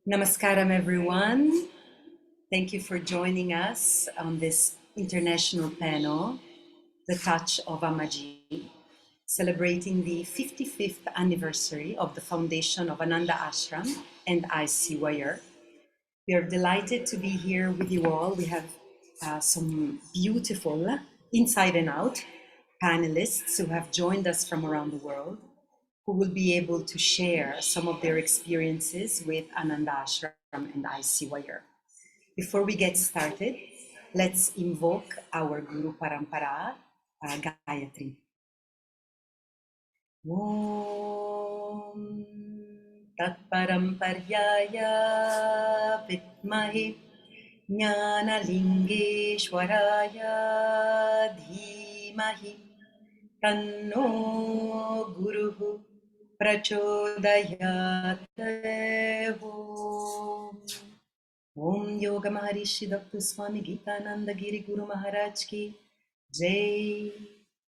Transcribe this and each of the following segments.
Namaskaram, everyone. Thank you for joining us on this international panel, The Touch of AMMAJI, celebrating the 55th anniversary of the foundation of Ananda Ashram and ICYER. We are delighted to be here with you all. We have some beautiful inside and out panelists who have joined us from around the world, who will be able to share some of their experiences with Ananda Ashram and ICYER. Before we get started, let's invoke our Guru Parampara, Gayatri. Om Tat Paramparyaya Vitmahi Jnana Lingeshwaraya Dhimahi Tanno Guruhu Prachodayat. Om Yoga Maharishi Dr. Swami Geetananda Giri Guru Maharaj ki Jai.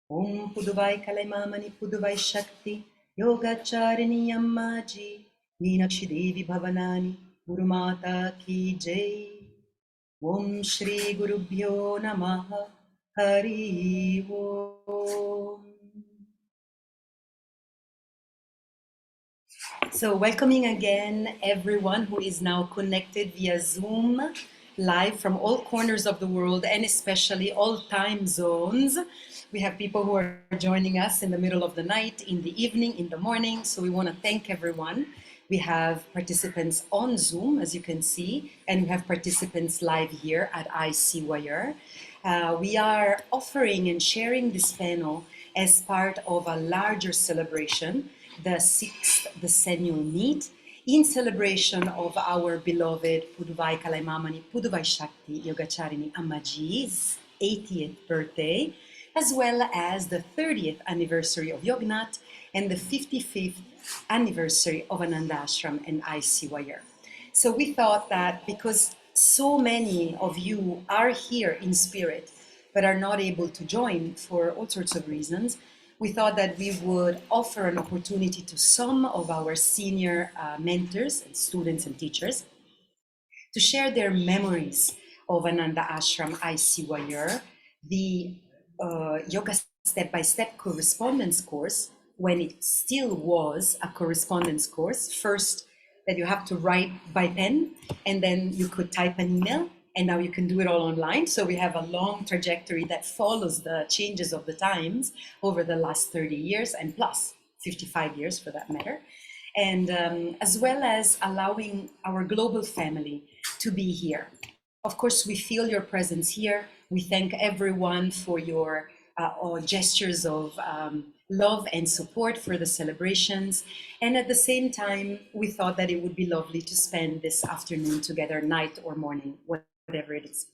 Om Puduvai Kalaimamani Puduvai Shakti Yogacharini Ammaji Meenakshi Devi Bhavanani Guru Mata ki Jai. Om Shri Gurubhyo Namaha Hari Om. So welcoming again everyone who is now connected via Zoom, live from all corners of the world and especially all time zones. We have people who are joining us in the middle of the night, in the evening, in the morning. So we want to thank everyone. We have participants on Zoom, as you can see, and we have participants live here at ICYER. We are offering and sharing this panel as part of a larger celebration, the 6th decennial meet, in celebration of our beloved Puduvai Kalaimamani Puduvai Shakti Yogacharini Ammaji's 80th birthday, as well as the 30th anniversary of Yognath and the 55th anniversary of Ananda Ashram and ICYER. So we thought that because so many of you are here in spirit, but are not able to join for all sorts of reasons, we thought that we would offer an opportunity to some of our senior mentors and students and teachers to share their memories of Ananda Ashram ICYER, the Yoga Step-by-Step correspondence course, when it still was a correspondence course, first that you have to write by pen, and then you could type an email, and now you can do it all online. So we have a long trajectory that follows the changes of the times over the last 30 years and plus 55 years for that matter. And as well as allowing our global family to be here. Of course, we feel your presence here. We thank everyone for your gestures of love and support for the celebrations. And at the same time, we thought that it would be lovely to spend this afternoon together, night or morning, whatever it is.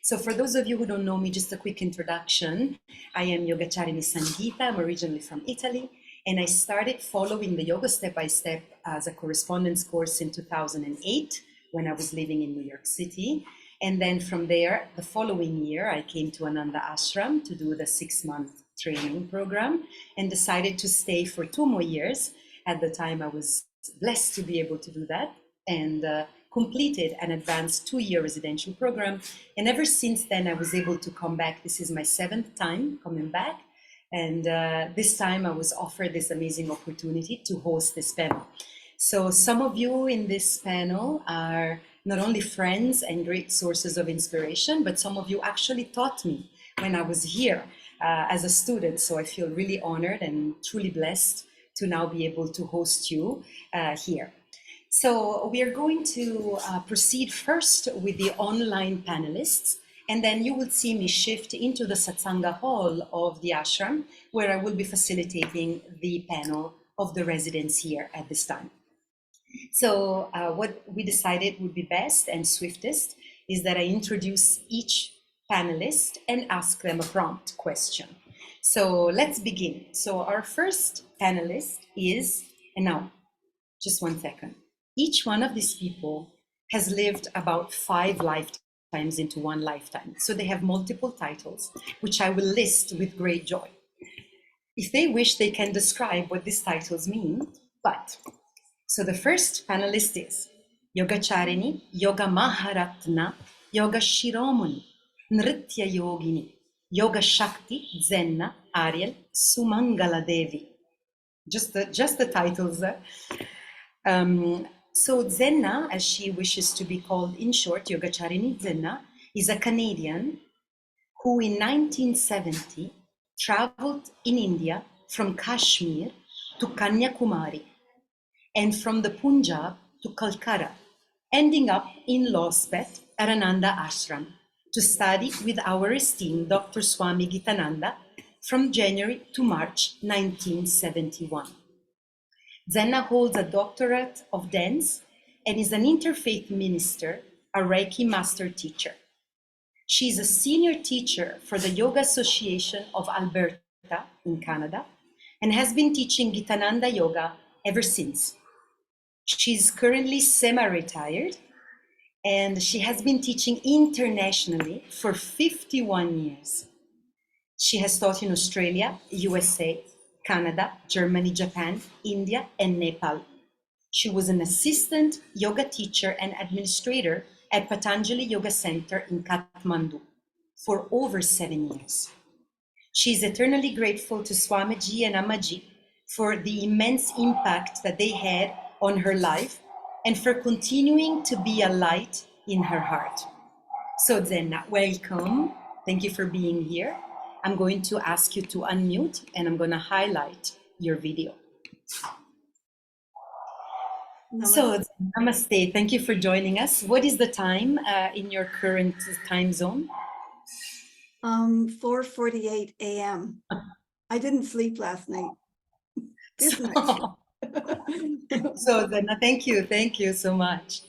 So for those of you who don't know me, just a quick introduction. I am Yogacharini Sangita. I'm originally from Italy. And I started following the Yoga Step-by-Step as a correspondence course in 2008 when I was living in New York City. And then from there, the following year, I came to Ananda Ashram to do the 6-month training program and decided to stay for 2 more years. At the time, I was blessed to be able to do that and completed an advanced 2-year residential program. And ever since then, I was able to come back. This is my 7th time coming back. And this time I was offered this amazing opportunity to host this panel. So some of you in this panel are not only friends and great sources of inspiration, but some of you actually taught me when I was here as a student. So I feel really honored and truly blessed to now be able to host you here. So we are going to proceed first with the online panelists, and then you will see me shift into the Satsanga hall of the ashram, where I will be facilitating the panel of the residents here at this time. So what we decided would be best and swiftest is that I introduce each panelist and ask them a prompt question. So let's begin. So our first panelist is, and now, just 1 second. Each one of these people has lived about 5 lifetimes into 1 lifetime. So they have multiple titles, which I will list with great joy. If they wish, they can describe what these titles mean, but, so the first panelist is Yogacharini, Yoga Maharatna, Yoga Shiromani, Nritya Yogini, Yoga Shakti, Zenna, Ariel, Sumangala Devi. Just the titles. So Zenna, as she wishes to be called in short, Yogacharini Zenna, is a Canadian who in 1970 traveled in India from Kashmir to Kanyakumari and from the Punjab to Calcutta, ending up in Lospet at Ananda Ashram to study with our esteemed Dr. Swami Gitananda from January to March 1971. Zenna holds a doctorate of dance and is an interfaith minister, a Reiki master teacher. She is a senior teacher for the Yoga Association of Alberta in Canada and has been teaching Gitananda Yoga ever since. She's currently semi-retired and she has been teaching internationally for 51 years. She has taught in Australia, USA, Canada, Germany, Japan, India, and Nepal. She was an assistant yoga teacher and administrator at Patanjali Yoga Center in Kathmandu for over 7 years. She is eternally grateful to Swamiji and AMMAJI for the immense impact that they had on her life and for continuing to be a light in her heart. So Zenna, welcome. Thank you for being here. I'm going to ask you to unmute and I'm going to highlight your video. Namaste. So namaste, thank you for joining us. What is the time in your current time zone? 4:48 a.m. I didn't sleep last night. This night. So Zenna, thank you so much.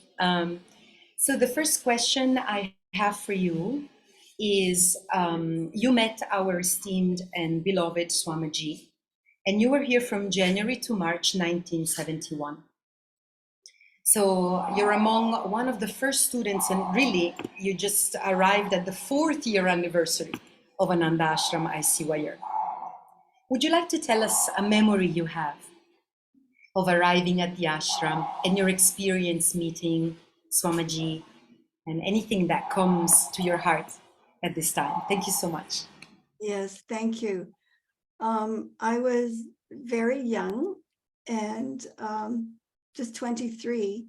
So the first question I have for you is, you met our esteemed and beloved Swamiji, and you were here from January to March 1971. So you're among one of the first students, and really, you just arrived at the 4th year anniversary of Ananda Ashram ICYER. Would you like to tell us a memory you have of arriving at the ashram and your experience meeting Swamiji and anything that comes to your heart at this time? Thank you so much. Yes, thank you. I was very young and just 23,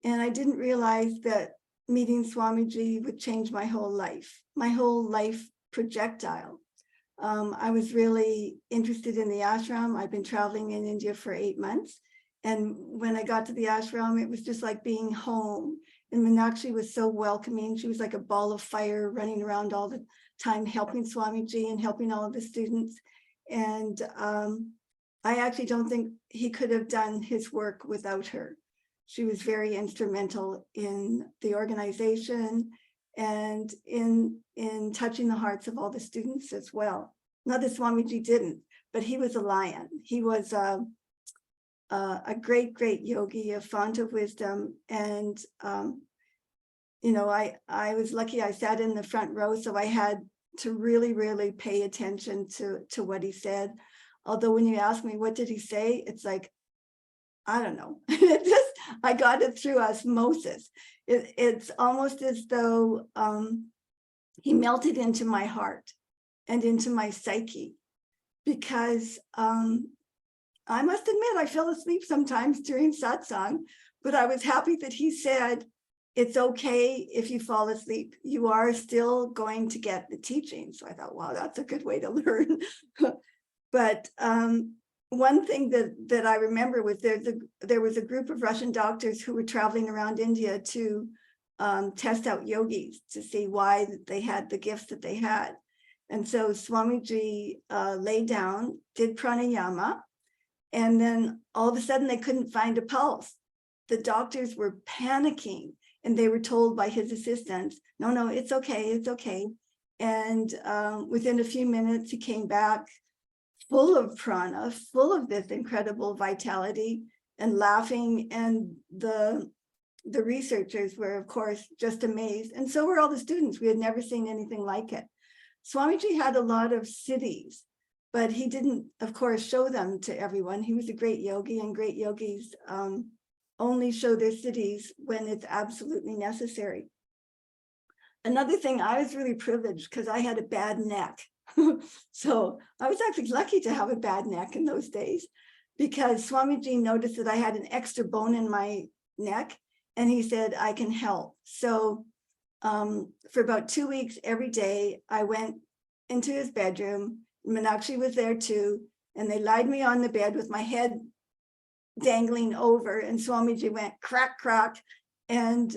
and I didn't realize that meeting Swamiji would change my whole life projectile. I was really interested in the ashram. I've been traveling in India for 8 months. And when I got to the ashram, it was just like being home. And Meenakshi was so welcoming. She was like a ball of fire running around all the time, helping Swamiji and helping all of the students. And I actually don't think he could have done his work without her. She was very instrumental in the organization and in touching the hearts of all the students as well. Not that Swamiji didn't, but he was a lion. He was a great yogi, a font of wisdom. And, you know, I was lucky I sat in the front row, so I had to really pay attention to what he said. Although when you ask me, what did he say? It's like, I don't know. I got it through osmosis. It's almost as though he melted into my heart and into my psyche, because I must admit I fell asleep sometimes during satsang, but I was happy that he said, it's okay if you fall asleep. You are still going to get the teaching. So I thought, wow, that's a good way to learn. But one thing that I remember was there was a group of Russian doctors who were traveling around India to test out yogis to see why they had the gifts that they had. And so Swamiji lay down, did pranayama, and then all of a sudden they couldn't find a pulse. The doctors were panicking, and they were told by his assistants, no, it's okay, it's okay. And within a few minutes, he came back full of prana, full of this incredible vitality and laughing. And the researchers were, of course, just amazed. And so were all the students. We had never seen anything like it. Swamiji had a lot of siddhis, but he didn't, of course, show them to everyone. He was a great yogi, and great yogis only show their cities when it's absolutely necessary. Another thing, I was really privileged because I had a bad neck. So I was actually lucky to have a bad neck in those days, because Swamiji noticed that I had an extra bone in my neck, and he said, I can help. So for about 2 weeks, every day, I went into his bedroom. Meenakshi was there too, and they lied me on the bed with my head dangling over, and Swamiji went crack, crack, and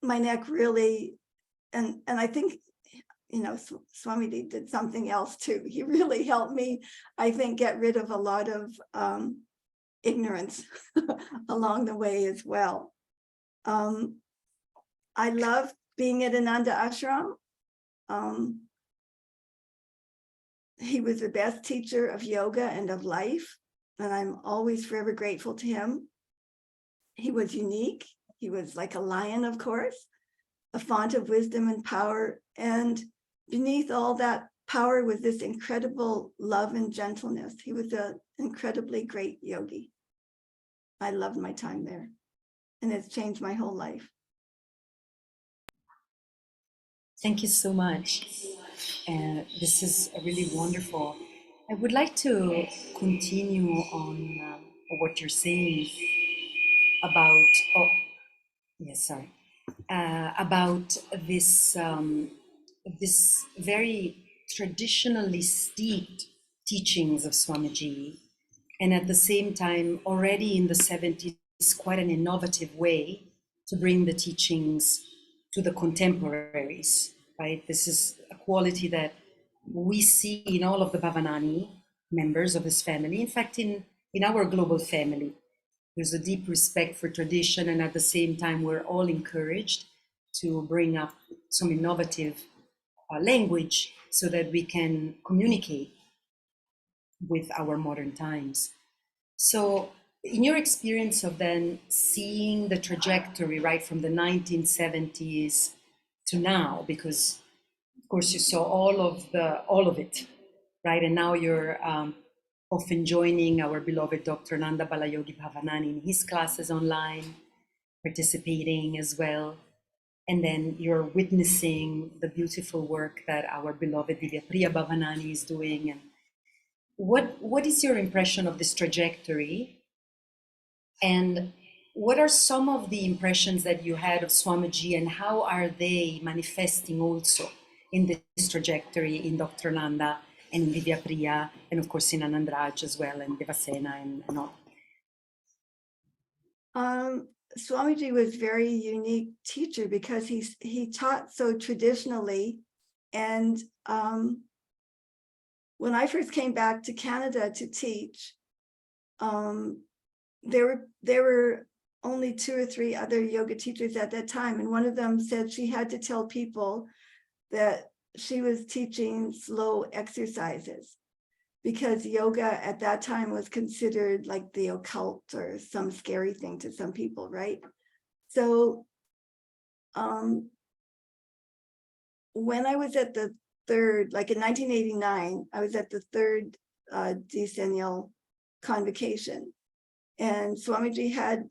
my neck really, and I think, you know, Swamiji did something else too. He really helped me, I think, get rid of a lot of ignorance along the way as well. I love being at Ananda Ashram. He was the best teacher of yoga and of life, and I'm always forever grateful to him. He was unique. He was like a lion, of course, a font of wisdom and power. And beneath all that power was this incredible love and gentleness. He was an incredibly great yogi. I loved my time there, and it's changed my whole life. Thank you so much. This is really wonderful. I would like to continue on what you're saying about, oh, yes, sorry, about this very traditionally steeped teachings of Swamiji, and at the same time, already in the 70s, quite an innovative way to bring the teachings to the contemporaries, right? This is a quality that we see in all of the Bhavanani members of this family. In fact, in our global family, there's a deep respect for tradition, and at the same time, we're all encouraged to bring up some innovative language so that we can communicate with our modern times. So in your experience of then seeing the trajectory right from the 1970s to now, because of course you saw all of it, right? And now you're often joining our beloved Dr. Nanda Balayogi Bhavanani in his classes online, participating as well. And then you're witnessing the beautiful work that our beloved Divya Priya Bhavanani is doing. And what is your impression of this trajectory? And what are some of the impressions that you had of Swamiji, and how are they manifesting also in this trajectory in Dr. Nanda and in Divya Priya, and of course in Anandraj as well, and Devasena and all? Swamiji was a very unique teacher because he taught so traditionally. And when I first came back to Canada to teach, there were only 2 or 3 other yoga teachers at that time. And one of them said she had to tell people that she was teaching slow exercises, because yoga at that time was considered like the occult or some scary thing to some people, right? So when I was at the third, like in 1989, I was at the third decennial convocation, and Swamiji had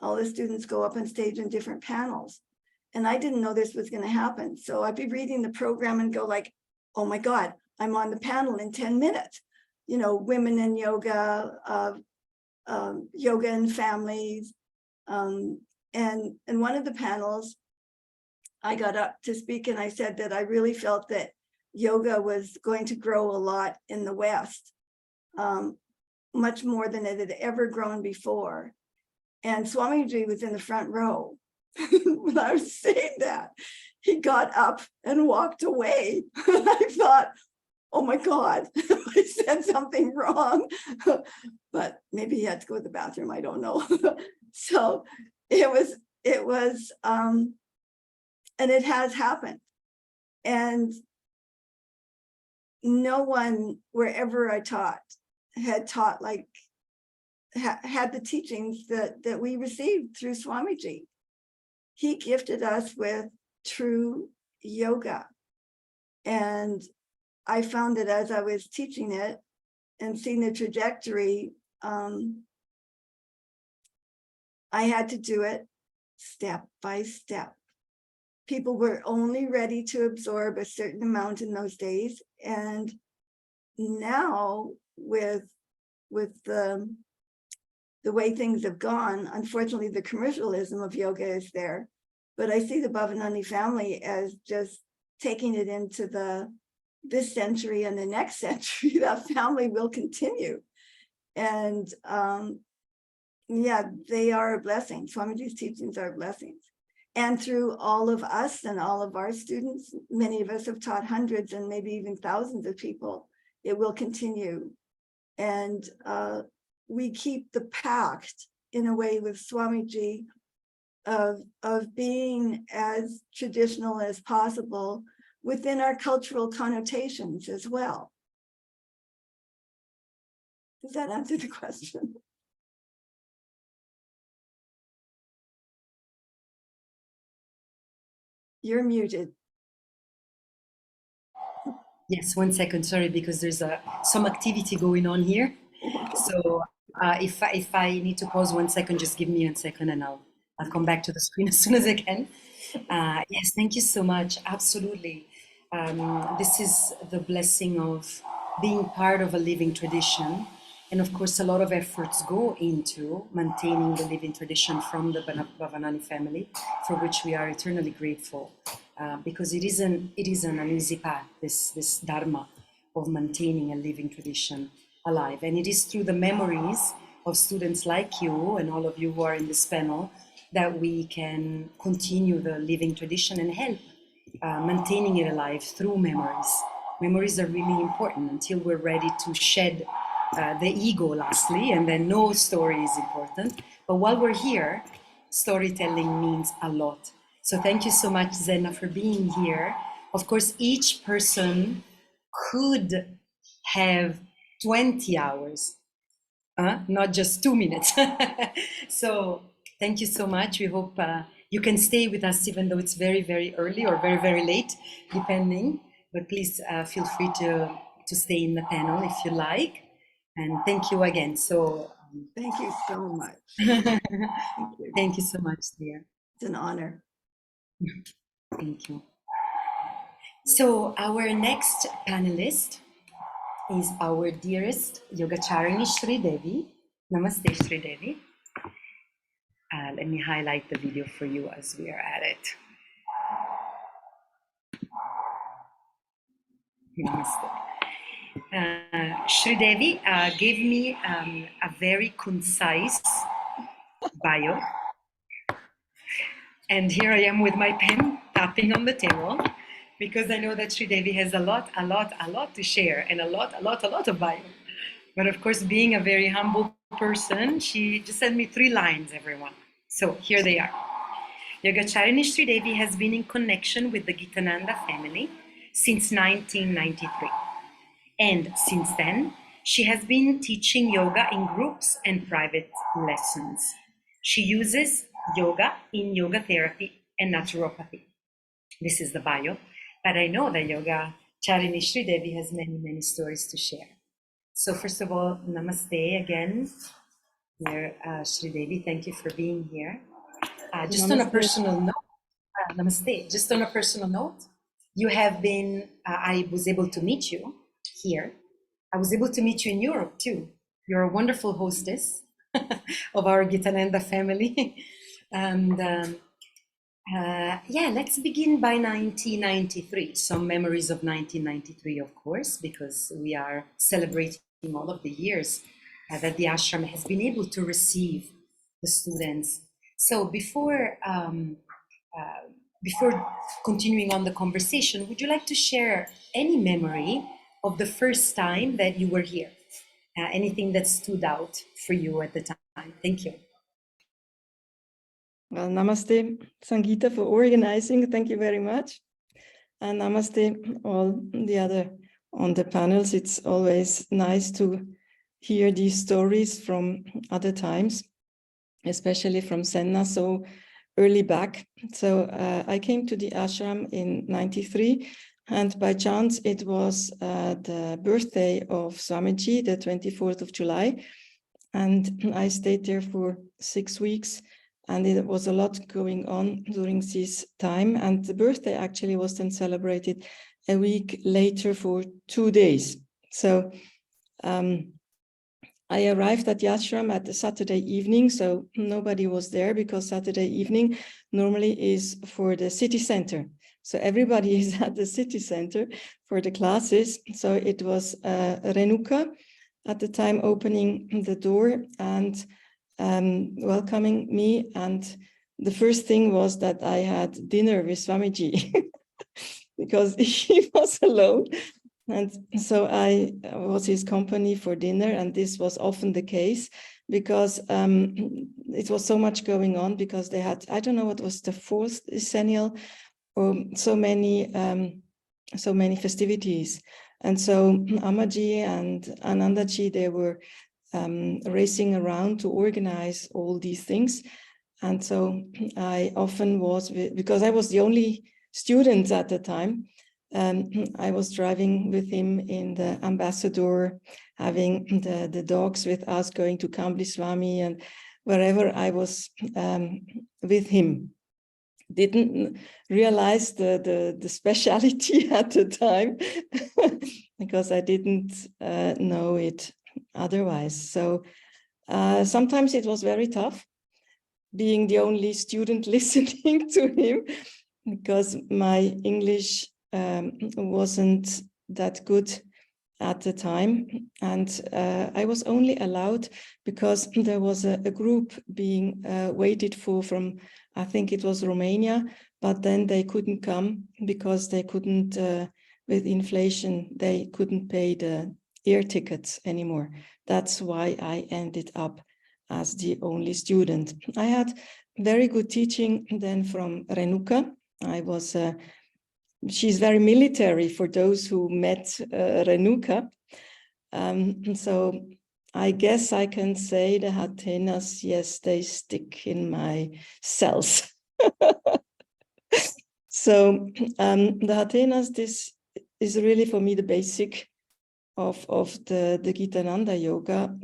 all the students go up on stage in different panels. And I didn't know this was going to happen. So I'd be reading the program and go like, oh my God, I'm on the panel in 10 minutes. You know, women in yoga, yoga and families. And one of the panels, I got up to speak and I said that I really felt that yoga was going to grow a lot in the West, much more than it had ever grown before. And Swamiji was in the front row. When I was saying that, he got up and walked away. I thought, oh my God, I said something wrong. But maybe he had to go to the bathroom, I don't know. So it was, and it has happened. And no one, wherever I taught, had taught like, had the teachings that we received through Swamiji. He gifted us with true yoga. And I found that as I was teaching it and seeing the trajectory, I had to do it step by step. People were only ready to absorb a certain amount in those days. And now with the way things have gone, unfortunately, the commercialism of yoga is there. But I see the Bhavanani family as just taking it into this century and the next century. That family will continue. And yeah, they are a blessing. Swamiji's teachings are blessings. And through all of us and all of our students, many of us have taught hundreds and maybe even thousands of people. It will continue. And we keep the pact in a way with Swamiji of being as traditional as possible within our cultural connotations as well. Does that answer the question? You're muted. Yes, 1 second, sorry, because there's some activity going on here. So if I need to pause 1 second, just give me 1 second and I'll come back to the screen as soon as I can. Yes, thank you so much. Absolutely. This is the blessing of being part of a living tradition. And of course, a lot of efforts go into maintaining the living tradition from the Bhavanani family, for which we are eternally grateful, because it isn't an easy path, this dharma of maintaining a living tradition alive. And it is through the memories of students like you and all of you who are in this panel that we can continue the living tradition and help maintaining it alive through memories. Memories are really important until we're ready to shed the ego lastly, and then no story is important. But while we're here, storytelling means a lot. So thank you so much, Zenna, for being here. Of course, each person could have 20 hours, not just 2 minutes. So thank you so much. We hope you can stay with us even though it's very, very early or very, very late, depending. But please feel free to stay in the panel if you like. And thank you again. So thank you so much. Thank you. Thank you so much, dear. It's an honor. Thank you. So our next panelist is our dearest Yogacharini Sri Devi. Namaste, Sri Devi. Let me highlight the video for you as we are at it. Namaste. Sri Devi gave me a very concise bio. And here I am with my pen tapping on the table, because I know that Sri Devi has a lot to share and a lot of bio. But of course, being a very humble person, she just sent me 3 lines, everyone. So here they are. Yogacharini Sri Devi has been in connection with the Gitananda family since 1993. And since then, she has been teaching yoga in groups and private lessons. She uses yoga in yoga therapy and naturopathy. This is the bio, but I know that Yogacharini Sri Devi has many stories to share. So first of all, namaste again, dear Sri Devi. Thank you for being here. Just namaste. On a personal note, namaste. Just on a personal note, you have been. I was able to meet you here. I was able to meet you in Europe too. You're a wonderful hostess of our Gitananda family. And yeah, let's begin by 1993. Some memories of 1993, of course, because we are celebrating all of the years that the ashram has been able to receive the students. So before continuing on the conversation, would you like to share any memory of the first time that you were here? Anything that stood out for you at the time? Thank you. Well, namaste, Sangeeta, for organizing. Thank you very much. And namaste, all the other on the panels. It's always nice to hear these stories from other times, especially from Zenna, so early back. So I came to the ashram in '93, and by chance it was the birthday of Swamiji, the 24th of July. And I stayed there for 6 weeks And it was a lot going on during this time. And the birthday actually was then celebrated a week later for 2 days. So I arrived at the ashram at the Saturday evening, so nobody was there because Saturday evening normally is for the city center. So everybody is at the city center for the classes. So it was Renuka at the time opening the door and welcoming me. And the first thing was that I had dinner with Swamiji because he was alone. And so I was his company for dinner, and this was often the case because it was so much going on because they had, I don't know what was the fourth decennial, or so many festivities. And so AMMAJI and Anandaji, they were racing around to organize all these things. And so I often was, because I was the only student at the time, I was driving with him in the ambassador, having the dogs with us, going to Kambli Swami, and wherever I was with him. Didn't realize the speciality at the time because I didn't know it otherwise. So sometimes it was very tough being the only student listening to him because my English wasn't that good at the time, and I was only allowed because there was a group being waited for from, I think it was Romania, but then they couldn't come because they couldn't, with inflation, they couldn't pay the air tickets anymore. That's why I ended up as the only student. I had very good teaching then from Renuka. I was she's very military for those who met Renuka. So I guess I can say the Hatenas, yes, they stick in my cells. So the Hatenas, this is really for me the basic of the Gitananda yoga.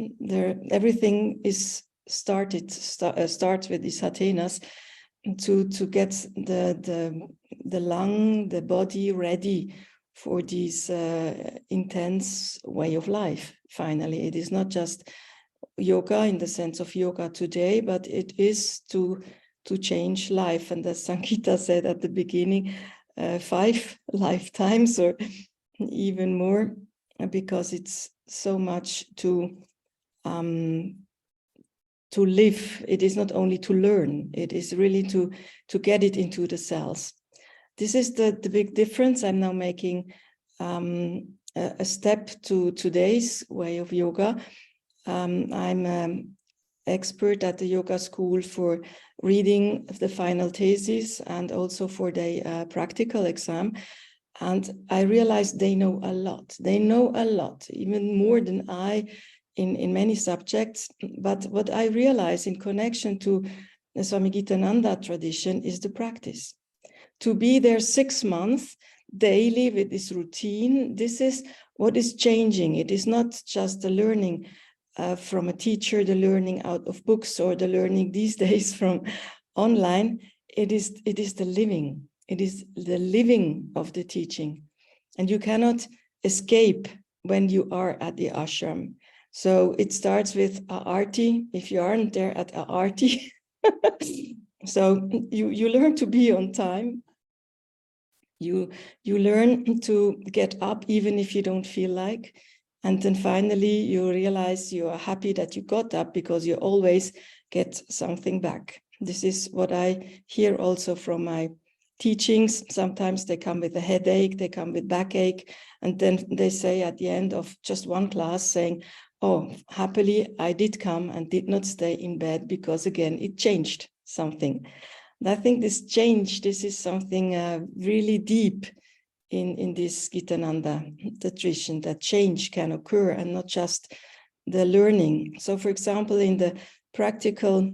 Everything is starts with these Hatenas to get the lung, the body ready for this intense way of life. Finally, it is not just yoga in the sense of yoga today, but it is to change life. And as Sangeeta said at the beginning, 5 lifetimes or even more, because it's so much to live. It is not only to learn, it is really to get it into the cells. This is the big difference. I'm now making a step to today's way of yoga. I'm an expert at the yoga school for reading the final thesis and also for the practical exam. And I realized they know a lot. They know a lot, even more than I in many subjects. But what I realize in connection to the Swami Gitananda tradition is the practice. To be there 6 months daily with this routine, this is what is changing. It is not just the learning from a teacher, the learning out of books, or the learning these days from online. It is the living. It is the living of the teaching. And you cannot escape when you are at the ashram. So it starts with a arti. If you aren't there at a arti, so you learn to be on time. You learn to get up even if you don't feel like. And then finally you realize you are happy that you got up because you always get something back. This is what I hear also from my teachings. Sometimes they come with a headache, they come with backache, and then they say at the end of just one class saying, oh, happily I did come and did not stay in bed because again, it changed something. And I think this change, this is something really deep in this Gitananda tradition, that change can occur and not just the learning. So for example, in the practical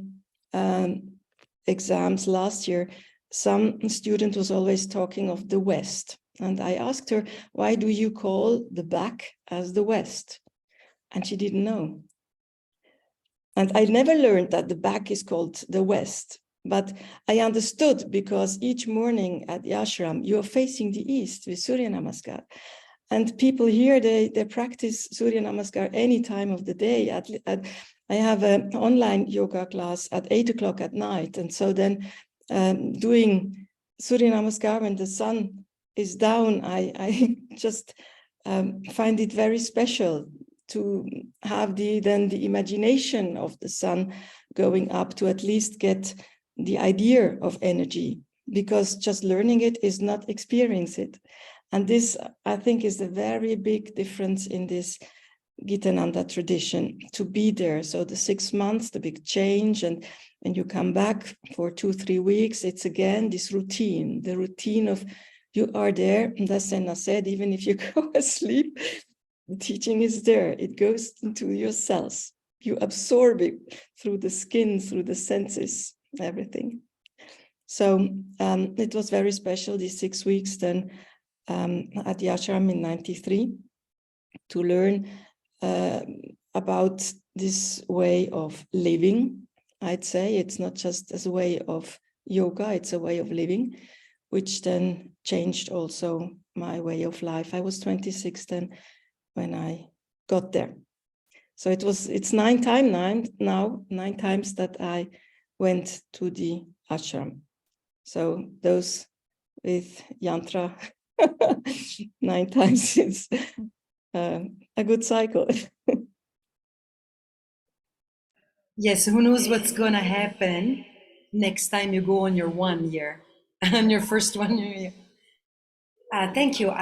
exams last year, some student was always talking of the West. And I asked her, why do you call the back as the West? And she didn't know. And I never learned that the back is called the West. But I understood, because each morning at the ashram, you are facing the east with Surya Namaskar. And people here, they practice Surya Namaskar any time of the day. I have an online yoga class at 8 o'clock at night. And so then doing Surya Namaskar when the sun is down, I just find it very special to have the imagination of the sun going up, to at least get the idea of energy, because just learning it is not experience it. And this, I think, is a very big difference in this Gitananda tradition, to be there. So the 6 months, the big change, and you come back for 2-3 weeks, it's again this routine, the routine of you are there. And as Zenna said, even if you go asleep, the teaching is there. It goes into your cells. You absorb it through the skin, through the senses, everything. So it was very special, these 6 weeks then at the ashram in 93, to learn about this way of living. I'd say it's not just as a way of yoga, it's a way of living, which then changed also my way of life. I was 26 then when I got there. So it's 9 times that I went to the ashram. So those with yantra, 9 times is a good cycle. Yes, who knows what's gonna happen next time you go on your 1 year, on your first 1 year. Thank you.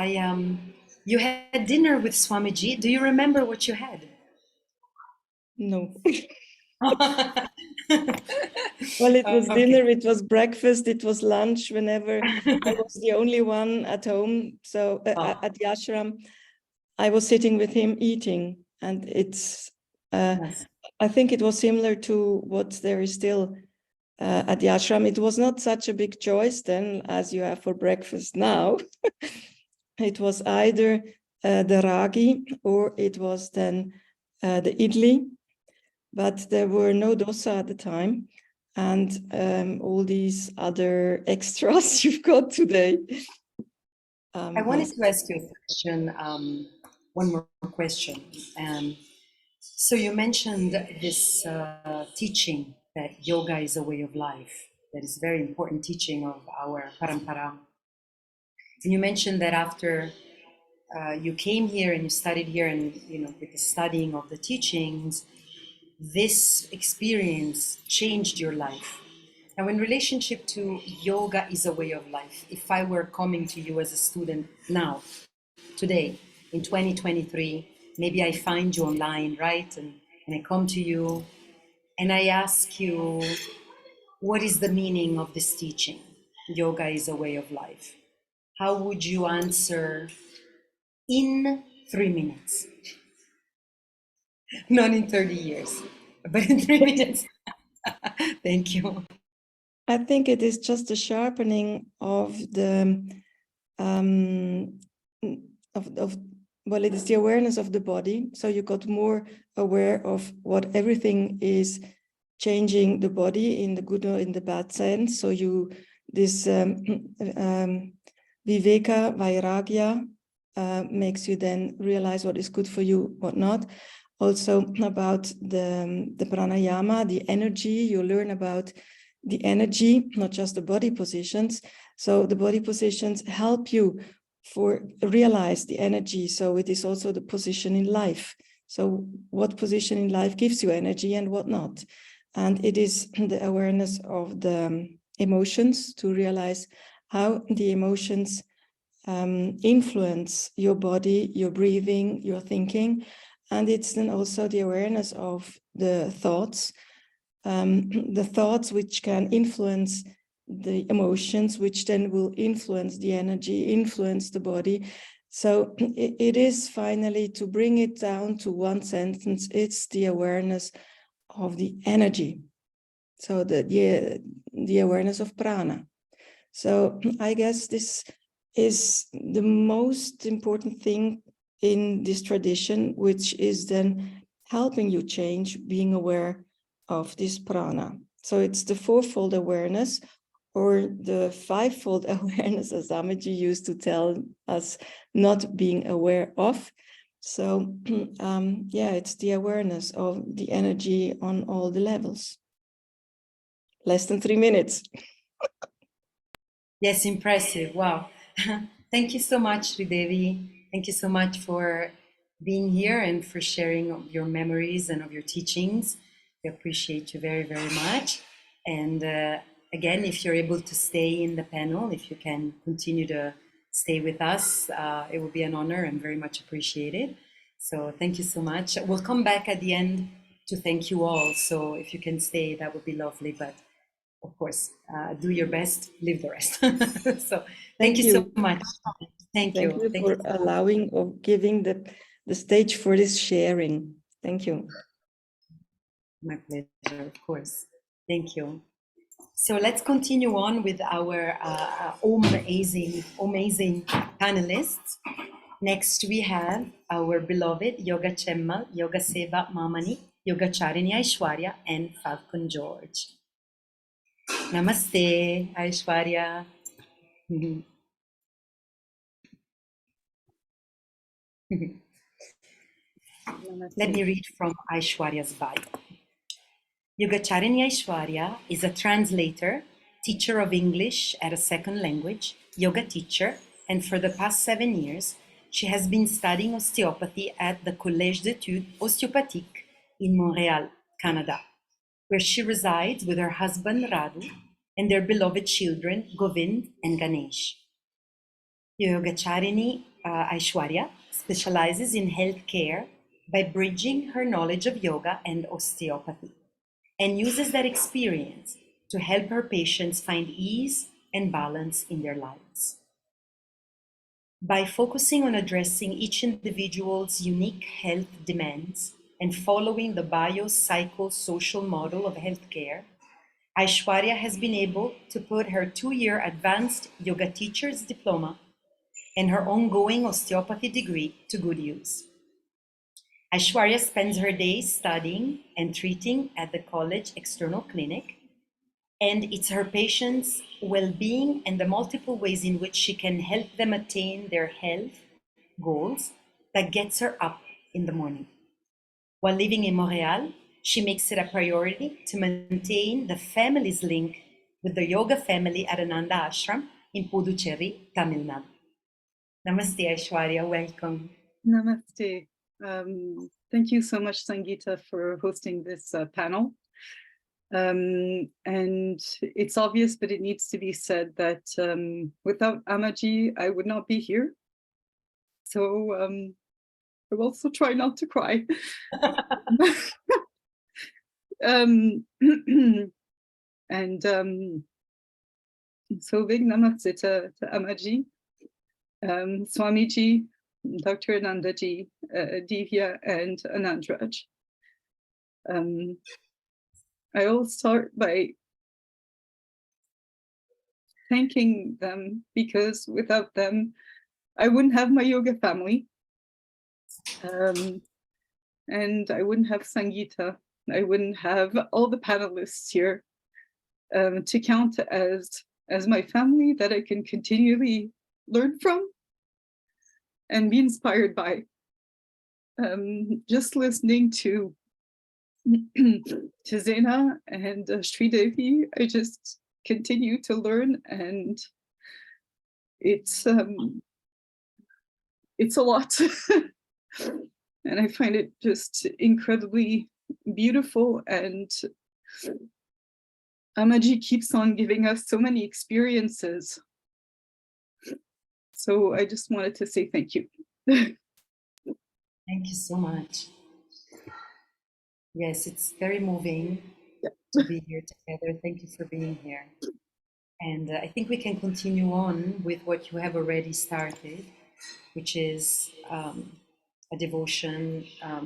You had dinner with Swamiji. Do you remember what you had? No. Well, it was dinner, it was breakfast, it was lunch, whenever I was the only one at home. So at the ashram, I was sitting with him eating, and it's, Yes. I think it was similar to what there is still at the ashram. It was not such a big choice then as you have for breakfast now. It was either the ragi, or it was then the idli, but there were no dosa at the time, and all these other extras you've got today. I wanted to ask you a question, one more question. So you mentioned this teaching that yoga is a way of life, that is a very important teaching of our parampara. And you mentioned that after you came here and you studied here, and with the studying of the teachings, this experience changed your life. Now, in relationship to yoga is a way of life, if I were coming to you as a student now, today, in 2023, maybe I find you online, right? And I come to you and I ask you, what is the meaning of this teaching? Yoga is a way of life. How would you answer in 3 minutes? Not in 30 years, but in 3 minutes. Thank you. I think it is just a sharpening of the well, it is the awareness of the body. So you got more aware of what everything is changing the body, in the good or in the bad sense. So this viveka, vairagya makes you then realize what is good for you, what not. Also about the pranayama, the energy. You learn about the energy, not just the body positions. So the body positions help you for realize the energy. So it is also the position in life. So what position in life gives you energy and what not? And it is the awareness of the emotions, to realize how the emotions influence your body, your breathing, your thinking. And it's then also the awareness of the thoughts which can influence the emotions, which then will influence the energy, influence the body. So it is finally, to bring it down to one sentence, it's the awareness of the energy. So the awareness of prana. So I guess this is the most important thing in this tradition, which is then helping you change, being aware of this prana. So it's the fourfold awareness, or the fivefold awareness, as AMMAJI used to tell us, not being aware of. So yeah, it's the awareness of the energy on all the levels. Less than 3 minutes. Yes, impressive. Wow. Thank you so much, Sri Devi. Thank you so much for being here and for sharing of your memories and of your teachings. We appreciate you very, very much. And again, if you're able to stay in the panel, if you can continue to stay with us, it would be an honor and very much appreciated. So thank you so much. We'll come back at the end to thank you all. So if you can stay, that would be lovely. But of course, do your best, leave the rest. So thank you so much. Thank you. Thank you for allowing or giving the stage for this sharing. Thank you. My pleasure, of course. Thank you. So let's continue on with our amazing panelists. Next, we have our beloved Yoga Chemmal, Yoga Seva Mamani, Yogacharini Aishwariya, and Falcon George. Namaste, Aishwariya. Let me read from Aishwarya's bio. Yogacharini Aishwariya is a translator, teacher of English as a second language, yoga teacher, and for the past 7 years, she has been studying osteopathy at the Collège d'études Ostéopathiques in Montreal, Canada, where she resides with her husband Radu and their beloved children Govind and Ganesh. Yogacharini Aishwariya specializes in healthcare by bridging her knowledge of yoga and osteopathy, and uses that experience to help her patients find ease and balance in their lives. By focusing on addressing each individual's unique health demands and following the biopsychosocial model of healthcare, Aishwariya has been able to put her 2-year advanced yoga teacher's diploma and her ongoing osteopathy degree to good use. Aishwariya spends her days studying and treating at the college external clinic, and it's her patients' well-being and the multiple ways in which she can help them attain their health goals that gets her up in the morning. While living in Montreal, she makes it a priority to maintain the family's link with the yoga family at Ananda Ashram in Puducherry, Tamil Nadu. Namaste, Aishwariya. Welcome. Namaste. Thank you so much, Sangeeta, for hosting this panel. And it's obvious, but it needs to be said that without AMMAJI, I would not be here. So I will also try not to cry. So big namaste to AMMAJI, Swamiji, Dr. Anandaji, Divya, and Anandraj. I'll start by thanking them, because without them, I wouldn't have my yoga family. And I wouldn't have Sangeeta. I wouldn't have all the panelists here to count as my family that I can continually learn from and be inspired by. Just listening to Zenna and Sri Devi, I just continue to learn, and it's a lot. And I find it just incredibly beautiful, and AMMAJI keeps on giving us so many experiences. So I just wanted to say thank you. Thank you so much. Yes, it's very moving to be here together. Thank you for being here. And I think we can continue on with what you have already started, which is a devotion, a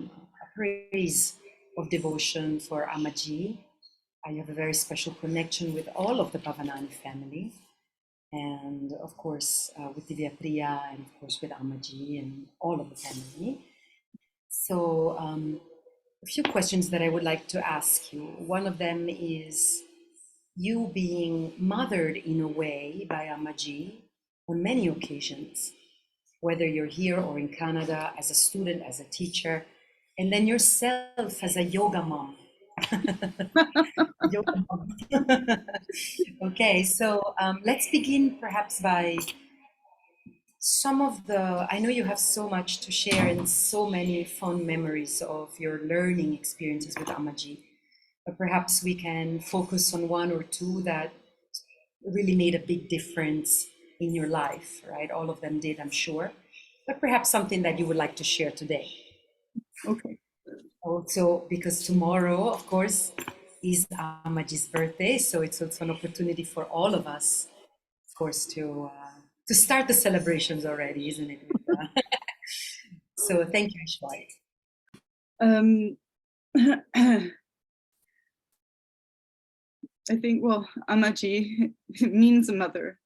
praise of devotion for AMMAJI. I have a very special connection with all of the Bhavanani family, and of course with Divya Priya, and of course with AMMAJI and all of the family. So a few questions that I would like to ask you. One of them is, you being mothered in a way by AMMAJI on many occasions, whether you're here or in Canada as a student, as a teacher, and then yourself as a yoga mom. Yoga mom. Okay, so let's begin perhaps by some of the, I know you have so much to share and so many fond memories of your learning experiences with AMMAJI, but perhaps we can focus on one or two that really made a big difference in your life, right? All of them did, I'm sure, but perhaps something that you would like to share today. Okay. Also, because tomorrow, of course, is AMMAJI's birthday, so it's also an opportunity for all of us, of course, to start the celebrations already, isn't it? So thank you, Aishwariya. I think, well, AMMAJI means a mother.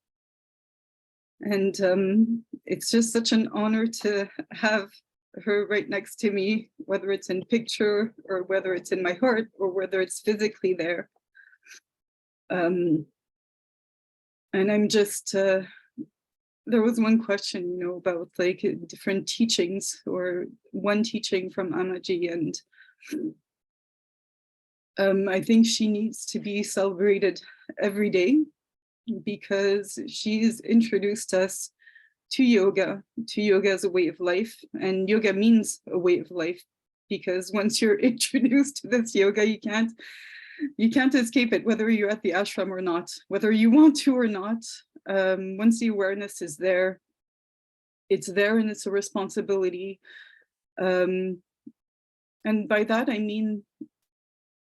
And it's just such an honor to have her right next to me, whether it's in picture or whether it's in my heart or whether it's physically there. And I'm just, there was one question, you know, about like different teachings or one teaching from AMMAJI, and I think she needs to be celebrated every day because she's introduced us to yoga as a way of life, and yoga means a way of life, because once you're introduced to this yoga, you can't escape it, whether you're at the ashram or not, whether you want to or not. Once the awareness is there, it's there and it's a responsibility. And by that, I mean,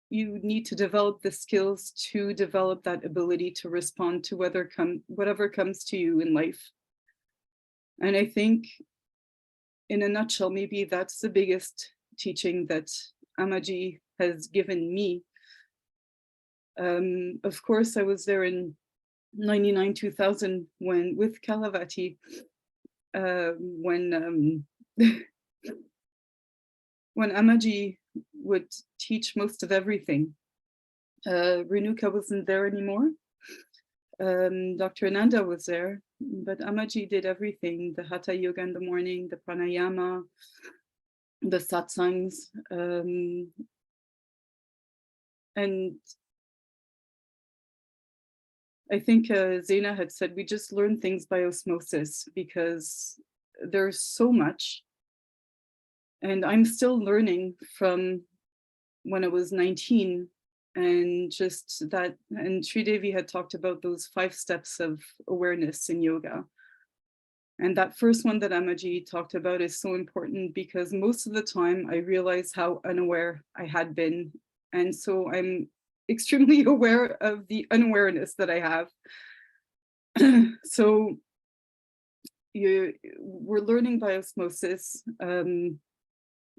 you need to develop the skills to develop that ability to respond to whatever comes to you in life. And I think, in a nutshell, maybe that's the biggest teaching that AMMAJI has given me. Of course, I was there in 99, 2000 when, with Kalavathi, when AMMAJI would teach most of everything. Renuka wasn't there anymore. Dr. Ananda was there, but AMMAJI did everything, the Hatha Yoga in the morning, the pranayama, the satsangs, and I think Zenna had said, we just learn things by osmosis because there's so much. And I'm still learning from when I was 19, and just that, and Sri Devi had talked about those 5 steps of awareness in yoga. And that first one that AMMAJI talked about is so important because most of the time I realized how unaware I had been. And so I'm extremely aware of the unawareness that I have. So we're learning by osmosis.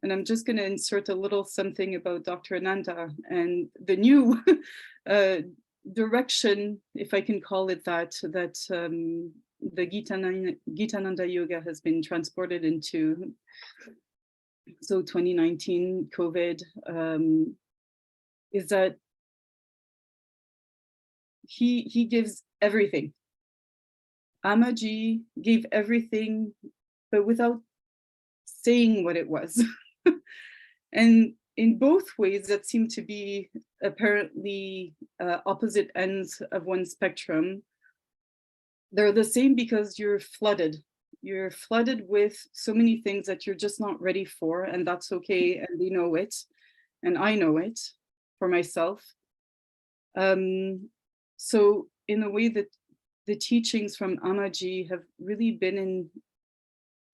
And I'm just going to insert a little something about Dr. Ananda and the new direction, if I can call it that, that the Gitananda Yoga has been transported into. So 2019, COVID, is that he gives everything. AMMAJI gave everything, but without saying what it was. And in both ways that seem to be apparently opposite ends of one spectrum, they're the same because you're flooded. You're flooded with so many things that you're just not ready for, and that's okay, and we know it, and I know it for myself. So in a way that the teachings from AMMAJI have really been in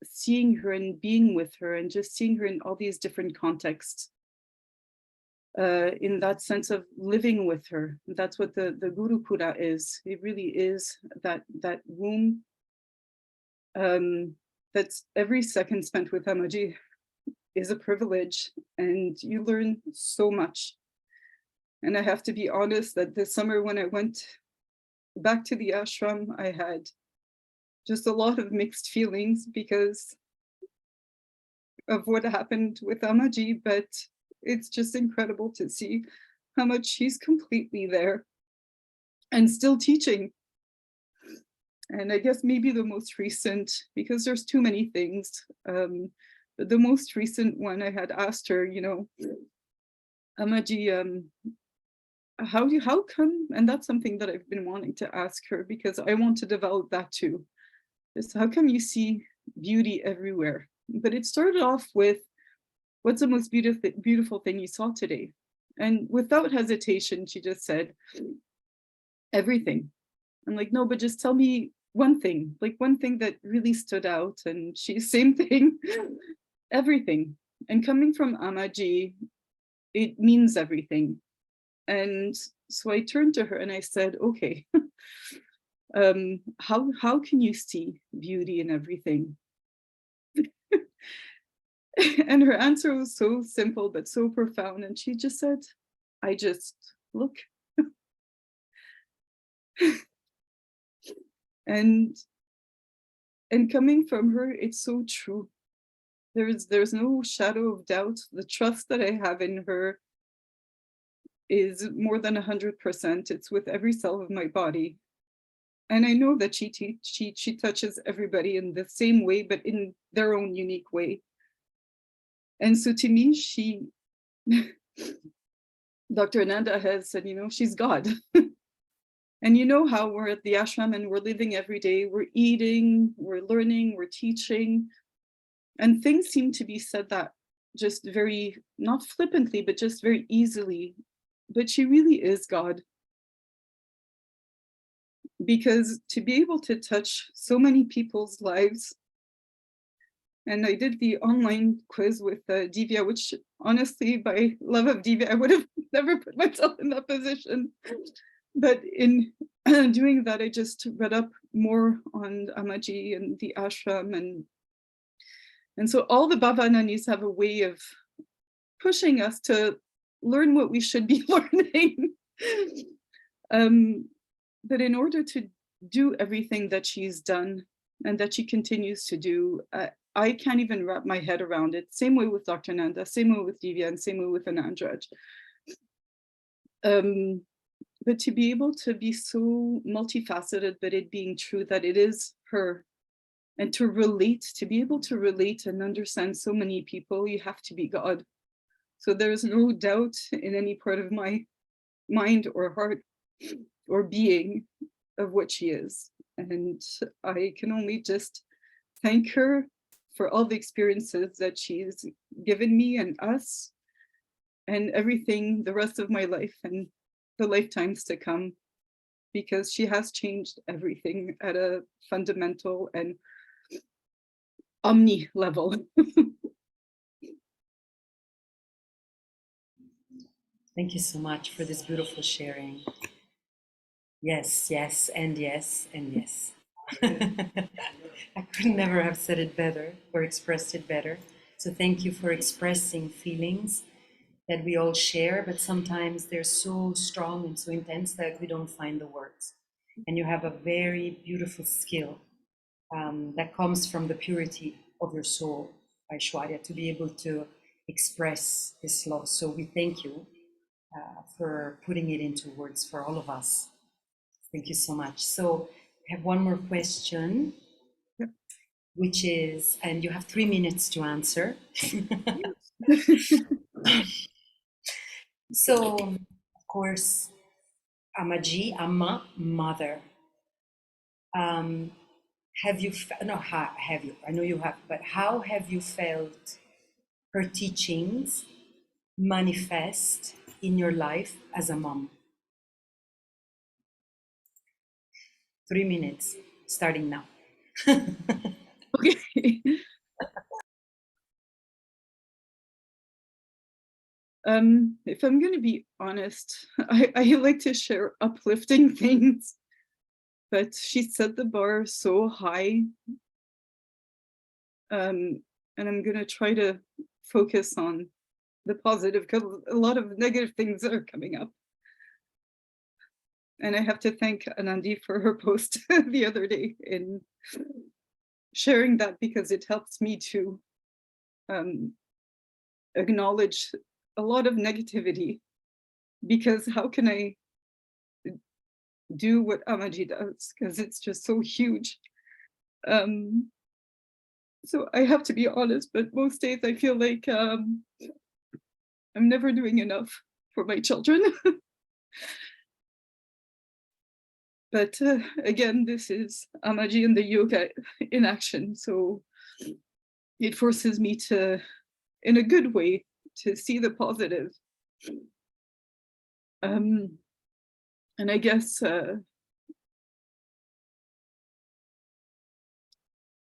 seeing her and being with her and just seeing her in all these different contexts, in that sense of living with her. That's what the Gurukula is. It really is that womb. That's every second spent with AMMAJI is a privilege, and you learn so much. And I have to be honest that this summer when I went back to the ashram, I had just a lot of mixed feelings because of what happened with AMMAJI, but it's just incredible to see how much she's completely there. and still teaching. And I guess maybe the most recent, because there's too many things, but the most recent one, I had asked her, you know, AMMAJI, how come, and that's something that I've been wanting to ask her because I want to develop that too, is how come you see beauty everywhere? But it started off with, what's the most beautiful thing you saw today? And without hesitation, she just said, everything. I'm like, no, but just tell me one thing, like one thing that really stood out. And she's same thing, everything. And coming from AMMAJI, it means everything. And so I turned to her and I said, okay, how can you see beauty in everything? And her answer was so simple, but so profound. And she just said, I just look. And coming from her, it's so true. There's no shadow of doubt. The trust that I have in her is more than 100%. It's with every cell of my body. And I know that she touches everybody in the same way, but in their own unique way. And so to me, Dr. Ananda has said, you know, she's God. And you know how we're at the ashram and we're living every day, we're eating, we're learning, we're teaching. And things seem to be said that just very, not flippantly, but just very easily. But she really is God. Because to be able to touch so many people's lives, and I did the online quiz with Divya, which honestly, by love of Divya, I would have never put myself in that position. But in doing that, I just read up more on AMMAJI and the ashram. And so all the Baba Nanis have a way of pushing us to learn what we should be learning. But in order to do everything that she's done and that she continues to do, I can't even wrap my head around it. Same way with Dr. Nanda, same way with Divya, and same way with Anandraj. But to be able to be so multifaceted, but it being true that it is her, and to relate, to be able to relate and understand so many people, you have to be God. So there's no doubt in any part of my mind or heart or being of what she is. And I can only just thank her for all the experiences that she's given me and us and everything, the rest of my life and the lifetimes to come, because she has changed everything at a fundamental and omni level. Thank you so much for this beautiful sharing. Yes, yes, and yes, and yes. I could never have said it better or expressed it better. So thank you for expressing feelings that we all share, but sometimes they're so strong and so intense that we don't find the words. And you have a very beautiful skill that comes from the purity of your soul, Aishwarya, to be able to express this love. So we thank you for putting it into words for all of us. Thank you so much. So I have one more question, Yep. which is, and you have 3 minutes to answer. So, of course, AMMAJI, Amma, mother. Have you, have you, I know you have, but how have you felt her teachings manifest in your life as a mom? 3 minutes, starting now. Okay. If I'm going to be honest, I like to share uplifting things, but she set the bar so high. And I'm going to try to focus on the positive, because a lot of negative things are coming up. And I have to thank Anandhi for her post the other day in sharing that, because it helps me to acknowledge a lot of negativity, because how can I do what AMMAJI does, because it's just so huge. So I have to be honest, but most days I feel like I'm never doing enough for my children. But again, this is AMMAJI and the yoga in action. So it forces me to, in a good way, to see the positive. And I guess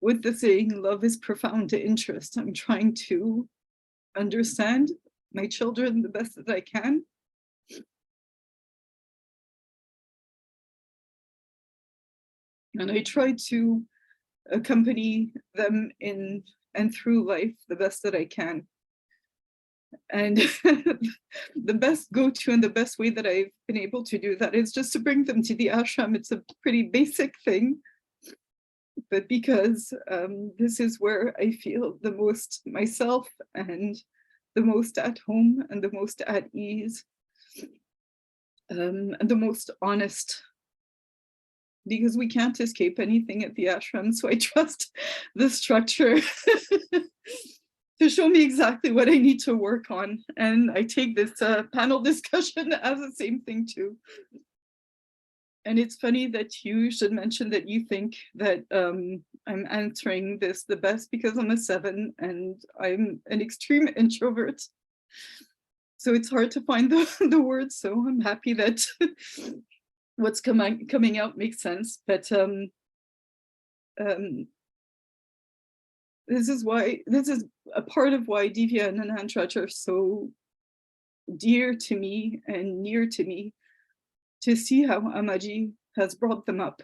with the saying, love is profound to interest, I'm trying to understand my children the best that I can. And I try to accompany them in and through life the best that I can. And the best go-to and the best way that I've been able to do that is just to bring them to the ashram. It's a pretty basic thing, but because this is where I feel the most myself and the most at home and the most at ease and the most honest, because we can't escape anything at the ashram. So I trust the structure to show me exactly what I need to work on. And I take this panel discussion as the same thing too. And it's funny that you should mention that you think that I'm answering this the best because I'm a 7 and I'm an extreme introvert. So it's hard to find the words. So I'm happy that what's coming out makes sense. But this is a part of why Divya and Anandraj are so dear to me and near to me, to see how AMMAJI has brought them up.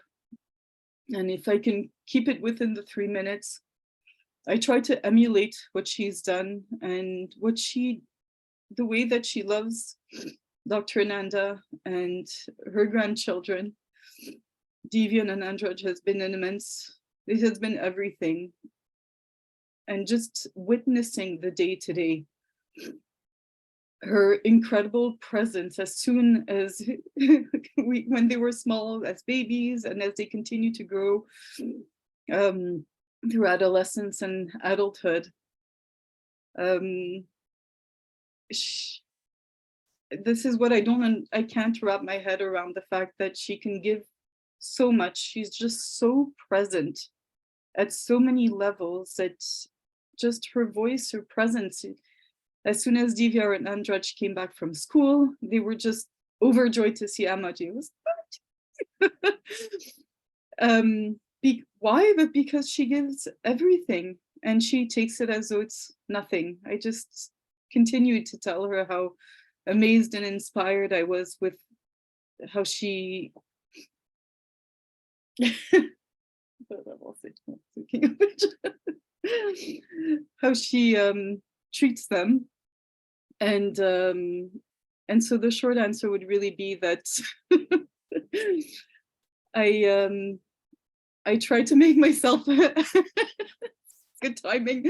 And if I can keep it within the 3 minutes, I try to emulate what she's done and the way that she loves Dr. Ananda and her grandchildren. Divya and Anandraj has been it has been everything. And just witnessing the day-to-day, her incredible presence as soon as when they were small as babies and as they continue to grow through adolescence and adulthood. This is what I can't wrap my head around, the fact that she can give so much. She's just so present at so many levels that just her voice, her presence. As soon as Divya and Andraj came back from school, they were just overjoyed to see AMMAJI. It was why? But because she gives everything and she takes it as though it's nothing. I just continued to tell her how amazed and inspired I was with how she how she treats them. And so the short answer would really be that I try to make myself good timing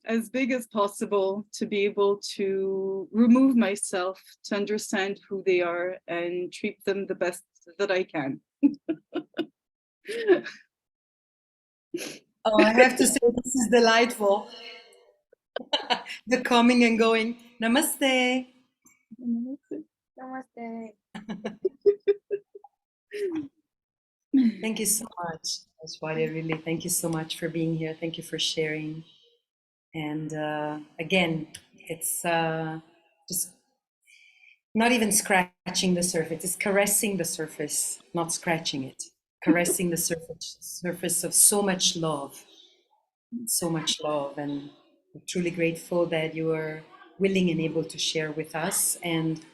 as big as possible, to be able to remove myself, to understand who they are and treat them the best that I can. Oh, I have to say, this is delightful. The coming and going. Namaste. Namaste. Thank you so much, Aishwarya. Really, thank you so much for being here. Thank you for sharing. And again, it's just not even scratching the surface. It's caressing the surface, not scratching it. Caressing the surface of so much love. So much love, and I'm truly grateful that you are willing and able to share with us. And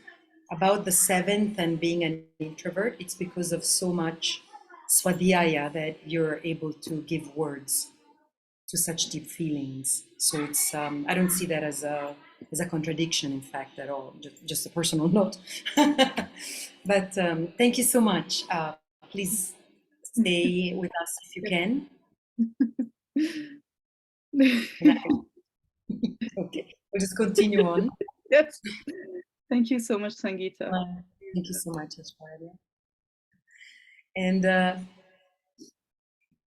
about the 7th and being an introvert, it's because of so much swadhyaya that you're able to give words to such deep feelings. So it's I don't see that as a contradiction, in fact, at all. Just a personal note. But thank you so much. Please stay with us if you can. Okay, we'll just continue on. Yes. Thank you so much, Sangeeta. Thank you so much, Aishwarya. And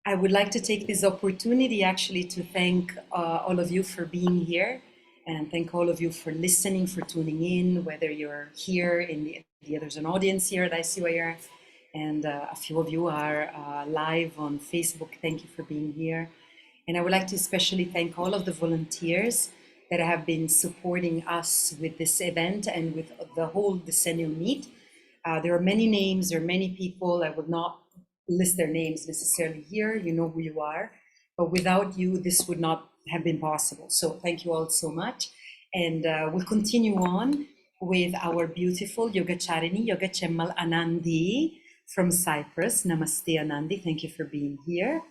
I would like to take this opportunity actually to thank all of you for being here, and thank all of you for listening, for tuning in, whether you're here in there's an audience here at ICYER, and a few of you are live on Facebook. Thank you for being here. And I would like to especially thank all of the volunteers that have been supporting us with this event and with the whole Decennial Meet. There are many names, there are many people. I will not list their names necessarily here. You know who you are. But without you, this would not have been possible. So thank you all so much. And we'll continue on with our beautiful Yogacharini Anandhi from Cyprus. Namaste, Anandhi. Thank you for being here.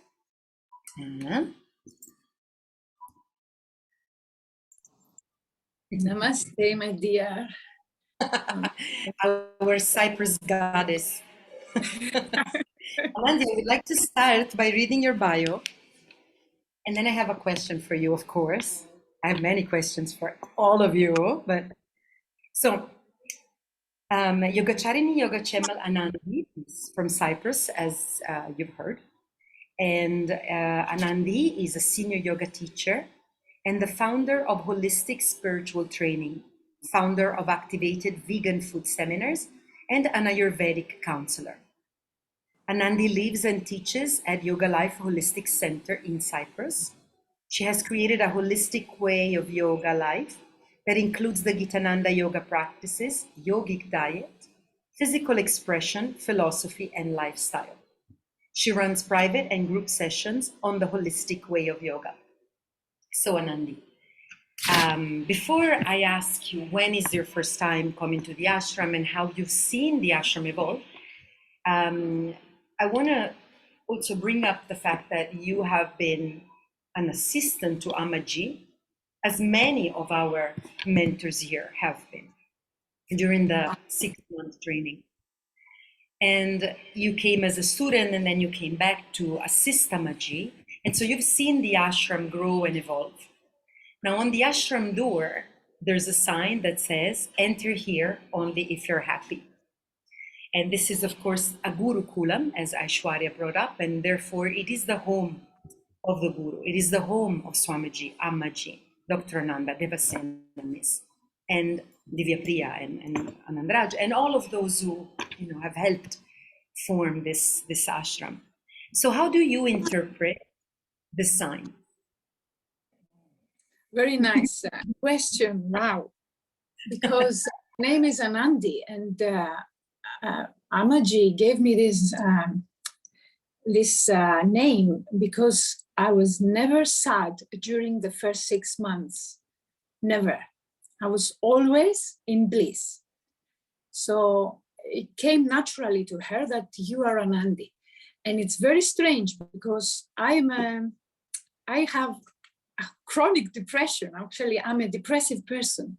Namaste, my dear. Our Cyprus goddess. Anandhi, I would like to start by reading your bio. And then I have a question for you, of course. I have many questions for all of you, but so Yogacharini Anandhi is from Cyprus, as you've heard. And Anandhi is a senior yoga teacher and the founder of Holistic Spiritual Training, founder of Activated Vegan Food Seminars, and an Ayurvedic counselor. Anandhi lives and teaches at Yoga Life Holistic Center in Cyprus. She has created a holistic way of yoga life that includes the Gitananda yoga practices, yogic diet, physical expression, philosophy, and lifestyle. She runs private and group sessions on the holistic way of yoga. So Anandhi, before I ask you when is your first time coming to the ashram and how you've seen the ashram evolve, I want to also bring up the fact that you have been an assistant to AMMAJI, as many of our mentors here have been during the 6-month training. And you came as a student and then you came back to assist AMMAJI. And so you've seen the ashram grow and evolve. Now on the ashram door, there's a sign that says, enter here only if you're happy. And this is, of course, a Gurukulam, as Aishwarya brought up, and therefore it is the home of the Guru. It is the home of Swamiji, AMMAJI, Dr. Ananda, Devasenamis, and Divyapriya, and Anandraj, and all of those who have helped form this ashram. So how do you interpret the sign? Very nice question. Wow. Because my name is Anandhi, and AMMAJI gave me this name because I was never sad during the first 6 months. Never. I was always in bliss. So it came naturally to her that you are Anandhi. And it's very strange because I have a chronic depression. Actually, I'm a depressive person.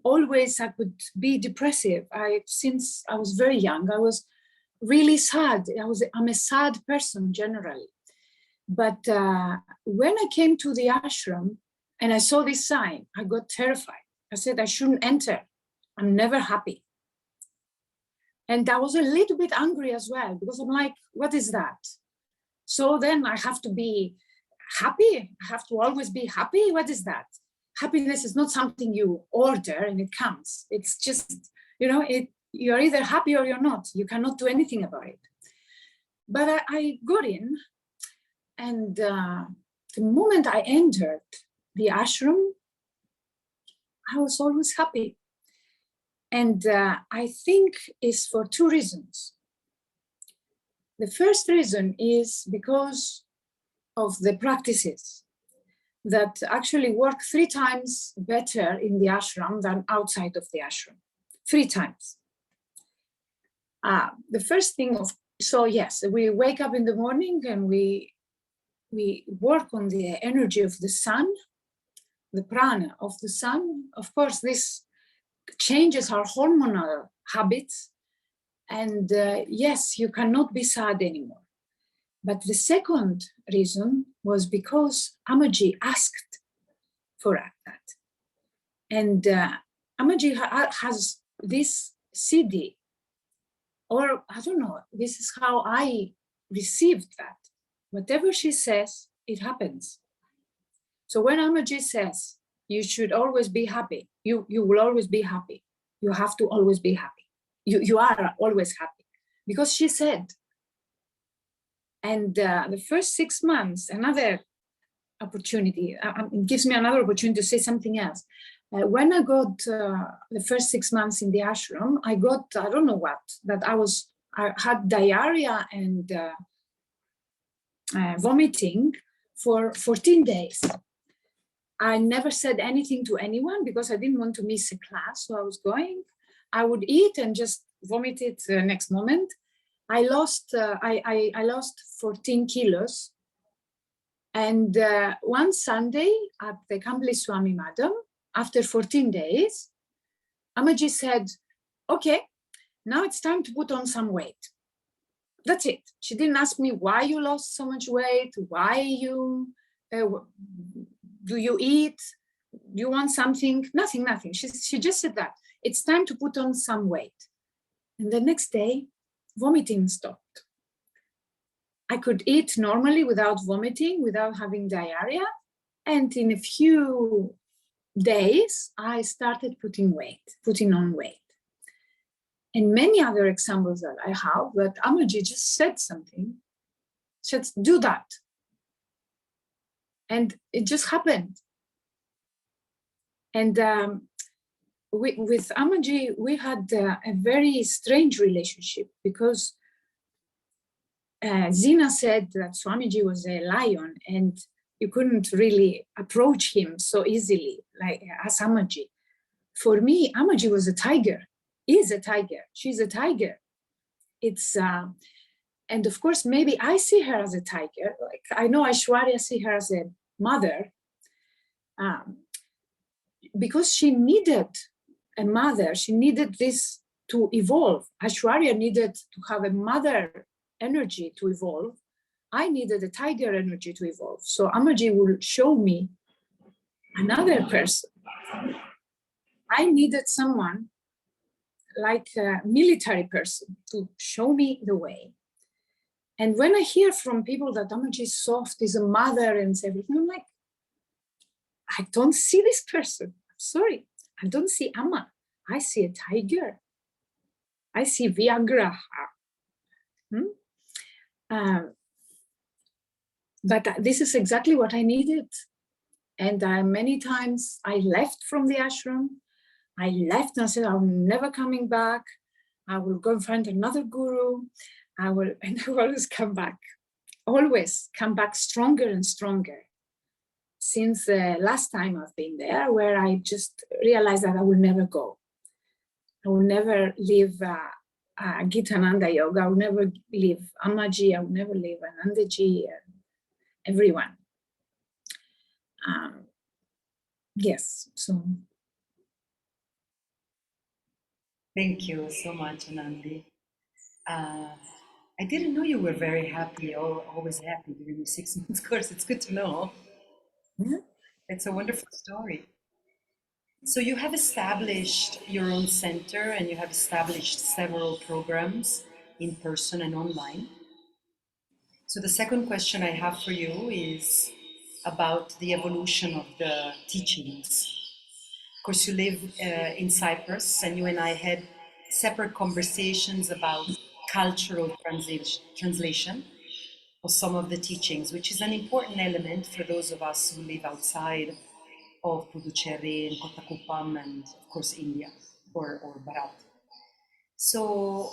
Always I could be depressive. Since I was very young, I was really sad. I'm a sad person generally. But when I came to the ashram and I saw this sign, I got terrified. I said, I shouldn't enter. I'm never happy. And I was a little bit angry as well, because I'm like, what is that? So then I have to be happy. I have to always be happy. What is that? Happiness is not something you order and it comes. It's just, you're either happy or you're not. You cannot do anything about it. But I got in, and the moment I entered the ashram, I was always happy. And I think it's for 2 reasons. The first reason is because of the practices that actually work 3 times better in the ashram than outside of the ashram. 3 times. The first thing so yes, we wake up in the morning and we work on the energy of the sun, the prana of the sun. Of course, this changes our hormonal habits. And yes, you cannot be sad anymore. But the second reason was because AMMAJI asked for that. And AMMAJI has this CD or I don't know, this is how I received that. Whatever she says, it happens. So when AMMAJI says, you should always be happy, you will always be happy. You have to always be happy. You are always happy, because she said. And the first 6 months, another opportunity, it gives me another opportunity to say something else. When I got the first 6 months in the ashram, I got, I don't know what, that I had diarrhea and vomiting for 14 days. I never said anything to anyone because I didn't want to miss a class, so I was going. I would eat and just vomit it the next moment. I lost 14 kilos. And one Sunday at the Kambli Swami Madam, after 14 days, AMMAJI said, okay, now it's time to put on some weight. That's it. She didn't ask me why you lost so much weight, why you, do you eat, do you want something? Nothing. She just said that. It's time to put on some weight. And the next day, vomiting stopped. I could eat normally without vomiting, without having diarrhea. And in a few days, I started putting on weight. And many other examples that I have, that AMMAJI just said something, said, do that. And it just happened. And with AMMAJI, we had a very strange relationship, because Zina said that Swamiji was a lion and you couldn't really approach him so easily, like as AMMAJI. For me, AMMAJI was a tiger, is a tiger, she's a tiger. It's, and of course, maybe I see her as a tiger, like I know Aishwariya see her as a mother, because she needed a mother, she needed this to evolve. Aishwariya needed to have a mother energy to evolve. I needed a tiger energy to evolve. So AMMAJI will show me another person. I needed someone like a military person to show me the way. And when I hear from people that AMMAJI is soft, is a mother and everything, I'm like, I don't see this person. I'm sorry, I don't see Amma. I see a tiger. I see Viagra. But this is exactly what I needed. And many times I left from the ashram. I left and I said, I'm never coming back. I will go and find another guru. And I will always come back. Always come back stronger and stronger. Since the last time I've been there, where I just realized that I will never go. I will never leave Gitananda Yoga. I will never leave AMMAJI. I will never leave Anandaji. Everyone. Yes, so. Thank you so much, Anandhi. I didn't know you were very happy, always happy during your 6 months course. It's good to know. Yeah. It's a wonderful story. So you have established your own center and you have established several programs in person and online. So the second question I have for you is about the evolution of the teachings. Of course, you live in Cyprus, and you and I had separate conversations about cultural translation of some of the teachings, which is an important element for those of us who live outside of Puducherry and Kottakuppam and, of course, India or Bharat. So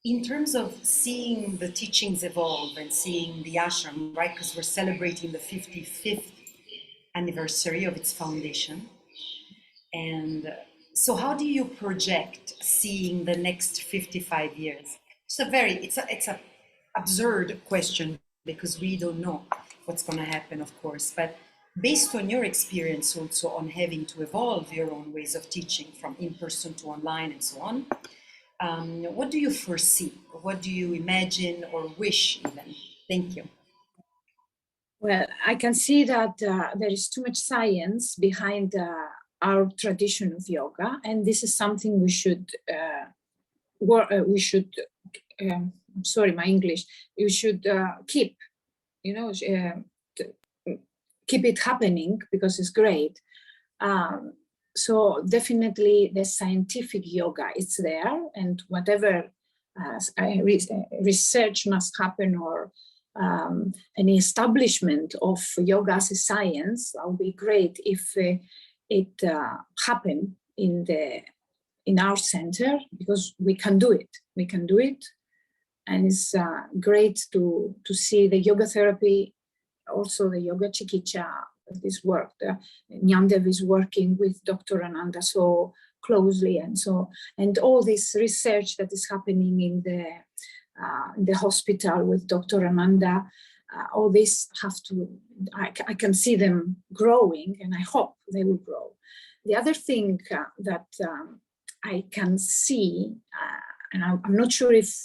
in terms of seeing the teachings evolve and seeing the ashram, right, because we're celebrating the 55th anniversary of its foundation. And so how do you project seeing the next 55 years? It's a absurd question because we don't know what's going to happen, of course, but based on your experience also on having to evolve your own ways of teaching from in-person to online and so on, what do you foresee? What do you imagine or wish even? Thank you. Well, I can see that there is too much science behind our tradition of yoga, and this is something we should we should, sorry, my English, you should keep, you know, keep it happening because it's great. So definitely the scientific yoga is there, and whatever research must happen, or any establishment of yoga as a science, that would be great if it happened in our center, because we can do it. We can do it, and it's great to see the yoga therapy, also the yoga chikicha, this work. Jnandev is working with Dr. Ananda so closely, and all this research that is happening in the hospital with Dr. Ananda, all this have to, I can see them growing, and I hope they will grow. The other thing that I can see, and I'm not sure if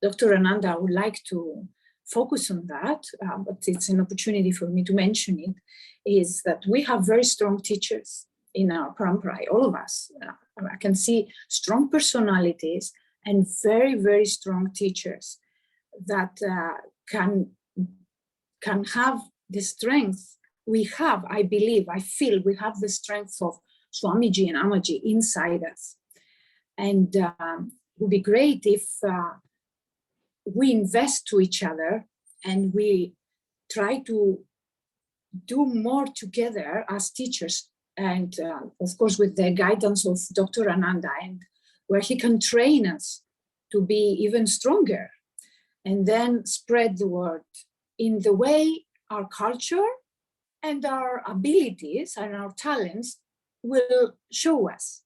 Dr. Ananda would like to focus on that, but it's an opportunity for me to mention it, is that we have very strong teachers in our parampara, all of us. I can see strong personalities and very, very strong teachers that can have the strength we have. I believe, I feel we have the strength of Swamiji and AMMAJI inside us. And it would be great if we invest to each other and we try to do more together as teachers, and of course with the guidance of Dr. Ananda, and where he can train us to be even stronger, and then spread the word in the way our culture and our abilities and our talents will show us,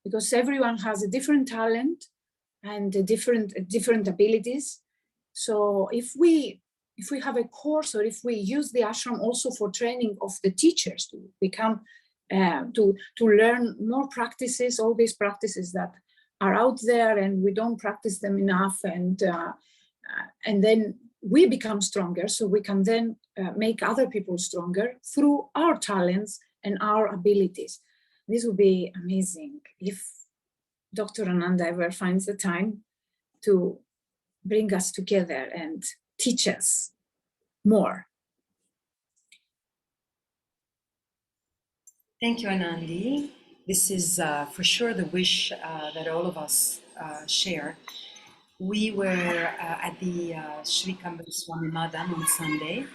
because everyone has a different talent and a different abilities. So if we have a course, or if we use the ashram also for training of the teachers to become, to learn more practices, all these practices that are out there and we don't practice them enough, and then we become stronger, so we can then make other people stronger through our talents and our abilities. This would be amazing if Dr. Ananda ever finds the time to bring us together and teach us more. Thank you, Anandi. This is for sure the wish that all of us share. We were at the Sri Kambali Swami Madam on Sunday,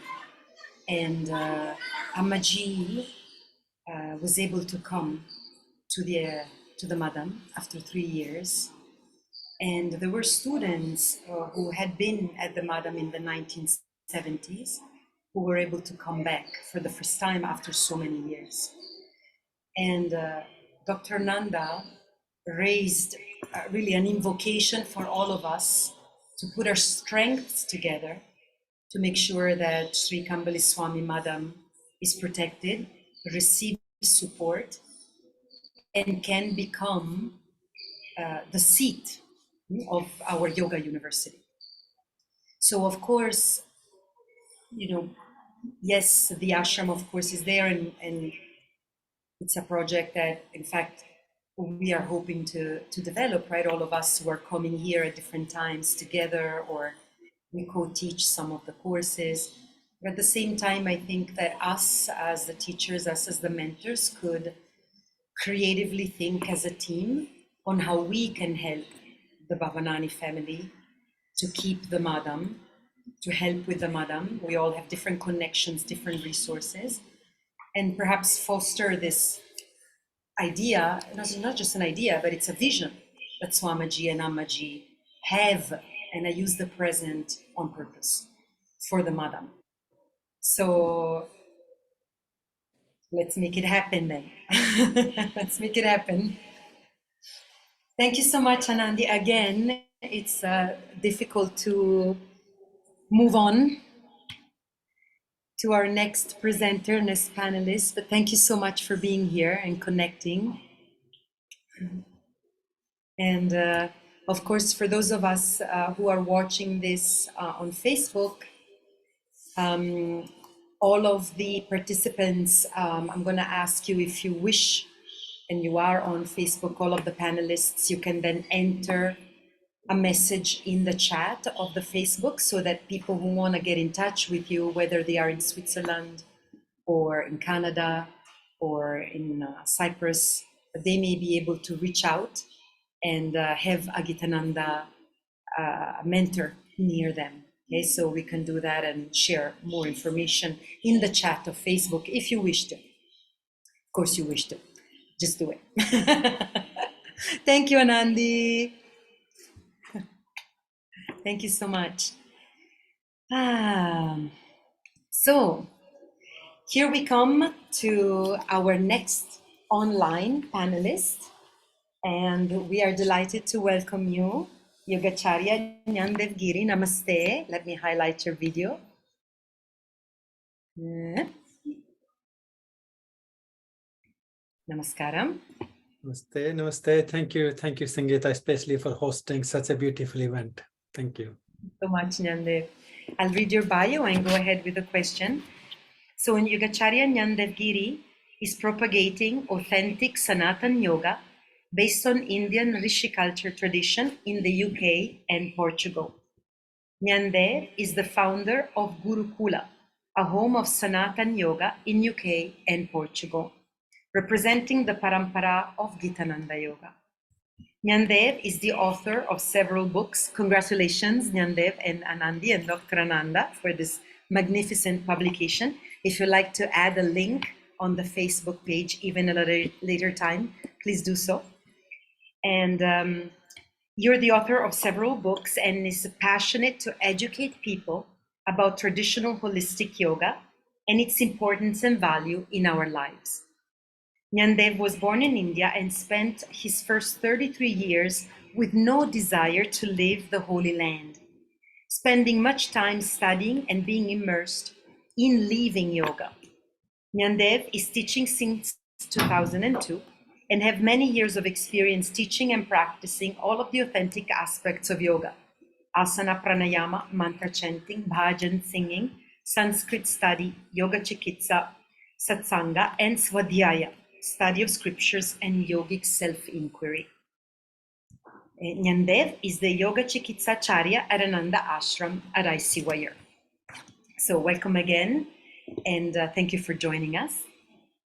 and AMMAJI was able to come to the Madam after 3 years. And there were students who had been at the Madam in the 1970s who were able to come back for the first time after so many years. And Dr. Nanda raised really an invocation for all of us to put our strengths together to make sure that Sri Kambali Swami Madam is protected, receives support, and can become the seat of our yoga university. So of course, you know, yes, the ashram of course is there, and it's a project that in fact we are hoping to develop, right? All of us who are coming here at different times together, or we co-teach some of the courses. But at the same time, I think that us as the teachers, us as the mentors, could creatively think as a team on how we can help the Bhavanani family to keep the Madam, to help with the Madam. We all have different connections, different resources, and perhaps foster this idea, not just an idea, but it's a vision that Swamiji and AMMAJI have, and I use the present on purpose for the Madam. So let's make it happen then. Let's make it happen. Thank you so much, Anandi. Again, it's difficult to move on to our next presenter, next panelist, but thank you so much for being here and connecting. And of course, for those of us who are watching this on Facebook, all of the participants, I'm going to ask you, if you wish, and you are on Facebook, all of the panelists, you can then enter a message in the chat of the Facebook so that people who want to get in touch with you, whether they are in Switzerland or in Canada or in Cyprus, they may be able to reach out and have a Gitananda mentor near them. Okay, so we can do that and share more information in the chat of Facebook if you wish to. Of course you wish to. Just do it. Thank you, Anandhi. Thank you so much. So here we come to our next online panelist, and we are delighted to welcome you, Yogacharya Jnandev Giri. Namaste. Let me highlight your video. Namaskaram. Namaste, namaste. Thank you, Sangeeta, especially for hosting such a beautiful event. Thank you. So much, Jnandev. I'll read your bio and go ahead with the question. So, Yogacharya Jnandev Giri is propagating authentic Sanatan yoga based on Indian Rishiculture tradition in the UK and Portugal. Jnandev is the founder of Gurukula, a home of Sanatan yoga in UK and Portugal, representing the parampara of Gitananda yoga. Jnandev is the author of several books. Congratulations, Jnandev and Anandhi and Dr. Ananda, for this magnificent publication. If you'd like to add a link on the Facebook page, even at a later time, please do so. And you're the author of several books and is passionate to educate people about traditional holistic yoga and its importance and value in our lives. Jnandev was born in India and spent his first 33 years with no desire to leave the Holy Land, spending much time studying and being immersed in living yoga. Jnandev is teaching since 2002 and have many years of experience teaching and practicing all of the authentic aspects of yoga: asana, pranayama, mantra chanting, bhajan singing, Sanskrit study, yoga chikitsa, satsanga, and swadhyaya, study of scriptures and yogic self-inquiry. Jnandev is the Yoga Chikitsacharya at Ananda Ashram at ICYER. So welcome again, and thank you for joining us.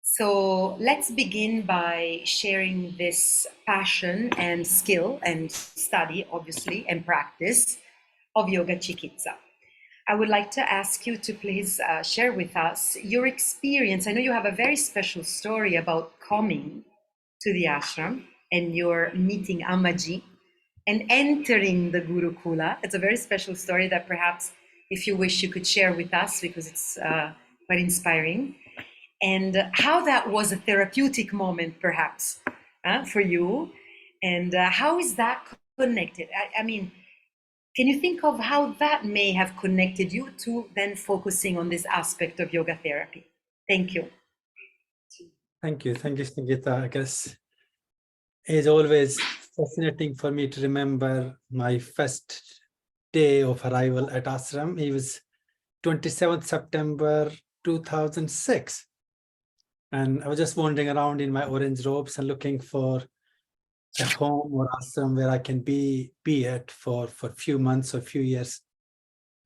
So let's begin by sharing this passion and skill and study, obviously, and practice of Yoga Chikitsa. I would like to ask you to please share with us your experience. I know you have a very special story about coming to the ashram and your meeting AMMAJI and entering the Gurukula. It's a very special story that perhaps, if you wish, you could share with us, because it's quite inspiring. And how that was a therapeutic moment, perhaps, for you. And how is that connected? I mean, can you think of how that may have connected you to then focusing on this aspect of yoga therapy? Thank you. Thank you, Sangeeta. I guess it's always fascinating for me to remember my first day of arrival at ashram. It was 27th September 2006. And I was just wandering around in my orange robes and looking for a home or ashram where I can be at for a few months or a few years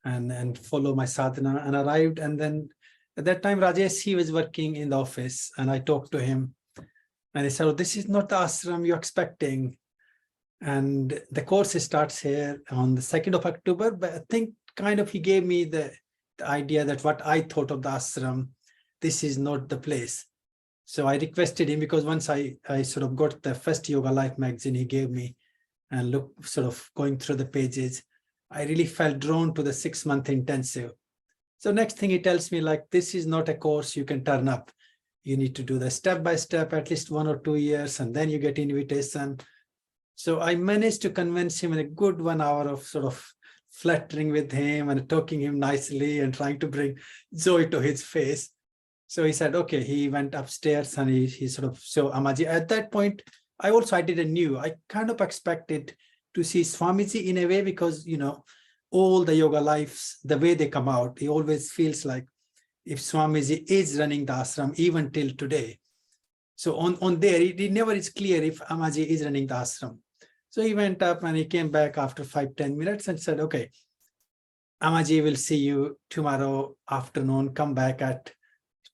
and follow my sadhana, and arrived. And then at that time, Rajesh, he was working in the office, and I talked to him and he said, "Oh, this is not the ashram you're expecting. And the course starts here on the 2nd of October. But I think kind of he gave me the idea that what I thought of the ashram, this is not the place." So I requested him, because once I sort of got the first Yoga Life magazine he gave me and look sort of going through the pages, I really felt drawn to the 6-month intensive. So next thing he tells me, like, this is not a course you can turn up. You need to do the step by step, at least 1 or 2 years, and then you get invitation. So I managed to convince him in a good 1 hour of sort of flattering with him and talking him nicely and trying to bring joy to his face. So he said, okay, he went upstairs and he sort of, so AMMAJI. At that point, I didn't know. I kind of expected to see Swamiji in a way, because, you know, all the yoga lives, the way they come out, it always feels like if Swamiji is running the ashram even till today. So on there, it never is clear if AMMAJI is running the ashram. So he went up and he came back after 5-10 minutes and said, okay, Ammaji will see you tomorrow afternoon, come back at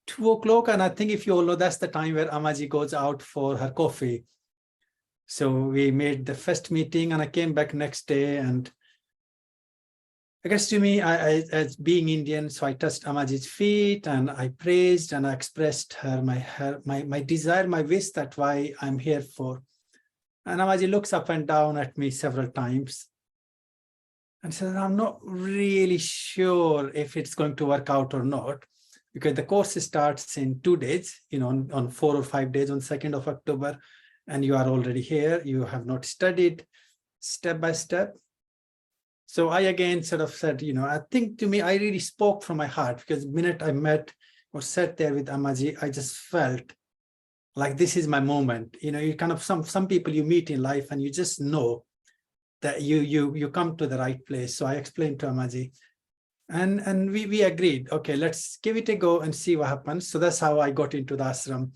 2 o'clock. And I think if you all know, that's the time where Ammaji goes out for her coffee. So we made the first meeting and I came back next day. And I guess to me, I as being Indian, so I touched Ammaji's feet and I praised and I expressed her my desire, my wish that why I'm here for. And Ammaji looks up and down at me several times and says, I'm not really sure if it's going to work out or not, because the course starts in 2 days, on 4 or 5 days, on 2nd of October, and you are already here. You have not studied step by step. So I again sort of said, I think to me, I really spoke from my heart, because the minute I met or sat there with Ammaji, I just felt like this is my moment. You kind of, some people you meet in life and you just know that you come to the right place. So I explained to Ammaji and we agreed, okay, let's give it a go and see what happens. So that's how I got into the ashram.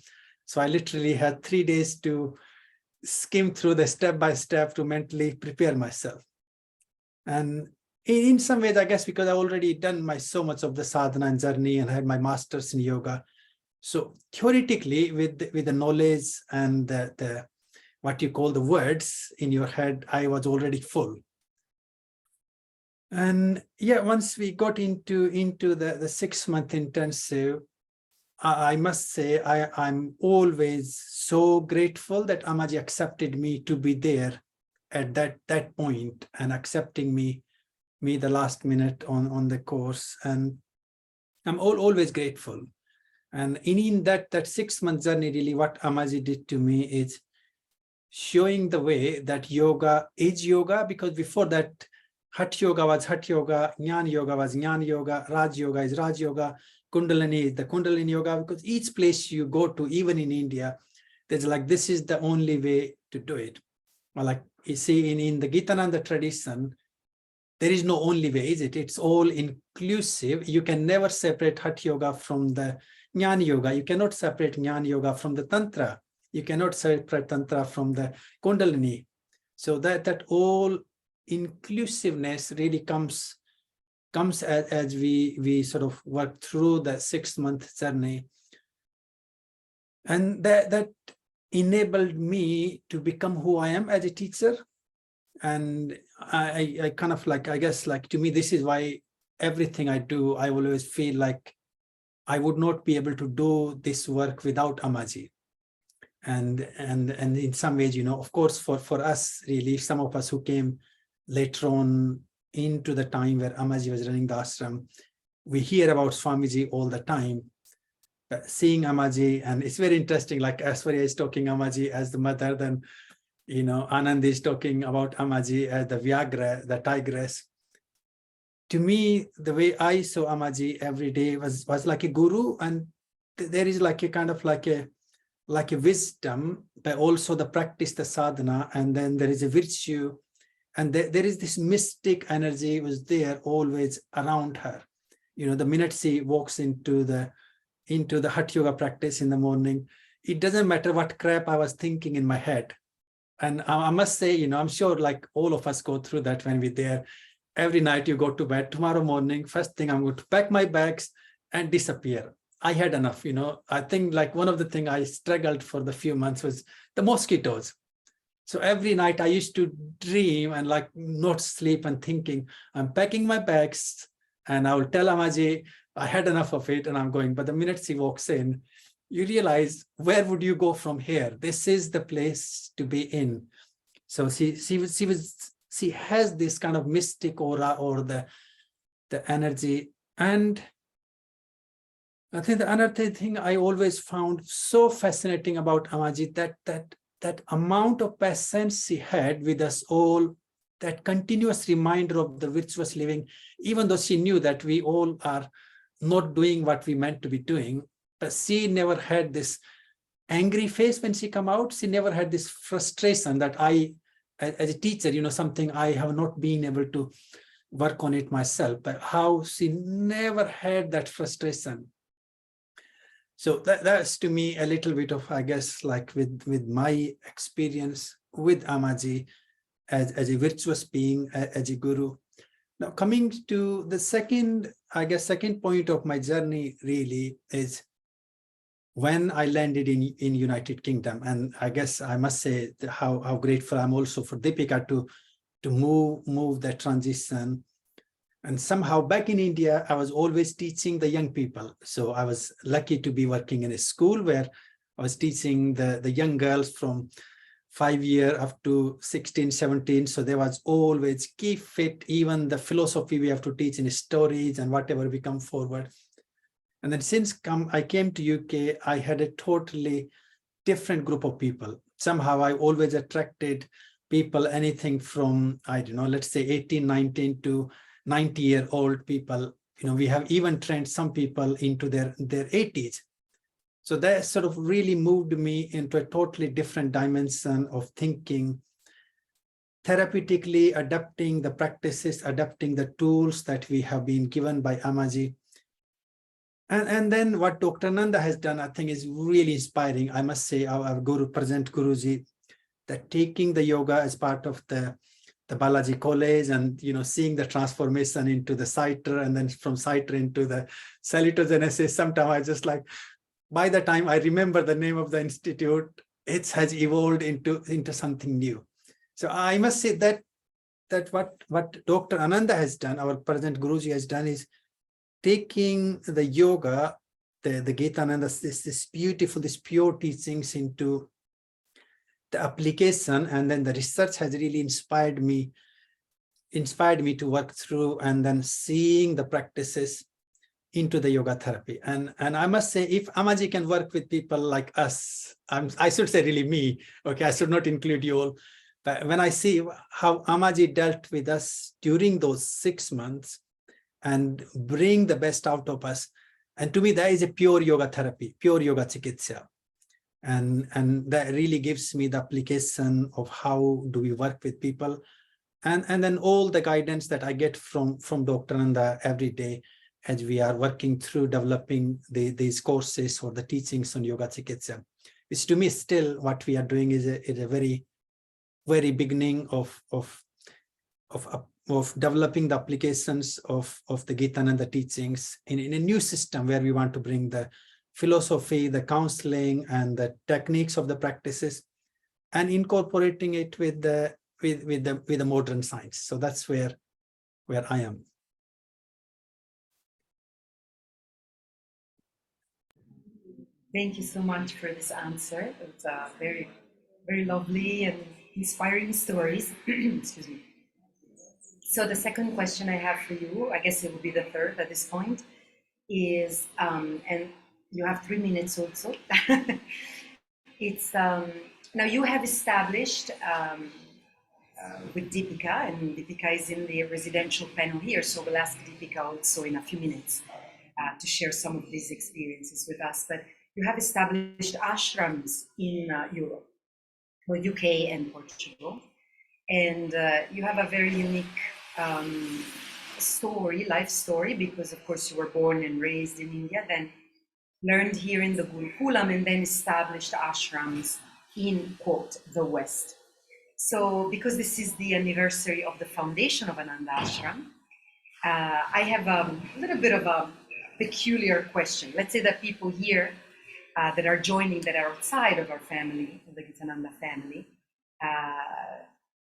So I literally had 3 days to skim through the step by step to mentally prepare myself. And in some ways, I guess, because I already done so much of the sadhana and journey and had my masters in yoga. So theoretically, with the knowledge and the what you call the words in your head, I was already full. And yeah, once we got into the 6-month intensive, I must say I'm always so grateful that Ammaji accepted me to be there at that point and accepting me the last minute on the course. And I'm always grateful. And in that 6-month journey, really what Ammaji did to me is showing the way that yoga is yoga, because before that, Hatha Yoga was Hatha Yoga, Jnana Yoga was Jnana Yoga, Raj Yoga is Raj Yoga, Kundalini is the Kundalini Yoga, because each place you go to, even in India, there's like, this is the only way to do it. Or like you see in the Gitananda tradition, there is no only way, is it? It's all inclusive. You can never separate Hatha Yoga from the Jnana Yoga. You cannot separate Jnana Yoga from the Tantra. You cannot separate Tantra from the Kundalini. So that all inclusiveness really comes as we sort of work through the 6-month journey. And that enabled me to become who I am as a teacher. And I kind of like, I guess, like, to me, this is why everything I do, I always feel like I would not be able to do this work without Ammaji. And in some ways, of course, for us, really, some of us who came later on into the time where Ammaji was running the ashram, we hear about Swamiji all the time. But seeing Ammaji, and it's very interesting, like Aishwariya is talking Ammaji as the mother, then Anandhi is talking about Ammaji as the Vyagra, the tigress. To me, the way I saw Ammaji every day was like a guru, and there is like a kind of like a wisdom, but also the practice, the sadhana, and then there is a virtue, and there is this mystic energy was there always around her. The minute she walks into the Hatha Yoga practice in the morning, it doesn't matter what crap I was thinking in my head. And I must say, I'm sure like all of us go through that when we're there. Every night you go to bed, tomorrow morning, first thing I'm going to pack my bags and disappear. I had enough, I think like one of the things I struggled for the few months was the mosquitoes. So every night I used to dream and like not sleep and thinking, I'm packing my bags and I will tell Ammaji, I had enough of it and I'm going. But the minute she walks in, you realize, where would you go from here? This is the place to be in. So she has this kind of mystic aura or the energy. And I think the another thing I always found so fascinating about Ammaji, that amount of patience she had with us all, that continuous reminder of the virtuous living, even though she knew that we all are not doing what we meant to be doing, but she never had this angry face when she come out. She never had this frustration that I, as a teacher, something I have not been able to work on it myself, but how she never had that frustration. So that's to me a little bit of, I guess, like with my experience with Ammaji, as a virtuous being, as a guru. Now, coming to the second, I guess, second point of my journey really is when I landed in United Kingdom. And I guess I must say how grateful I'm also for Deepika to move that transition. And somehow back in India, I was always teaching the young people. So I was lucky to be working in a school where I was teaching the young girls from 5 years up to 16, 17. So there was always keep fit, even the philosophy we have to teach in stories and whatever we come forward. And then since I came to UK, I had a totally different group of people. Somehow I always attracted people, anything from, I don't know, let's say 18, 19 to 90-year-old people. You know, we have even trained some people into their 80s. So that sort of really moved me into a totally different dimension of thinking, therapeutically adapting the practices, adapting the tools that we have been given by AMMAJI. And then what Dr. Nanda has done, I think, is really inspiring. I must say, our Guru, present Guruji, that taking the yoga as part of the Balaji College and, you know, seeing the transformation into the Saiter and then from Saiter into the Salutogenesis, sometimes I just like, by the time I remember the name of the institute, it has evolved into something new. So I must say that what Dr. Ananda has done, our present Guruji has done, is taking the yoga, the Gita Ananda, this beautiful, this pure teachings into the application, and then the research has really inspired me to work through and then seeing the practices into the yoga therapy. And I must say, if AMMAJI can work with people like us, I should say really me, okay, I should not include you all, but when I see how AMMAJI dealt with us during those 6 months and bring the best out of us, and to me that is a pure yoga therapy, pure yoga chikitsa. And that really gives me the application of how do we work with people, and then all the guidance that I get from Dr. Nanda every day as we are working through developing these courses or the teachings on yoga chikitsa, which to me still what we are doing is a very, very beginning of developing the applications of the Gita and the teachings in a new system where we want to bring the philosophy, the counseling, and the techniques of the practices, and incorporating it with the modern science. So that's where I am. Thank you so much for this answer. It's very, very lovely and inspiring stories. Excuse me. So the second question I have for you, I guess it will be the third at this point, is, and you have 3 minutes also. It's, now you have established with Deepika, and Deepika is in the residential panel here, so we'll ask Deepika also in a few minutes to share some of these experiences with us. But you have established ashrams in Europe, or UK and Portugal, and you have a very unique life story, because of course you were born and raised in India, then learned here in the Gurukulam, and then established ashrams in, quote, the West. So because this is the anniversary of the foundation of Ananda Ashram, I have a little bit of a peculiar question. Let's say that people here that are joining, that are outside of our family, the Gitananda family,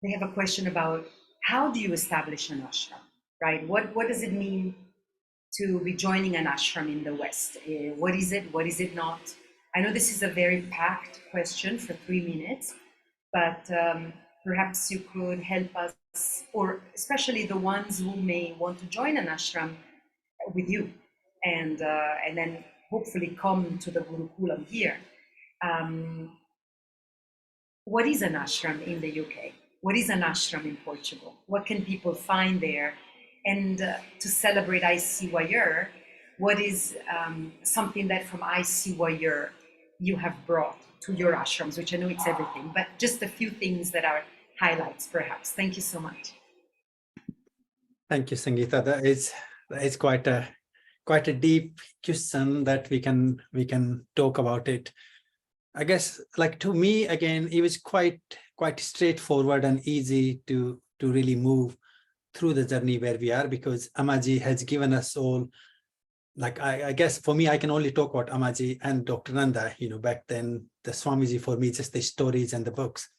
they have a question about how do you establish an ashram, right? What does it mean to be joining an ashram in the West? What is it? What is it not? I know this is a very packed question for 3 minutes, but perhaps you could help us, or especially the ones who may want to join an ashram with you, and then hopefully come to the Gurukulam here. What is an ashram in the UK? What is an ashram in Portugal? What can people find there? And to celebrate ICYER, what is something that from ICYER you have brought to your ashrams, which I know it's everything, but just a few things that are highlights, perhaps. Thank you so much. Thank you, Sangeeta. That is quite a deep question that we can talk about it. I guess, like, to me, again, it was quite quite straightforward and easy to really move through the journey where we are, because AMMAJI has given us all, like I guess for me, I can only talk about AMMAJI and Dr. Nanda. Back then the Swamiji for me, just the stories and the books,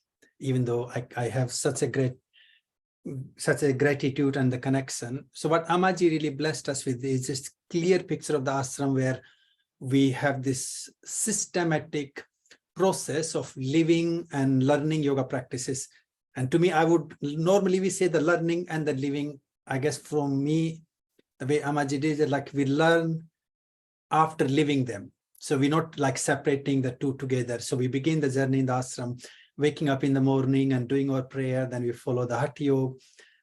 even though I have such a gratitude and the connection. So what AMMAJI really blessed us with is just clear picture of the ashram, where we have this systematic process of living and learning yoga practices. And to me, normally we say the learning and the living. I guess from me, the way AMMAJI did it, like we learn after living them. So we're not like separating the two together. So we begin the journey in the ashram, waking up in the morning and doing our prayer. Then we follow the Hatha Yoga.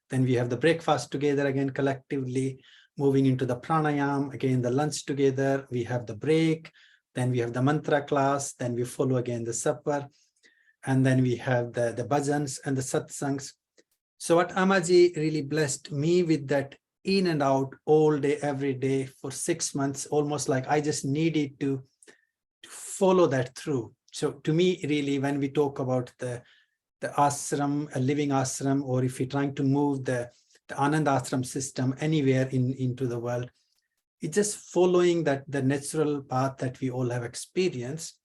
Then we have the breakfast together again collectively, moving into the pranayam, again the lunch together. We have the break. Then we have the mantra class. Then we follow again the supper. And then we have the bhajans and the satsangs. So what AMMAJI really blessed me with, that in and out all day, every day for 6 months, almost like I just needed to follow that through. So to me, really, when we talk about the ashram, a living ashram, or if you're trying to move the Anand ashram system anywhere into the world, it's just following the natural path that we all have experienced.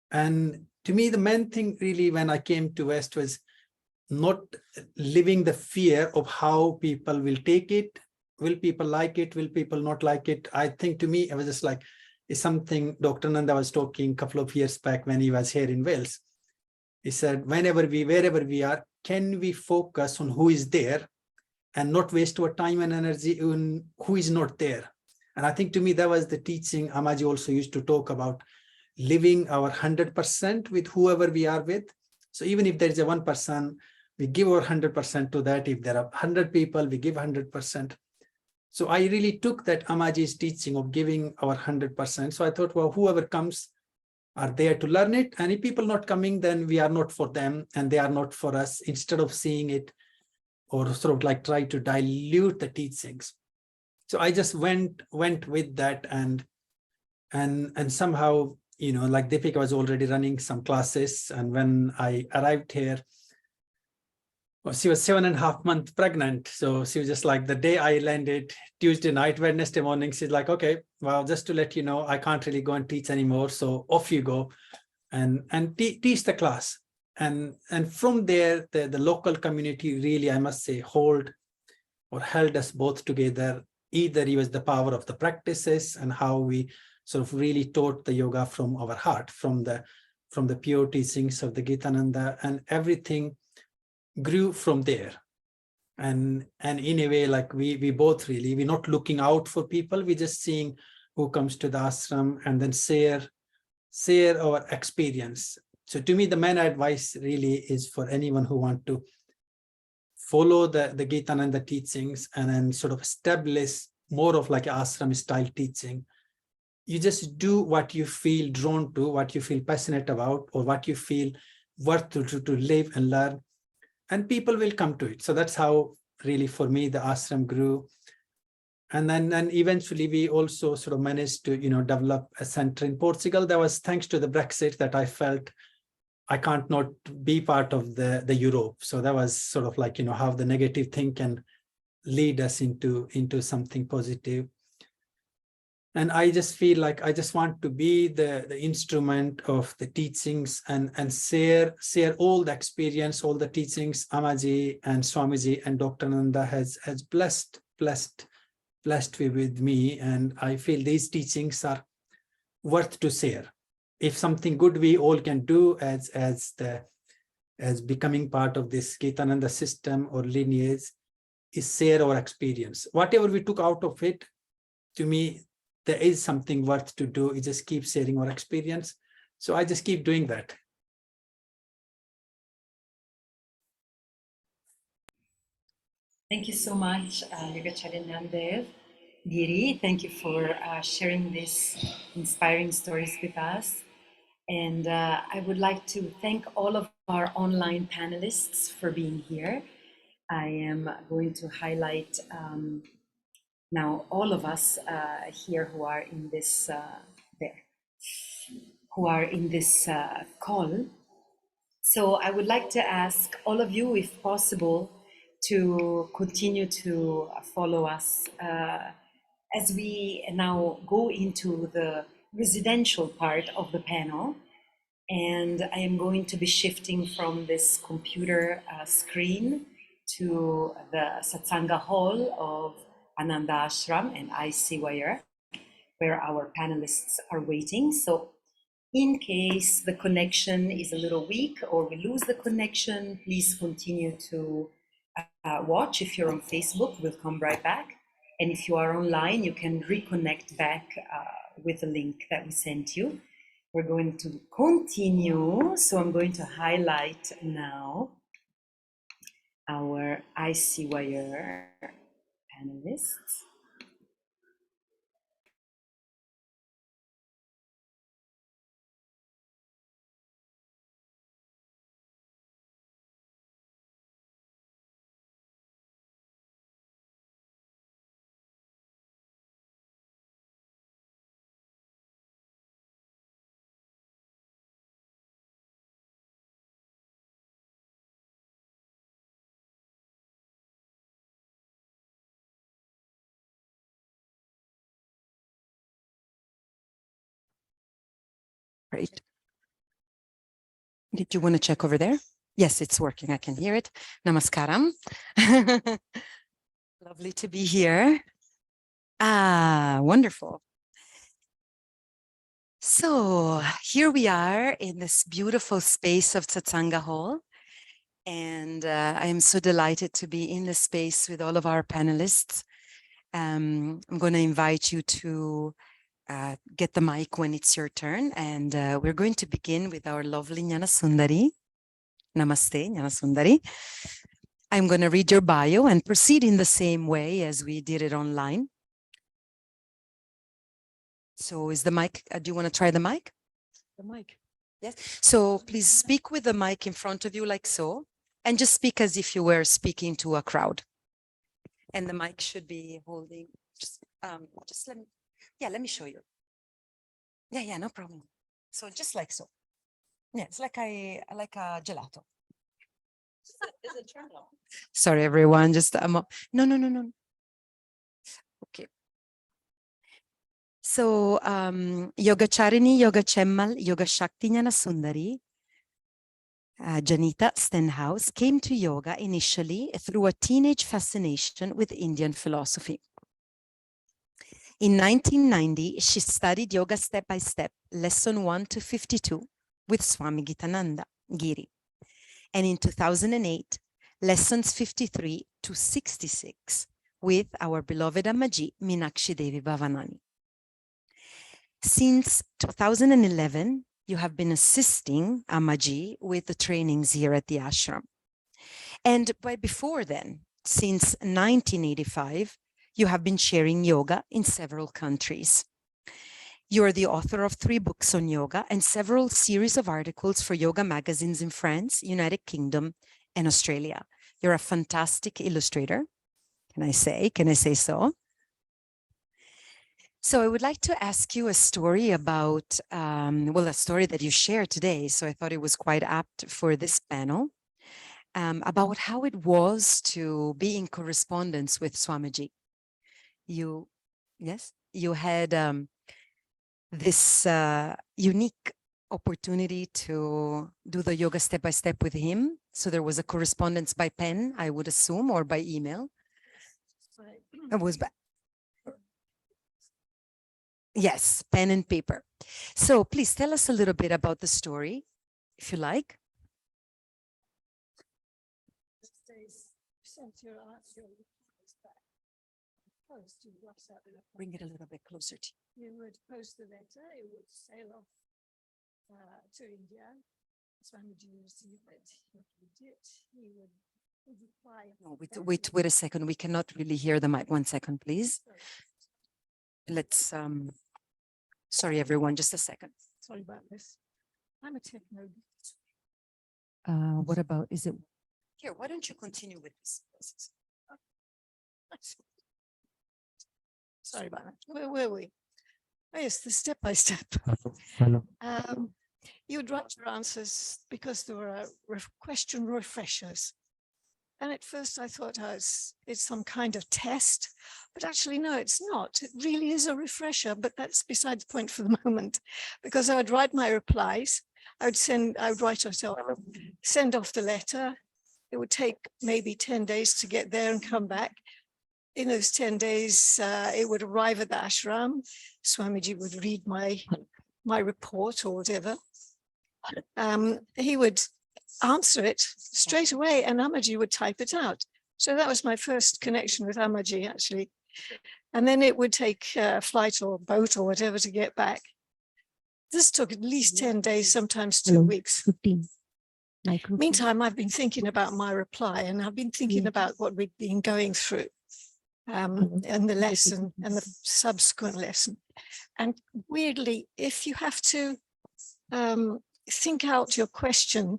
And to me, the main thing really when I came to West was not living the fear of how people will take it. Will people like it? Will people not like it? I think to me, it was just like, it's something Dr. Nanda was talking a couple of years back when he was here in Wales. He said, wherever we are, can we focus on who is there and not waste our time and energy on who is not there? And I think to me, that was the teaching AMMAJI also used to talk about, living our 100% with whoever we are with. So even if there is a one person, we give our 100% to that. If there are 100 people, we give 100%. So I really took that AMMAJI's teaching of giving our 100%. So I thought, well, whoever comes are there to learn it. And if people not coming, then we are not for them and they are not for us, instead of seeing it or sort of like try to dilute the teachings. So I just went with that, and somehow, like Deepika was already running some classes. And when I arrived here, well, she was 7.5 months pregnant. So she was just like, the day I landed, Tuesday night, Wednesday morning, she's like, okay, well, just to let you know, I can't really go and teach anymore. So off you go and teach the class. And from there, the local community really, I must say, held us both together. Either it was the power of the practices and how we sort of really taught the yoga from our heart, from the pure teachings of the Gitananda, and everything grew from there. And in a way, like we both really, we're not looking out for people, we're just seeing who comes to the ashram and then share our experience. So to me, the main advice really is for anyone who want to follow the Gitananda teachings and then sort of establish more of like ashram style teaching. You just do what you feel drawn to, what you feel passionate about, or what you feel worth to live and learn, and people will come to it. So that's how really for me the ashram grew. And then eventually we also sort of managed to develop a center in Portugal. That was thanks to the Brexit that I felt I can't not be part of the Europe. So that was sort of like how the negative thing can lead us into something positive. And I just feel like I just want to be the instrument of the teachings and share all the experience, all the teachings AMMAJI and Swamiji and Dr. Nanda has blessed with me. And I feel these teachings are worth to share. If something good we all can do as becoming part of this Gitananda system or lineage is share our experience. Whatever we took out of it, to me, there is something worth to do. You just keep sharing our experience. So I just keep doing that. Thank you so much, Yogacharini Jnandev. Giri, thank you for sharing these inspiring stories with us. And I would like to thank all of our online panelists for being here. I am going to highlight now all of us here who are in this call. So I would like to ask all of you, if possible, to continue to follow us as we now go into the residential part of the panel. And I am going to be shifting from this computer screen to the Satsanga Hall of Ananda Ashram and ICYER, where our panelists are waiting. So in case the connection is a little weak or we lose the connection, please continue to watch. If you're on Facebook, we'll come right back. And if you are online, you can reconnect back with the link that we sent you. We're going to continue. So I'm going to highlight now our ICYER panelists. Great. Did you want to check over there? Yes, it's working. I can hear it. Namaskaram. Lovely to be here. Ah, wonderful. So here we are in this beautiful space of Satsanga Hall. And I am so delighted to be in the space with all of our panelists. I'm going to invite you to get the mic when it's your turn. And we're going to begin with our lovely Jnanasundari. Namaste, Jnanasundari. I'm going to read your bio and proceed in the same way as we did it online. So is the mic, do you want to try the mic? The mic. Yes. So please speak with the mic in front of you like so, and just speak as if you were speaking to a crowd. And the mic should be holding, just let me, let me show you. Yeah, no problem. So just like so. Yeah, it's like a gelato. Is it turned on? Sorry, everyone. Just no. Okay. So Yogacharini Yogachemmal Yogashakti Jnanasundari Janita Stenhouse came to yoga initially through a teenage fascination with Indian philosophy. In 1990, she studied yoga step by step, lesson 1 to 52, with Swami Gitananda, Giri. And in 2008, lessons 53 to 66, with our beloved AMMAJI, Meenakshi Devi Bhavanani. Since 2011, you have been assisting AMMAJI with the trainings here at the ashram. And before then, since 1985, you have been sharing yoga in several countries. You are the author of 3 books on yoga and several series of articles for yoga magazines in France, United Kingdom, and Australia. You're a fantastic illustrator. Can I say so? So I would like to ask you a story about, a story that you shared today. So I thought it was quite apt for this panel, about how it was to be in correspondence with Swamiji. You had this unique opportunity to do the yoga step by step with him. So there was a correspondence by pen, I would assume, or by email. It was yes, pen and paper. So please tell us a little bit about the story, if you like. Bring it a little bit closer to you. You would post the letter, it would sail off to India. Swamiji received it, he would it, he would reply. No, wait a second. We cannot really hear the mic. 1 second, please. Let's, sorry, everyone, just a second. Sorry about this. I'm a techno. What about, is it? Here, why don't you continue with this? Sorry about that. Where were we? Oh, yes, the step by step. Hello. you would write your answers because there were question refreshers. And at first I thought, oh, it's some kind of test, but actually, no, it's not. It really is a refresher, but that's beside the point for the moment, because I would write my replies. I would write myself, send off the letter. It would take maybe 10 days to get there and come back. In those 10 days, it would arrive at the ashram. Swamiji would read my report or whatever. He would answer it straight away and AMMAJI would type it out. So that was my first connection with AMMAJI, actually. And then it would take a flight or boat or whatever to get back. This took at least 10 days, sometimes 2 weeks. Meantime, I've been thinking about my reply and I've been thinking about what we've been going through and the lesson and the subsequent lesson. And weirdly, if you have to think out your question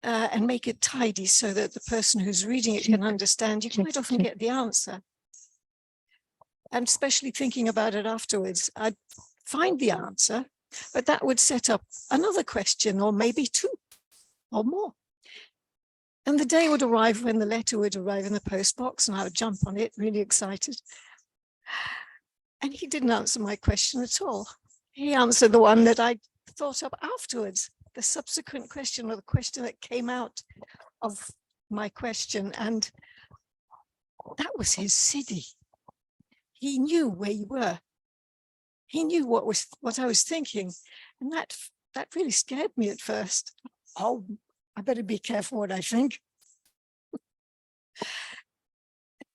and make it tidy so that the person who's reading it can understand, you quite often get the answer. And especially thinking about it afterwards, I'd find the answer, but that would set up another question or maybe 2 or more. And the day would arrive when the letter would arrive in the post box and I would jump on it, really excited. And he didn't answer my question at all. He answered the one that I thought up afterwards, the subsequent question or the question that came out of my question. And that was his siddhi. He knew where you were. He knew what I was thinking. And that really scared me at first. Oh, I better be careful what I think.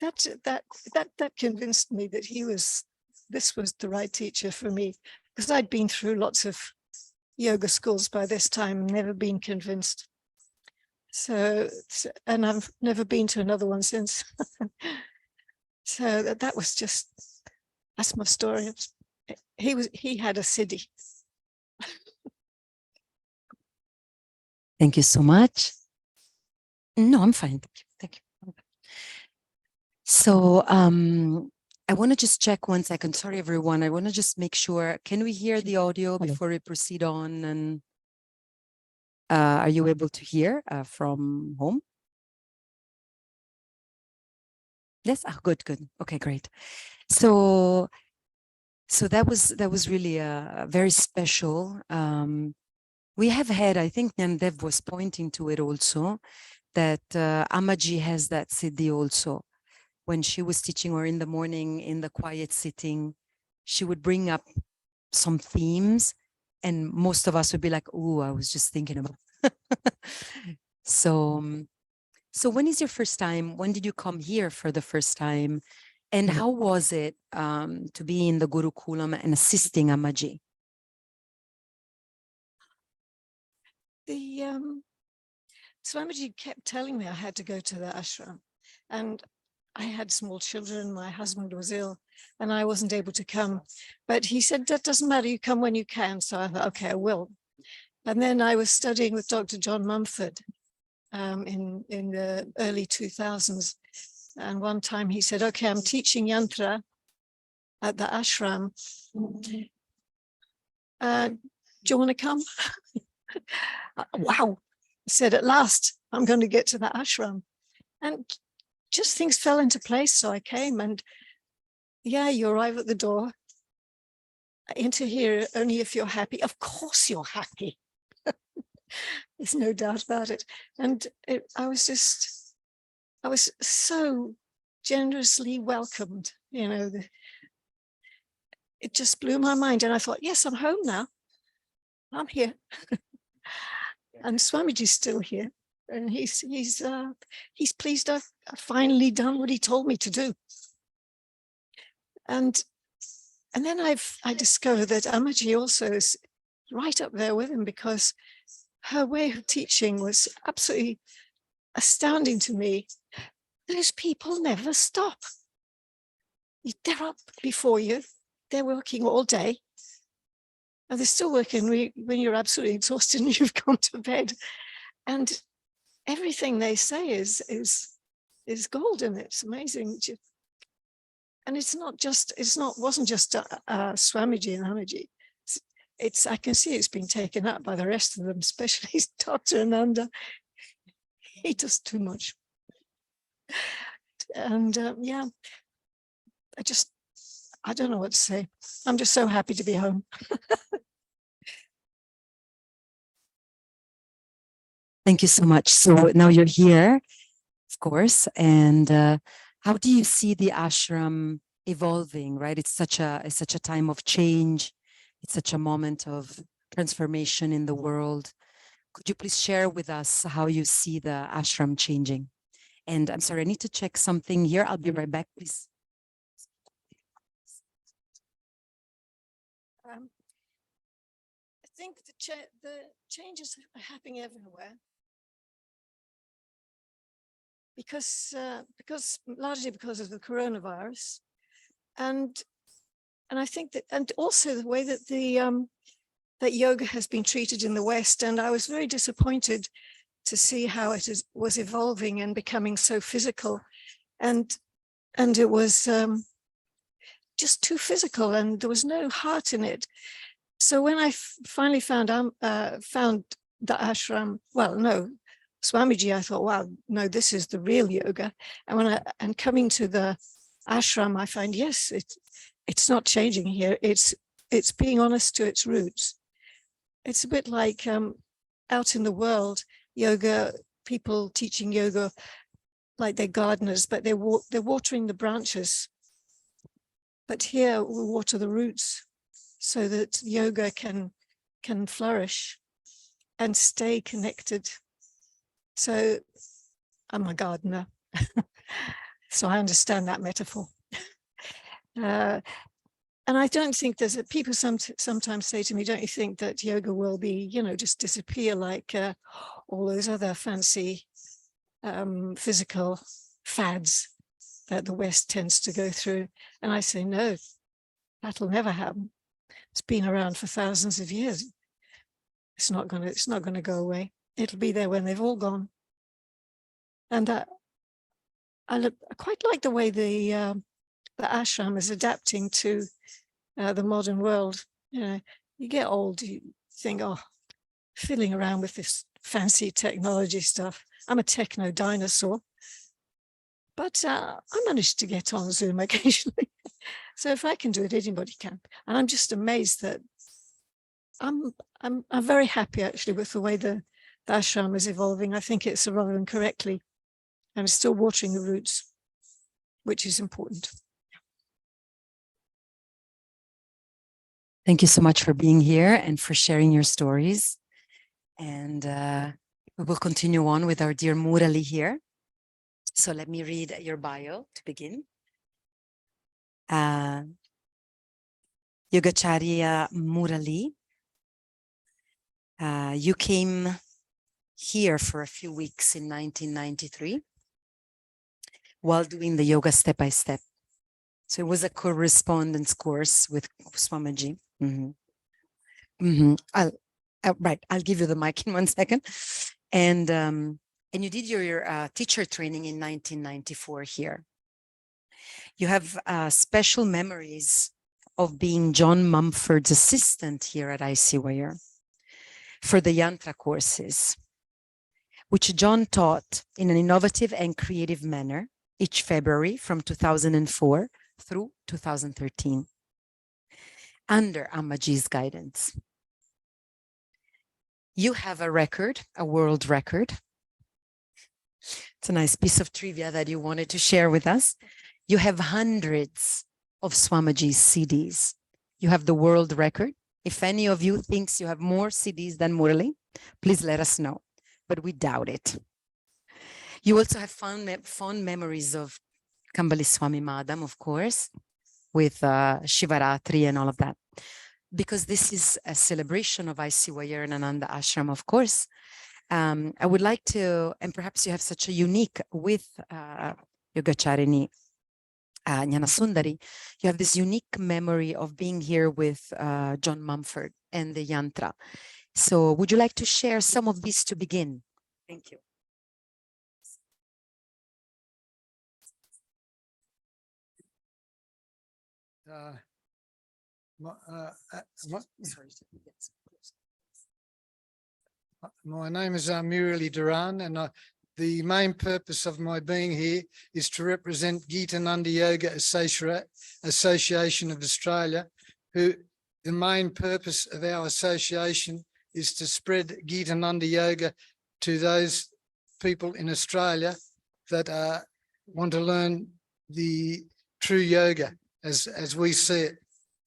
That convinced me that this was the right teacher for me, because I'd been through lots of yoga schools by this time, never been convinced. So, and I've never been to another one since. So that was just, that's my story. He had a siddhi. Thank you so much. No, I'm fine. Thank you. So I want to just check 1 second. Sorry, everyone. I want to just make sure. Can we hear the audio before we proceed on? And are you able to hear from home? Yes. Oh, good. Okay, great. So that was really very special. We have had, I think Jnandev was pointing to it also, that AMMAJI has that siddhi also. When she was teaching or in the morning in the quiet sitting, she would bring up some themes and most of us would be like, oh, I was just thinking about. So when is your first time? When did you come here for the first time? And how was it to be in the Gurukulam and assisting AMMAJI? Swamiji kept telling me I had to go to the ashram, and I had small children, my husband was ill, and I wasn't able to come. But he said, that doesn't matter, you come when you can. So I thought, okay, I will. And then I was studying with Dr. John Mumford in the early 2000s. And one time he said, okay, I'm teaching yantra at the ashram. Do you want to come? Wow. I said, at last, I'm going to get to the ashram. And just things fell into place. So I came and yeah, you arrive at the door. Enter here only if you're happy. Of course you're happy. There's no doubt about it. And I was so generously welcomed, you know, it just blew my mind. And I thought, yes, I'm home now. I'm here. And Swamiji's still here. And he's pleased I've finally done what he told me to do. And then I discovered that AMMAJI also is right up there with him, because her way of teaching was absolutely astounding to me. Those people never stop. They're up before you. They're working all day. And they're still working when you're absolutely exhausted and you've gone to bed. And everything they say is golden. It's amazing. And wasn't just Swamiji and AMMAJI. I can see it's been taken up by the rest of them, especially Dr. Ananda. He does too much. And yeah, I don't know what to say. I'm just so happy to be home. Thank you so much. So now you're here, of course. And how do you see the ashram evolving, right? It's such a time of change. It's such a moment of transformation in the world. Could you please share with us how you see the ashram changing? And I'm sorry, I need to check something here. I'll be right back, please. I think the changes are happening everywhere because largely because of the coronavirus, and I think that, and also the way that that yoga has been treated in the West. And I was very disappointed to see how it was evolving and becoming so physical, and it was just too physical, and there was no heart in it. So when I finally found the ashram, well, no, Swamiji, I thought, wow, no, this is the real yoga. And coming to the ashram, I find, yes, it's not changing here. It's being honest to its roots. It's a bit like out in the world, yoga, people teaching yoga like they're gardeners, but they're watering the branches. But here we water the roots so that yoga can flourish and stay connected. So I'm a gardener, so I understand that metaphor. And I don't think people sometimes say to me, don't you think that yoga will be, just disappear like all those other fancy physical fads that the West tends to go through? And I say, no, that'll never happen. It's been around for thousands of years. It's not going to go away. It'll be there when they've all gone. And I quite like the way the ashram is adapting to the modern world. You get old, you think, oh, fiddling around with this fancy technology stuff. I'm a techno dinosaur, but I managed to get on Zoom occasionally. So if I can do it, anybody can. And I'm just amazed that I'm very happy actually with the way the ashram is evolving. I think it's evolving correctly, and it's still watering the roots, which is important. Thank you so much for being here and for sharing your stories. And we will continue on with our dear Murali here. So let me read your bio to begin. Yogacharya Murali. You came here for a few weeks in 1993 while doing the yoga step by step. So it was a correspondence course with Swamiji. Right, I'll give you the mic in 1 second. And you did your teacher training in 1994 here. You have special memories of being John Mumford's assistant here at ICYER for the Yantra courses, which John taught in an innovative and creative manner each February from 2004 through 2013, under AMMAJI's guidance. You have a record, a world record. It's a nice piece of trivia that you wanted to share with us. You have hundreds of Swamiji's CDs. You have the world record. If any of you thinks you have more CDs than Murali, please let us know, but we doubt it. You also have fond memories of Kambali Swami Madam, of course, with Shivaratri and all of that. Because this is a celebration of ICYER and Ananda Ashram, of course, I would like to, and perhaps you have such a unique with Yogacharini Jnanasundari, you have this unique memory of being here with John Mumford and the Yantra. So would you like to share some of these to begin? Thank you. My name is Murali Duran, and the main purpose of my being here is to represent Yogacharini Yoga Association of Australia, who the main purpose of our association is to spread Yogacharini Yoga to those people in Australia that want to learn the true yoga as we see it.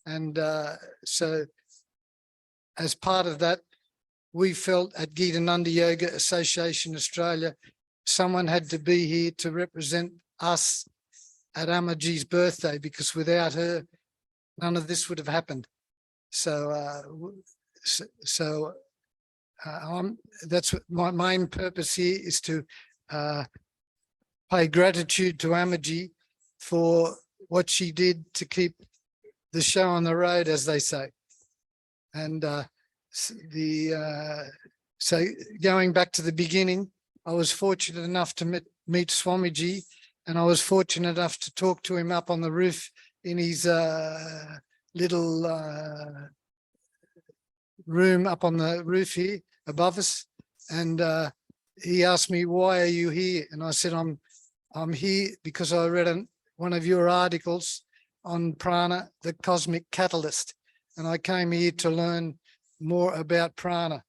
And so as part of that, we felt at Yogacharini Yoga Association Australia, someone had to be here to represent us at AMMAJI's birthday, because without her, none of this would have happened. So, that's what my main purpose here is, to pay gratitude to AMMAJI for what she did to keep the show on the road, as they say. And so going back to the beginning, I was fortunate enough to meet Swamiji, and I was fortunate enough to talk to him up on the roof in his little room up on the roof here above us. And he asked me, "Why are you here?" And I said, I'm here because I read one of your articles on prana, the cosmic catalyst, and I came here to learn more about prana.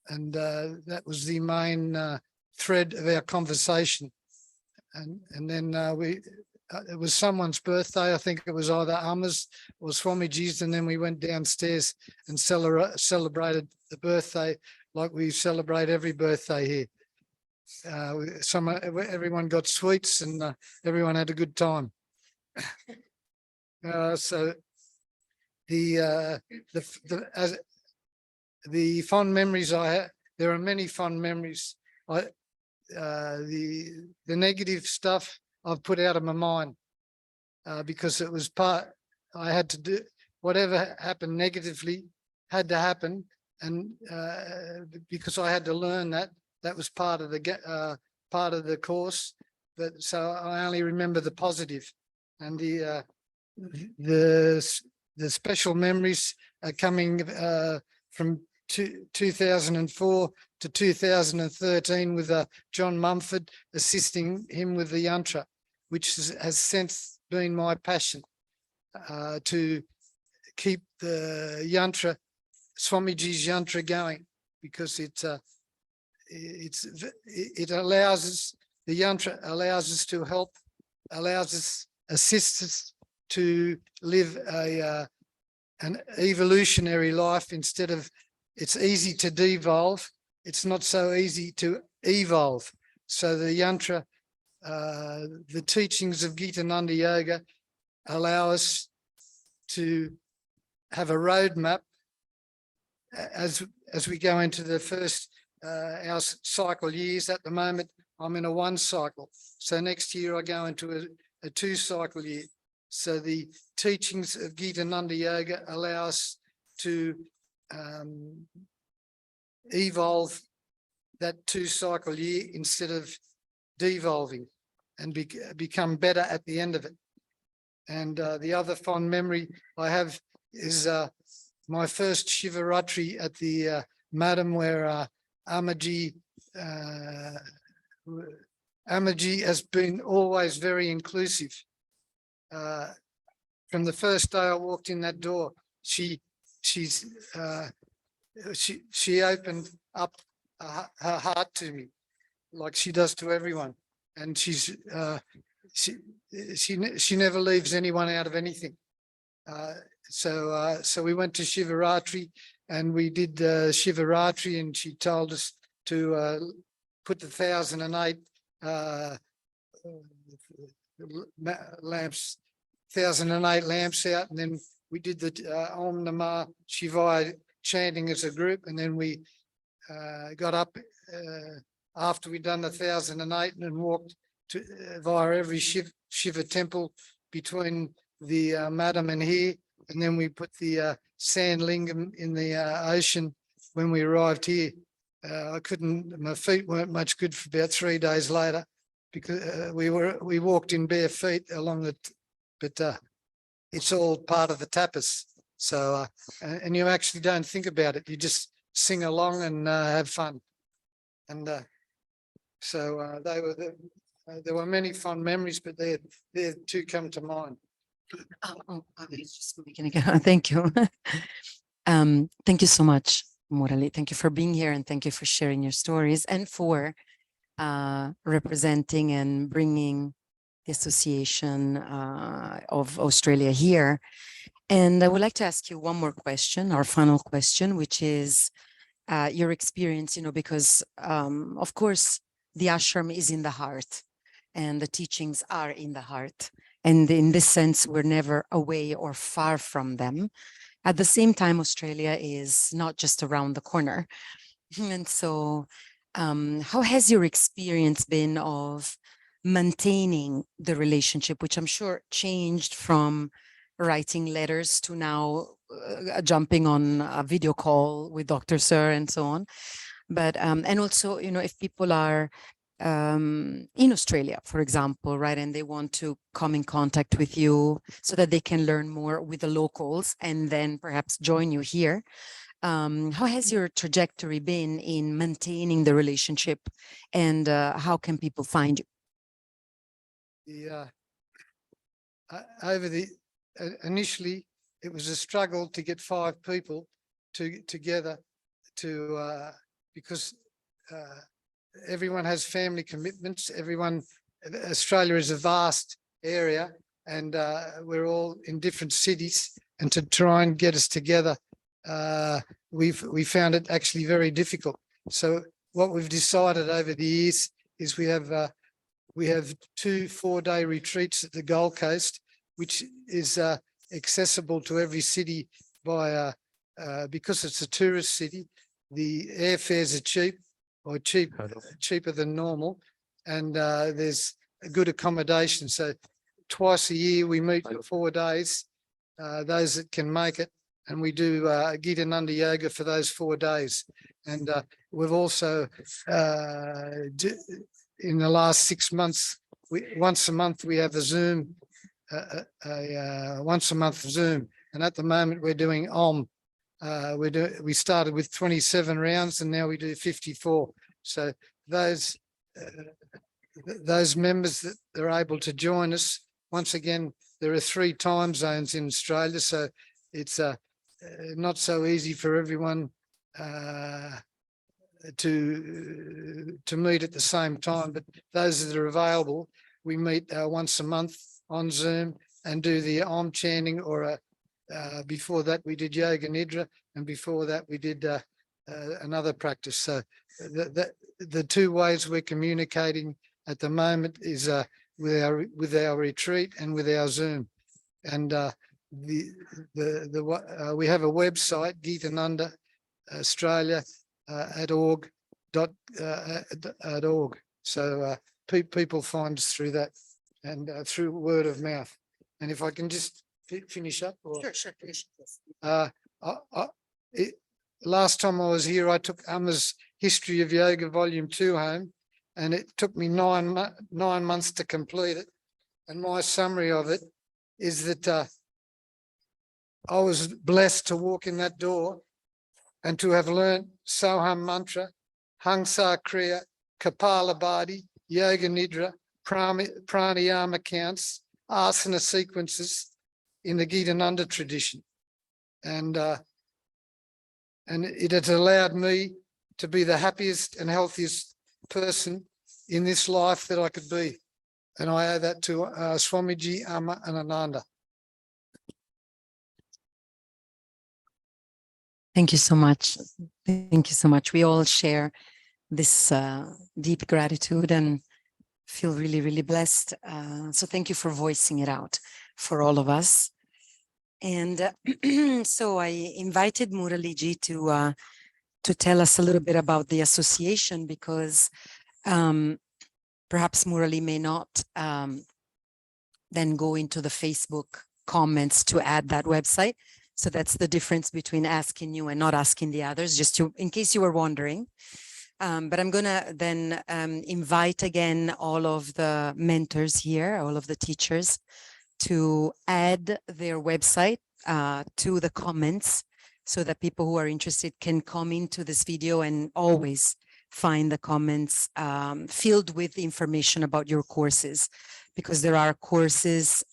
And that was the main thread of our conversation. And then it was someone's birthday. I think it was either Amma's or Swamiji's, and then we went downstairs and celebrated the birthday like we celebrate every birthday here. Everyone got sweets, and everyone had a good time. So the fond memories I have, there are many fond memories. The negative stuff I've put out of my mind, because it was I had to do whatever happened negatively had to happen, and because I had to learn that was part of the course. But so I only remember the positive, and the special memories are coming from 2004 to 2013 with John Mumford assisting him with the yantra, which has since been my passion, to keep the yantra, Swamiji's yantra, going, because it allows us, the yantra allows us to help, assists us to live an evolutionary life instead of, it's easy to devolve, it's not so easy to evolve. So the yantra, the teachings of Yogacharini Yoga allow us to have a roadmap as we go into the first our cycle years. At the moment, I'm in a 1 cycle. So next year I go into a 2 cycle year. So the teachings of Yogacharini Yoga allow us to evolve that 2 cycle year instead of devolving, and become better at the end of it. And the other fond memory I have is my first Shivaratri at the Madam, where AMMAJI has been always very inclusive. From the first day I walked in that door, she opened up her heart to me, like she does to everyone, and she never leaves anyone out of anything. So we went to Shivaratri, and we did Shivaratri, and she told us to put the 1008 lamps, 1008 lamps out, and then we did the Om Namah Shivaya chanting as a group, and then we got up after we'd done the 1008 and walked via every Shiva temple between the Madam and here, and then we put the sand lingam in the ocean when we arrived here. My feet weren't much good for about 3 days later, because we walked in bare feet along the, but it's all part of the tapas. So, and you actually don't think about it. You just sing along and have fun. And so there were many fond memories, but there two come to mind. It's just beginning. Thank you. Thank you so much, Murali. Thank you for being here and thank you for sharing your stories and for representing and bringing the Association of Australia here. And I would like to ask you one more question, our final question, which is your experience, because of course, the ashram is in the heart and the teachings are in the heart. And in this sense, we're never away or far from them. At the same time, Australia is not just around the corner. And so how has your experience been of maintaining the relationship, which I'm sure changed from writing letters to now jumping on a video call with Dr. Sir and so on. But, and also, if people are in Australia, for example, right, and they want to come in contact with you so that they can learn more with the locals and then perhaps join you here. How has your trajectory been in maintaining the relationship and how can people find you? Yeah, initially it was a struggle to get 5 people together because everyone has family commitments. Australia is a vast area and we're all in different cities, and to try and get us together, we found it actually very difficult. So what we've decided over the years is we have 2 4-day retreats at the Gold Coast, which is accessible to every city by because it's a tourist city. The airfares are cheap, or cheaper than normal, and there's a good accommodation. So twice a year we meet for 4 days, those that can make it, and we do Gita Nanda yoga for those 4 days. And we've also in the last 6 months, once a month we have a Zoom, once a month Zoom, and at the moment we're doing Om. We started with 27 rounds and now we do 54. So those members that are able to join us, once again, there are 3 time zones in Australia, so it's not so easy for everyone to meet at the same time. But those that are available, we meet once a month on Zoom and do the Om chanting, or before that we did Yoga Nidra, and before that we did another practice. So the 2 ways we're communicating at the moment is with our retreat and with our Zoom. And we have a website, Gitananda Australia .org. So people find us through that and through word of mouth. And if I can just finish up. Or, Sure. Last time I was here, I took Amma's History of Yoga Volume 2 home, and it took me 9 months to complete it. And my summary of it is that I was blessed to walk in that door and to have learned Soham Mantra, Hangsa Kriya, Kapalabhati, Yoga Nidra, Pranayama counts, asana sequences in the Gitananda tradition. And it has allowed me to be the happiest and healthiest person in this life that I could be. And I owe that to Swamiji, Amma and Ananda. Thank you so much. Thank you so much. We all share this deep gratitude and feel really, really blessed. So thank you for voicing it out for all of us. And so I invited Muraliji to tell us a little bit about the association, because perhaps Murali may not then go into the Facebook comments to add that website. So that's the difference between asking you and not asking the others, just in case you were wondering. But I'm going to then invite again all of the mentors here, all of the teachers, to add their website to the comments so that people who are interested can come into this video and always find the comments filled with information about your courses, because there are courses,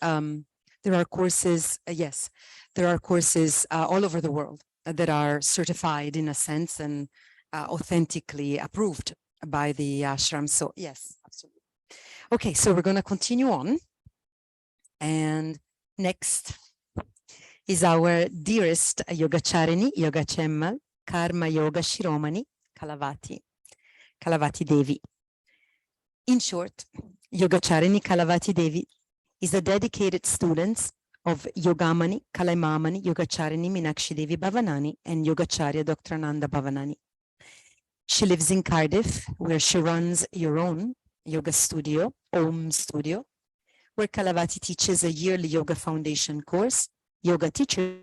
yes, there are courses all over the world that are certified in a sense and authentically approved by the ashram. So yes, absolutely. Okay, so we're going to continue on. And next is our dearest Yogacharini, Yogacharya Karma Yoga Shiromani Kalavathi, Kalavathi Devi. In short, Yogacharini Kalavathi Devi is a dedicated student of Yogamani, Kalaimamani, Yogacharini Meenakshi Devi Bhavanani and Yogacharya Dr. Ananda Bhavanani. She lives in Cardiff, where she runs your own yoga studio, Om Studio, where Kalavathi teaches a yearly yoga foundation course, yoga teacher.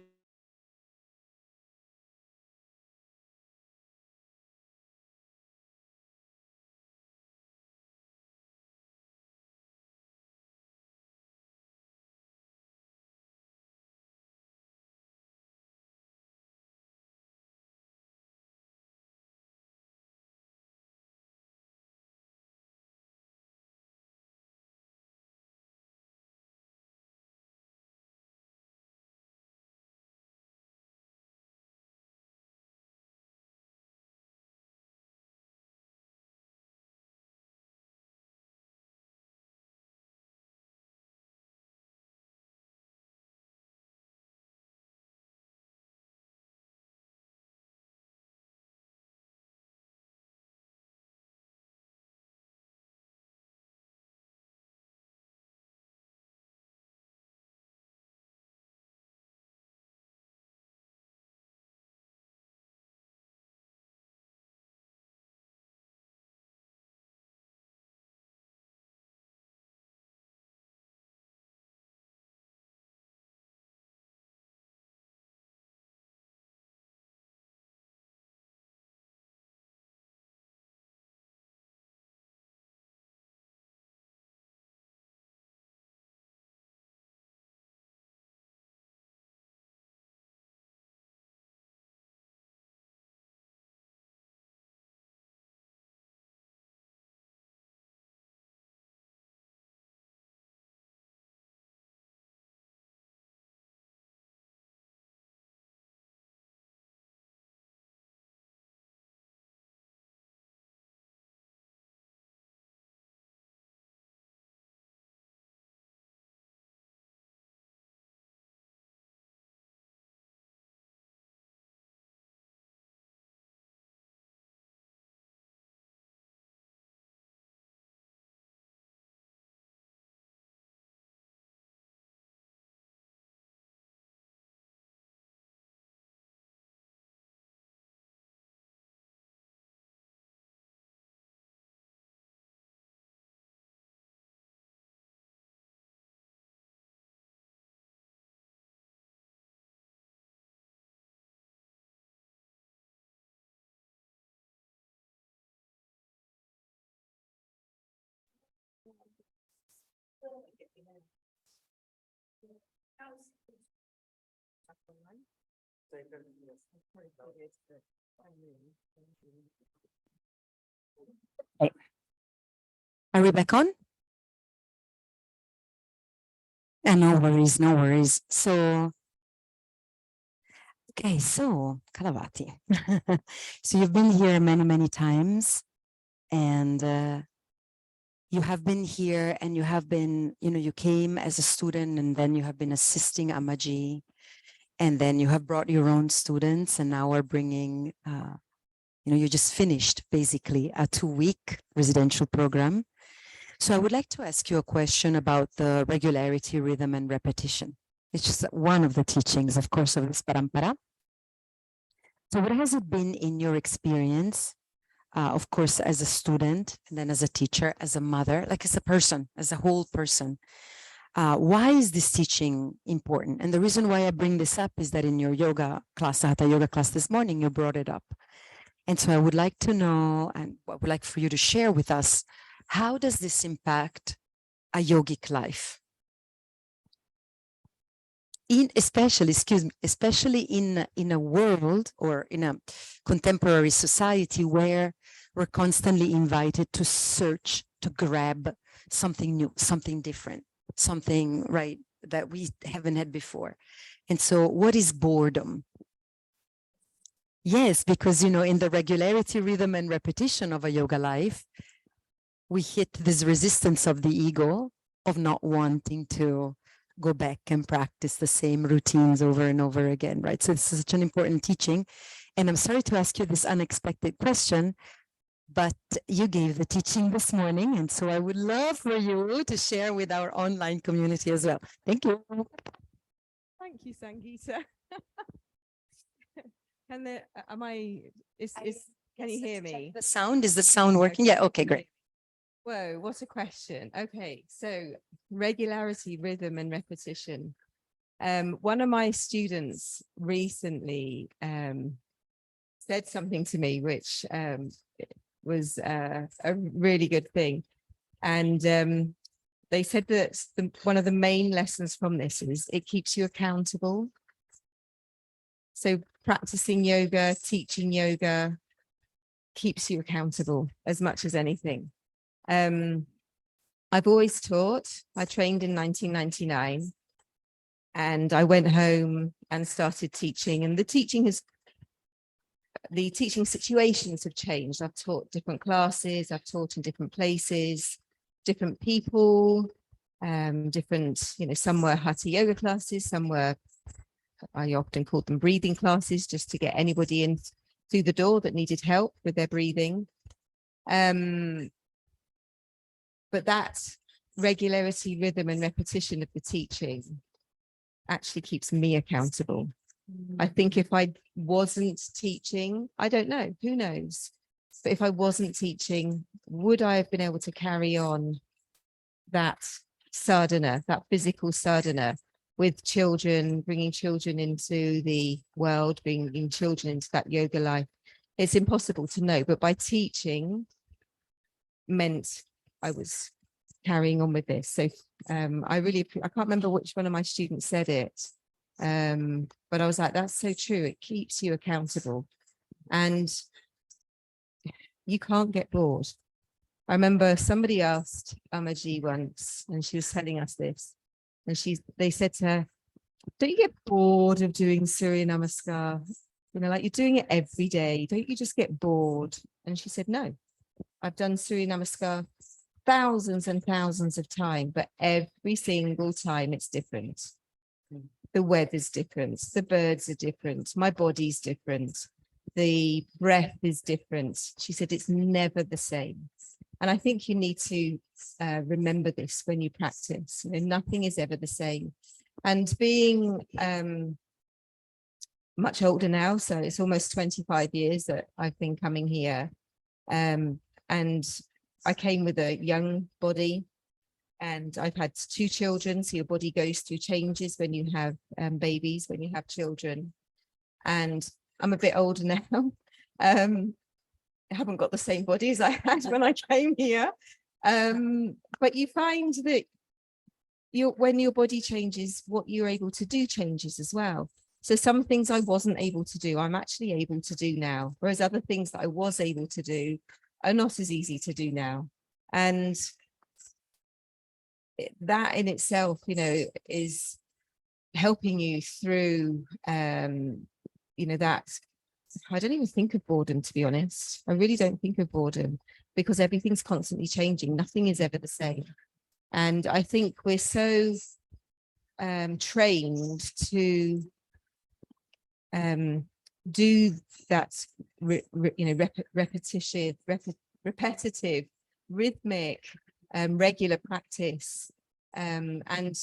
Are we back on? No worries, no worries. So, okay, so Kalavathi. So you've been here many, many times, and you have been here and you have been, you came as a student and then you have been assisting AMMAJI, and then you have brought your own students, and now we're bringing, you just finished basically a 2-week residential program. So I would like to ask you a question about the regularity, rhythm, and repetition. It's just one of the teachings, of course, of this parampara. So what has it been in your experience, of course, as a student, and then as a teacher, as a mother, like as a person, as a whole person? Why is this teaching important? And the reason why I bring this up is that in your yoga class, Hatha yoga class this morning, you brought it up. And so I would like to know, and I would like for you to share with us, how does this impact a yogic life? especially in a world or in a contemporary society where we're constantly invited to search, to grab something new, something different, something right that we haven't had before. And so what is boredom? Yes, because, you know, in the regularity, rhythm, and repetition of a yoga life, we hit this resistance of the ego of not wanting to go back and practice the same routines over and over again, right? So this is such an important teaching. And I'm sorry to ask you this unexpected question, but you gave the teaching this morning. And so I would love for you to share with our online community as well. Thank you. Thank you, Sangeeta. Can you hear me? Is the sound working? Yeah, okay, great. Whoa, what a question. Okay, so regularity, rhythm, and repetition. One of my students recently said something to me, which was a really good thing. And they said that one of the main lessons from this is it keeps you accountable. So practicing yoga, teaching yoga keeps you accountable as much as anything. I've always taught. I trained in 1999 and I went home and started teaching, and the teaching situations have changed. I've taught different classes, I've taught in different places, different people, different, you know, some were hatha yoga classes, some were, I often called them breathing classes, just to get anybody in through the door that needed help with their breathing. But that regularity, rhythm, and repetition of the teaching actually keeps me accountable. I think if I wasn't teaching, I don't know, who knows? But if I wasn't teaching, would I have been able to carry on that sadhana, that physical sadhana with children, bringing children into the world, bringing children into that yoga life? It's impossible to know, but by teaching meant I was carrying on with this. So I can't remember which one of my students said it, but I was like, that's so true. It keeps you accountable and you can't get bored. I remember somebody asked AMMAJI once, and she was telling us this, and they said to her, don't you get bored of doing Surya Namaskar? You know, like you're doing it every day. Don't you just get bored? And she said, no, I've done Surya Namaskar thousands and thousands of times, but every single time it's different. The weather's different, the birds are different, my body's different, the breath is different. She said it's never the same. And I think you need to remember this when you practice. You know, nothing is ever the same. And being much older now, so it's almost 25 years that I've been coming here, and I came with a young body, and I've had 2 children. So your body goes through changes when you have babies, when you have children. And I'm a bit older now. I haven't got the same body as I had when I came here. But you find that when your body changes, what you're able to do changes as well. So some things I wasn't able to do, I'm actually able to do now, whereas other things that I was able to do are not as easy to do now. And that in itself, you know, is helping you through, you know, that I don't even think of boredom, to be honest. I really don't think of boredom because everything's constantly changing. Nothing is ever the same. And I think we're so trained to do that, you know, repetitive, rhythmic, regular practice. And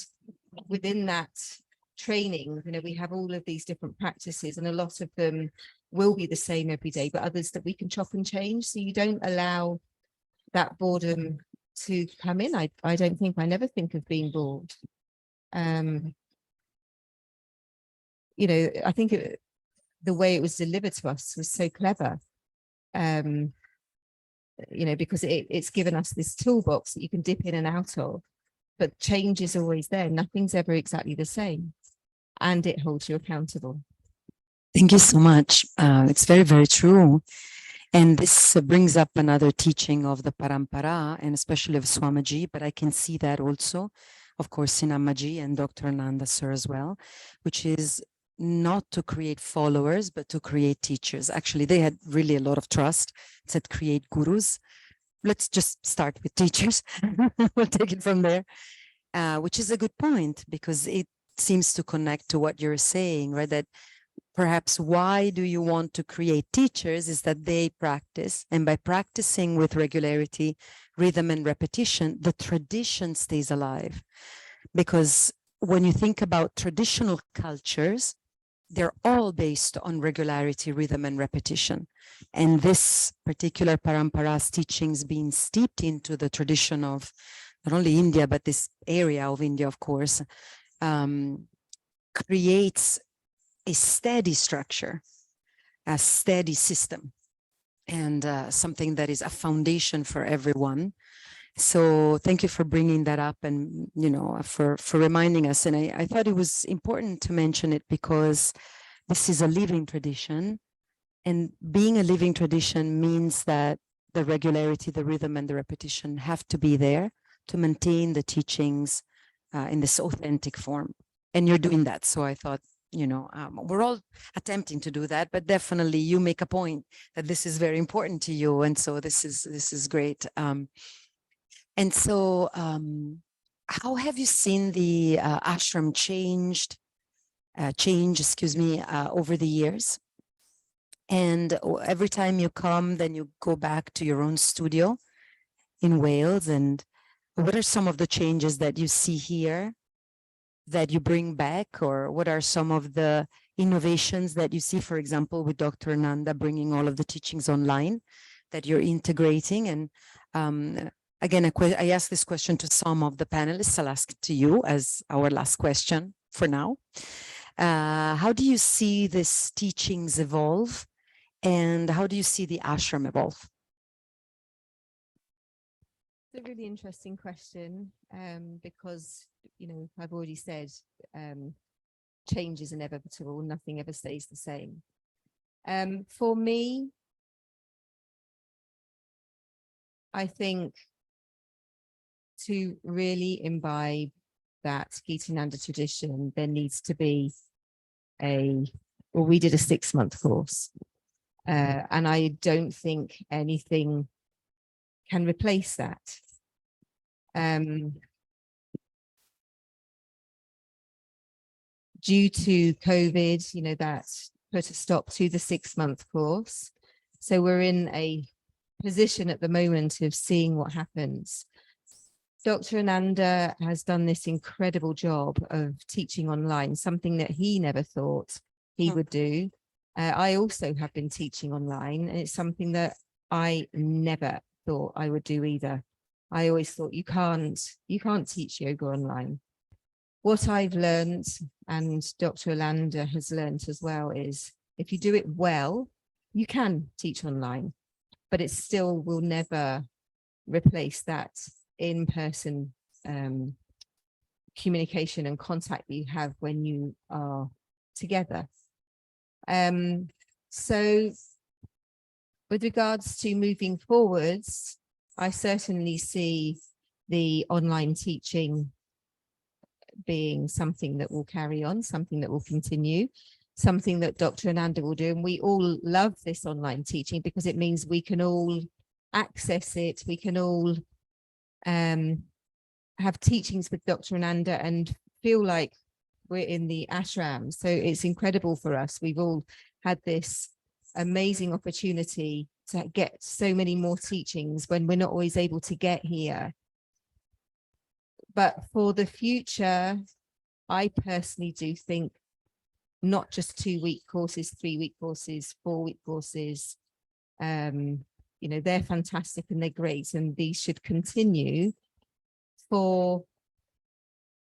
within that training, you know, we have all of these different practices, and a lot of them will be the same every day, but others that we can chop and change. So you don't allow that boredom to come in. I don't think, I never think of being bored. You know, I think the way it was delivered to us was so clever. You know, because it's given us this toolbox that you can dip in and out of, but change is always there. Nothing's ever exactly the same. and it holds you accountable. Thank you so much. It's very, very true. And this brings up another teaching of the Parampara, and especially of Swamiji, but I can see that also, of course, in AMMAJI and Dr. Ananda Sir as well, which is not to create followers, but to create teachers. Actually, they had really a lot of trust. It said create gurus. Let's just start with teachers. We'll take it from there, which is a good point, because it seems to connect to what you're saying, right? That perhaps why do you want to create teachers is that they practice, and by practicing with regularity, rhythm and repetition, the tradition stays alive. Because when you think about traditional cultures, they're all based on regularity, rhythm and repetition. And this particular Parampara's teachings being steeped into the tradition of not only India, but this area of India, of course, creates a steady structure, a steady system, and something that is a foundation for everyone. So thank you for bringing that up, and for reminding us. And I thought it was important to mention it because this is a living tradition, and being a living tradition means that the regularity, the rhythm, and the repetition have to be there to maintain the teachings in this authentic form. And you're doing that. So I thought, we're all attempting to do that, but definitely you make a point that this is very important to you. And so this is great. And so how have you seen the ashram change, over the years? And every time you come, then you go back to your own studio in Wales. And what are some of the changes that you see here that you bring back, or what are some of the innovations that you see, for example, with Dr. Ananda bringing all of the teachings online that you're integrating? And again, I asked this question to some of the panelists. I'll ask it to you as our last question for now. How do you see these teachings evolve, and how do you see the ashram evolve? It's a really interesting question, because, I've already said change is inevitable. Nothing ever stays the same. For me, I think to really imbibe that Gitananda tradition, there needs to be we did a 6-month course, and I don't think anything can replace that. Due to COVID, that put a stop to the 6-month course. So we're in a position at the moment of seeing what happens. Dr. Ananda has done this incredible job of teaching online, something that he never thought he would do. I also have been teaching online, and it's something that I never thought I would do either. I always thought you can't teach yoga online. What I've learned, and Dr. Ananda has learned as well, is if you do it well, you can teach online, but it still will never replace that in-person communication and contact that you have when you are together. So with regards to moving forwards, I certainly see the online teaching being something that will carry on, something that will continue, something that Dr. Ananda will do. And we all love this online teaching because it means we can all access it. We can all have teachings with Dr. Ananda and feel like we're in the ashram. So it's incredible for us. We've all had this amazing opportunity to get so many more teachings when we're not always able to get here. But for the future, I personally do think not just 2-week courses, 3-week courses, 4-week courses, they're fantastic and they're great, and these should continue. For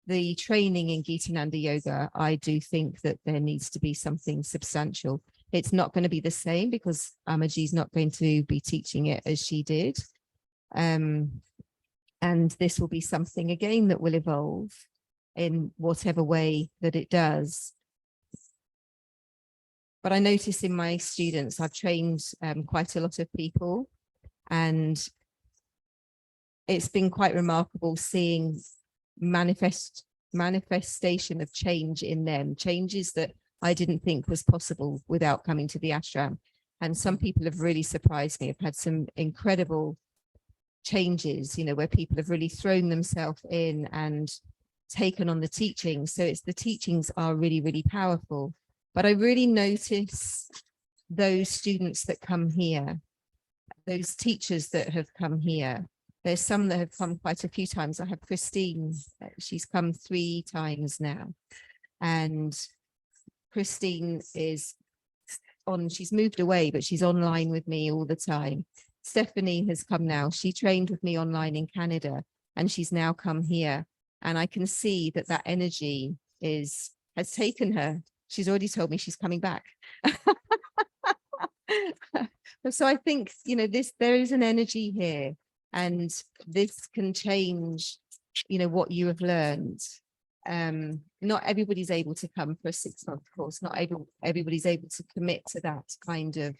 the training in Gitananda Yoga, I do think that there needs to be something substantial. It's not going to be the same because AMMAJI is not going to be teaching it as she did. And this will be something, again, that will evolve in whatever way that it does. But I notice in my students, I've trained quite a lot of people, and it's been quite remarkable seeing manifestation of change in them, changes that I didn't think was possible without coming to the ashram. And some people have really surprised me. I've had some incredible changes, you know, where people have really thrown themselves in and taken on the teachings. So it's the teachings are really, really powerful. But I really notice those students that come here, those teachers that have come here. There's some that have come quite a few times. I have Christine, she's come 3 times now. And Christine is on, she's moved away, but she's online with me all the time. Stephanie has come now. She trained with me online in Canada, and she's now come here. And I can see that that energy has taken her. She's already told me she's coming back. So I think, you know, there is an energy here, and this can change, you know, what you have learned. Not everybody's able to come for a 6-month course. Not everybody's able to commit to that kind of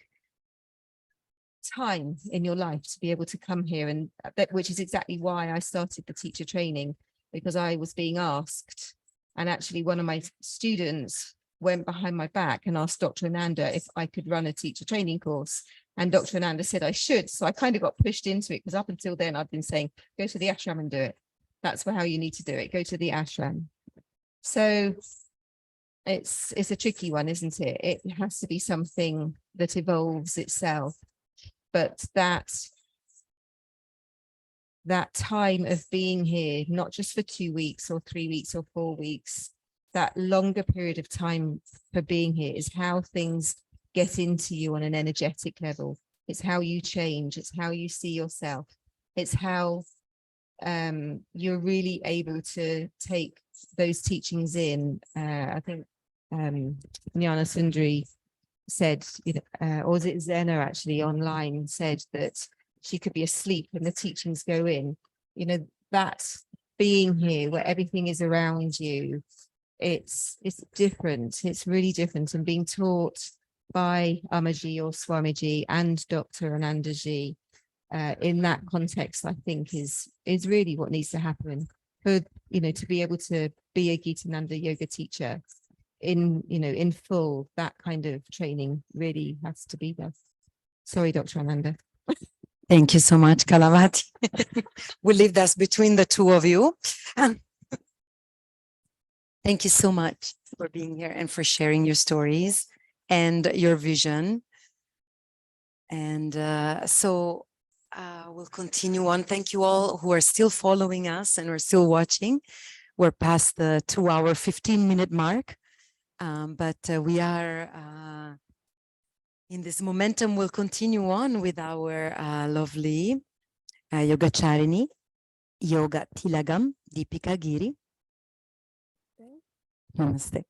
time in your life to be able to come here, and that, which is exactly why I started the teacher training, because I was being asked, and actually one of my students went behind my back and asked Dr. Ananda if I could run a teacher training course, and Dr. Ananda said I should. So I kind of got pushed into it, because up until then I've been saying, go to the ashram and do it. That's how you need to do it. Go to the ashram. So it's a tricky one, isn't it? It has to be something that evolves itself. But that time of being here, not just for 2 weeks or 3 weeks or 4 weeks, that longer period of time for being here is how things get into you on an energetic level. It's how you change. It's how you see yourself. It's how you're really able to take those teachings in. I think Jnanasundari said, you know, or was it Zenna actually online said that she could be asleep and the teachings go in. You know, that being here where everything is around you, it's different. It's really different. And being taught by AMMAJI or Swamiji and Dr. Anandaji in that context, I think is really what needs to happen for, you know, to be able to be a Gitananda yoga teacher in, you know, in full. That kind of training really has to be there. Sorry, Dr. Ananda. Thank you so much, Kalavathi. We'll leave that between the two of you. Thank you so much for being here and for sharing your stories and your vision. And so we'll continue on. Thank you all who are still following us and are still watching. We're past the 2-hour, 15-minute mark, but we are in this momentum. We'll continue on with our lovely Yogacharini Yoga Tilagam Deepika Giri. Namaste.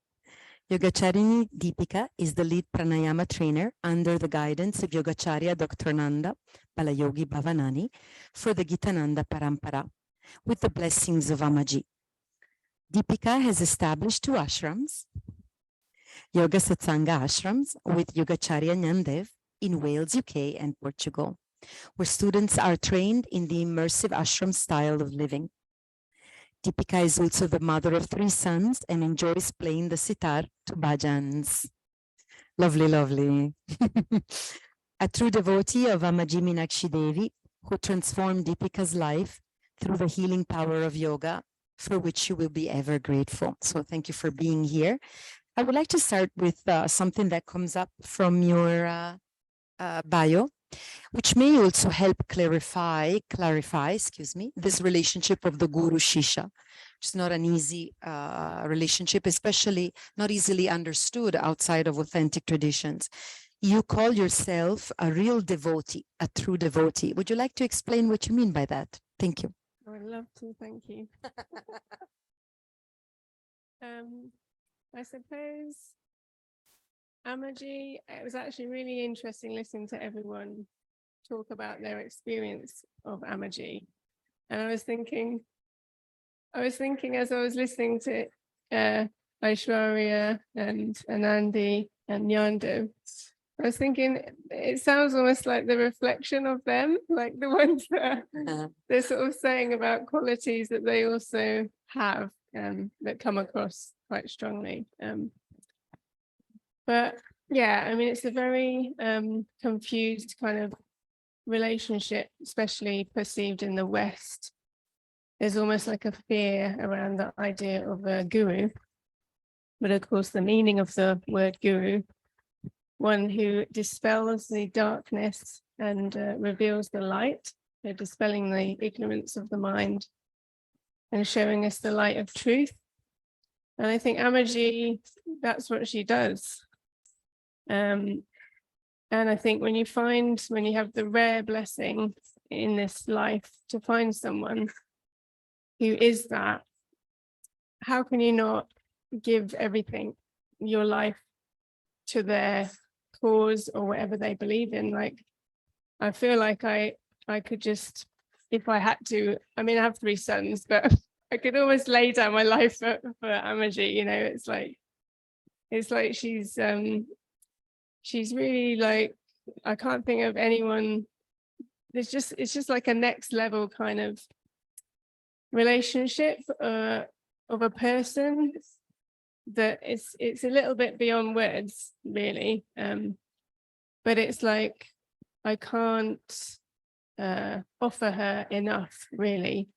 Yogacharini Deepika is the lead pranayama trainer under the guidance of Yogacharya Dr. Nanda Balayogi Bhavanani for the Gitananda Parampara with the blessings of AMMAJI. Deepika has established 2 ashrams, Yoga Satsanga ashrams with Yogacharya Jnandev in Wales, UK and Portugal, where students are trained in the immersive ashram style of living. Deepika is also the mother of 3 sons and enjoys playing the sitar to bhajans. Lovely, lovely. A true devotee of AMMAJI Meenakshi Devi, who transformed Deepika's life through the healing power of yoga, for which you will be ever grateful. So thank you for being here. I would like to start with something that comes up from your bio, which may also help clarify, this relationship of the Guru Shisha. It's not an easy relationship, especially not easily understood outside of authentic traditions. You call yourself a real devotee, a true devotee. Would you like to explain what you mean by that? Thank you. I would love to, thank you. I suppose AMMAJI, it was actually really interesting listening to everyone talk about their experience of AMMAJI. And I was thinking as I was listening to Aishwariya and Anandhi and Jnandev. I was thinking, it sounds almost like the reflection of them, like the ones that they're sort of saying about qualities that they also have, that come across quite strongly. But yeah, I mean, it's a very confused kind of relationship, especially perceived in the West. There's almost like a fear around the idea of a guru. But of course, the meaning of the word guru, one who dispels the darkness and reveals the light, so dispelling the ignorance of the mind and showing us the light of truth. And I think AMMAJI, that's what she does. And I think when you have the rare blessing in this life to find someone who is that, how can you not give everything, your life, to their cause or whatever they believe in? Like, I feel like I could just, if I had to, I mean, I have 3 sons, but I could almost lay down my life for AMMAJI, you know. It's like she's really like, I can't think of anyone. It's just like a next level kind of relationship of a person that it's a little bit beyond words, really. But it's like I can't offer her enough, really,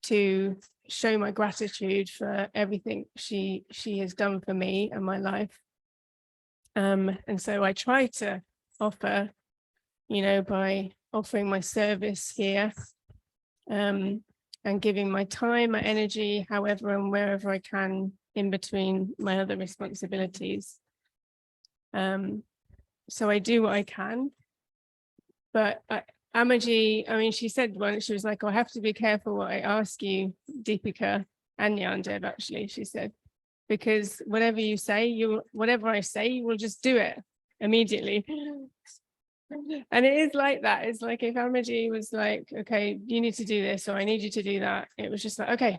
to show my gratitude for everything she has done for me and my life. And so I try to offer, you know, by offering my service here, and giving my time, my energy, however and wherever I can in between my other responsibilities. So I do what I can. But AMMAJI, I mean, she said once, she was like, oh, I have to be careful what I ask you, Deepika and Jnandev, actually, she said, because whatever you say, whatever I say, you will just do it immediately. And it is like that. It's like if AMMAJI was like, okay, you need to do this, or I need you to do that, it was just like, okay,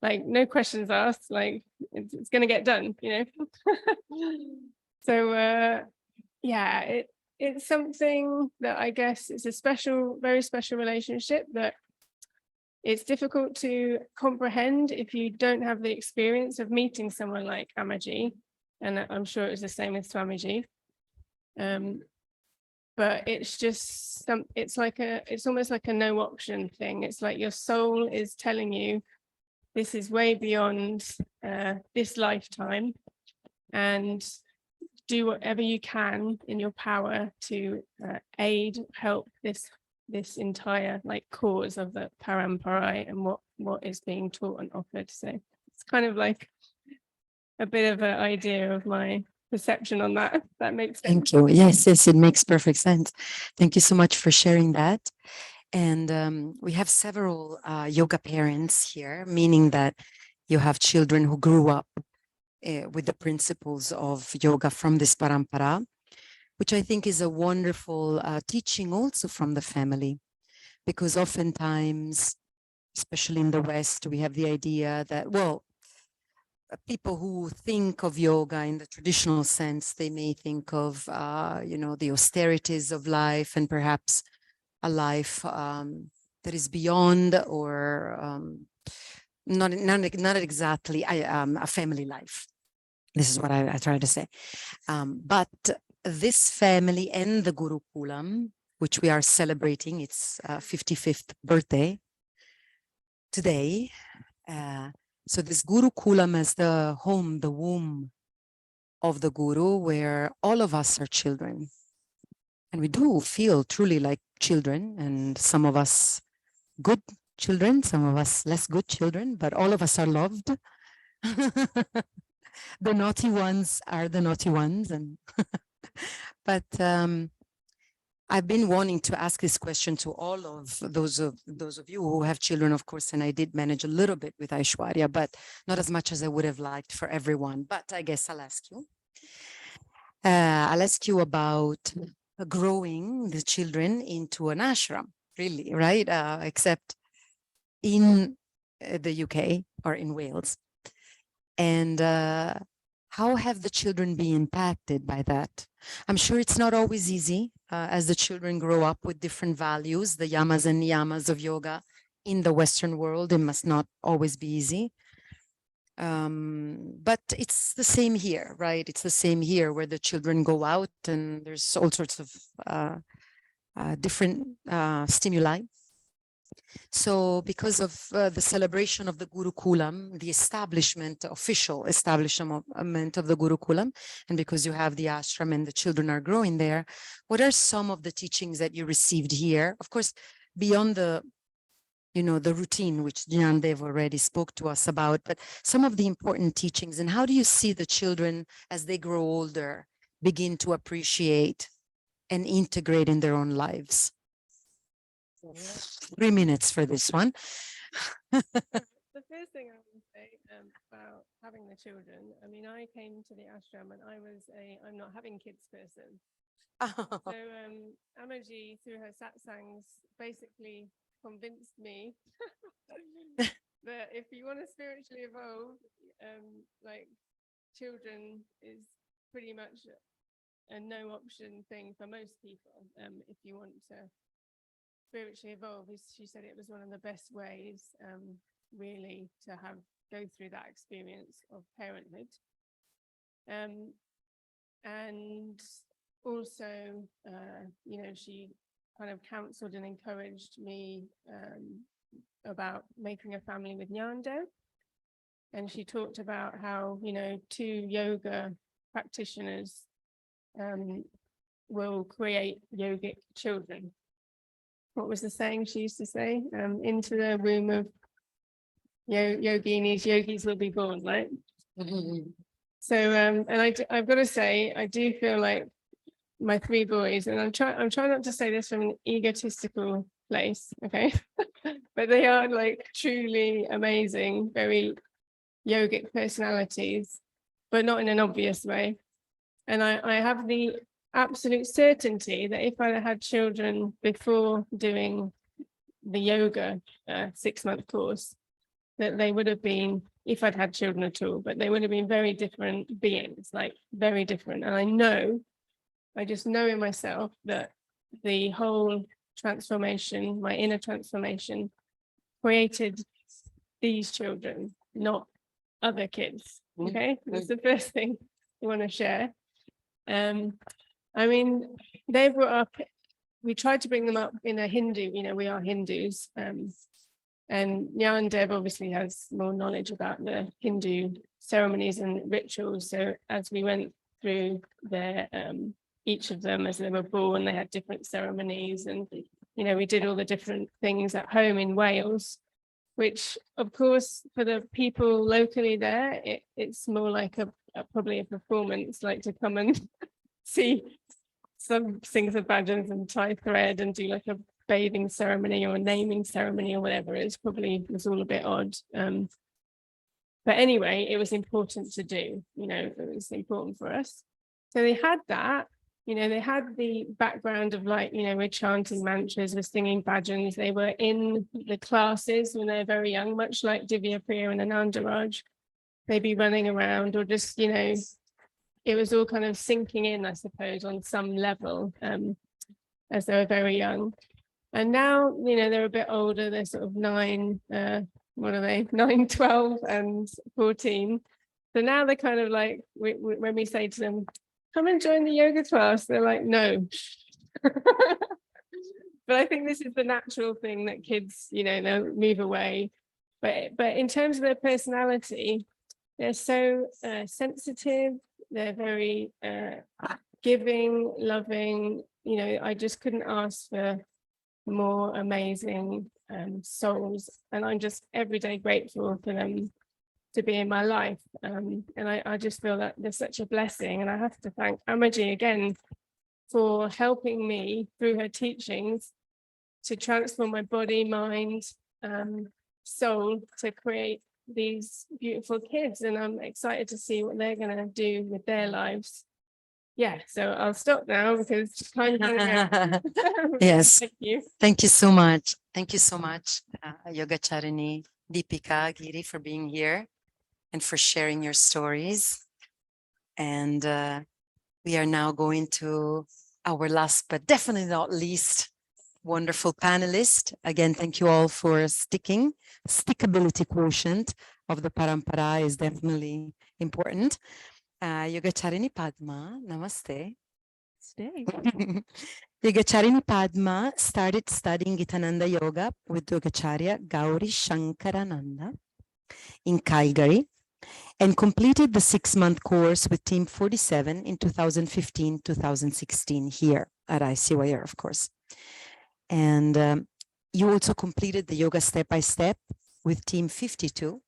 like no questions asked, like it's going to get done, you know. So yeah, it's something that I guess it's a special, very special relationship that it's difficult to comprehend if you don't have the experience of meeting someone like AMMAJI, and I'm sure it was the same with Swamiji. But it's just it's almost like a no option thing. It's like your soul is telling you this is way beyond this lifetime, and do whatever you can in your power to aid, help this entire like cause of the Paramparai and what is being taught and offered. So it's kind of like a bit of an idea of my perception on that. That makes sense. Thank you. Yes, it makes perfect sense. Thank you so much for sharing that. And we have several yoga parents here, meaning that you have children who grew up with the principles of yoga from this parampara, which I think is a wonderful teaching also from the family, because oftentimes, especially in the West, we have the idea that, well, people who think of yoga in the traditional sense, they may think of, you know, the austerities of life and perhaps a life that is beyond or not exactly a family life. This is what I try to say. But this family and the Gurukulam, which we are celebrating its 55th birthday today. So this Gurukulam is the home, the womb of the Guru, where all of us are children. And we do feel truly like children, and some of us good children, some of us less good children, but all of us are loved. The naughty ones are the naughty ones. And but I've been wanting to ask this question to all of those of you who have children, of course, and I did manage a little bit with Aishwarya, but not as much as I would have liked for everyone. But I guess I'll ask you. I'll ask you about growing the children into an ashram, really, right? Except in the UK or in Wales. And how have the children been impacted by that? I'm sure it's not always easy as the children grow up with different values, the yamas and niyamas of yoga in the Western world. It must not always be easy. But it's the same here, right? It's the same here where the children go out and there's all sorts of different stimuli. So because of the celebration of the Gurukulam, the official establishment of the Gurukulam, and because you have the ashram and the children are growing there, what are some of the teachings that you received here? Of course, beyond the routine, which Jnandev already spoke to us about, but some of the important teachings, and how do you see the children as they grow older begin to appreciate and integrate in their own lives? 3 minutes for this one. The first thing I would say about having the children, I mean, I came to the ashram and I'm not having kids person. So AMMAJI, through her satsangs, basically convinced me that if you want to spiritually evolve, like children is pretty much a no option thing for most people. If you want to spiritually evolve, she said it was one of the best ways really to go through that experience of parenthood. And also, she kind of counseled and encouraged me about making a family with Jnandev. And she talked about how, 2 yoga practitioners will create yogic children. What was the saying she used to say? Into the womb of yoginis, yogis will be born, right? So, and I've got to say, I do feel like my 3 boys, and I'm trying not to say this from an egotistical place, okay? But they are like truly amazing, very yogic personalities, but not in an obvious way. And I have the absolute certainty that if I had children before doing the yoga 6-month course, that they would have been, if I'd had children at all, but they would have been very different beings, like very different. And I just know in myself that the whole transformation, my inner transformation, created these children, not other kids. Okay, that's the first thing I want to share. I mean, they were up, we tried to bring them up in a Hindu, we are Hindus. And Jnandev obviously has more knowledge about the Hindu ceremonies and rituals. So as we went through their, each of them as they were born, they had different ceremonies. And, we did all the different things at home in Wales, which of course, for the people locally there, it's more like probably a performance, like to come and see some sings of bhajans and tie thread and do like a bathing ceremony or a naming ceremony or whatever. It was all a bit odd. But anyway, it was important to do, it was important for us. So they had that, they had the background of like, we're chanting mantras, we're singing bhajans. They were in the classes when they're very young, much like Divya Priya and Anandaraj. They'd be running around or just, it was all kind of sinking in, I suppose, on some level as they were very young. And now, they're a bit older, they're sort of 9, 12 and 14. So now they're kind of like, when we say to them, come and join the yoga class, they're like, no. But I think this is the natural thing that kids, they'll move away. But in terms of their personality, they're so sensitive, they're very giving, loving, I just couldn't ask for more amazing souls. And I'm just every day grateful for them to be in my life. And I just feel that there's such a blessing. And I have to thank AMMAJI again for helping me through her teachings to transform my body, mind, soul to create these beautiful kids. And I'm excited to see what they're going to do with their lives. Yeah, so I'll stop now because time running out. Yes. Thank you. Thank you so much. Thank you so much, Yogacharini, Deepika, Giri, for being here. and for sharing your stories. And we are now going to our last, but definitely not least, wonderful panelist. Again, thank you all for sticking. Stickability quotient of the parampara is definitely important. Yogacharini Padma, namaste. Stay. Yogacharini Padma started studying Gitananda Yoga with Yogacharya Gauri Shankarananda in Calgary and completed the 6-month course with Team 47 in 2015-2016 here at ICYER, of course. And you also completed the Yoga Step by Step with Team 52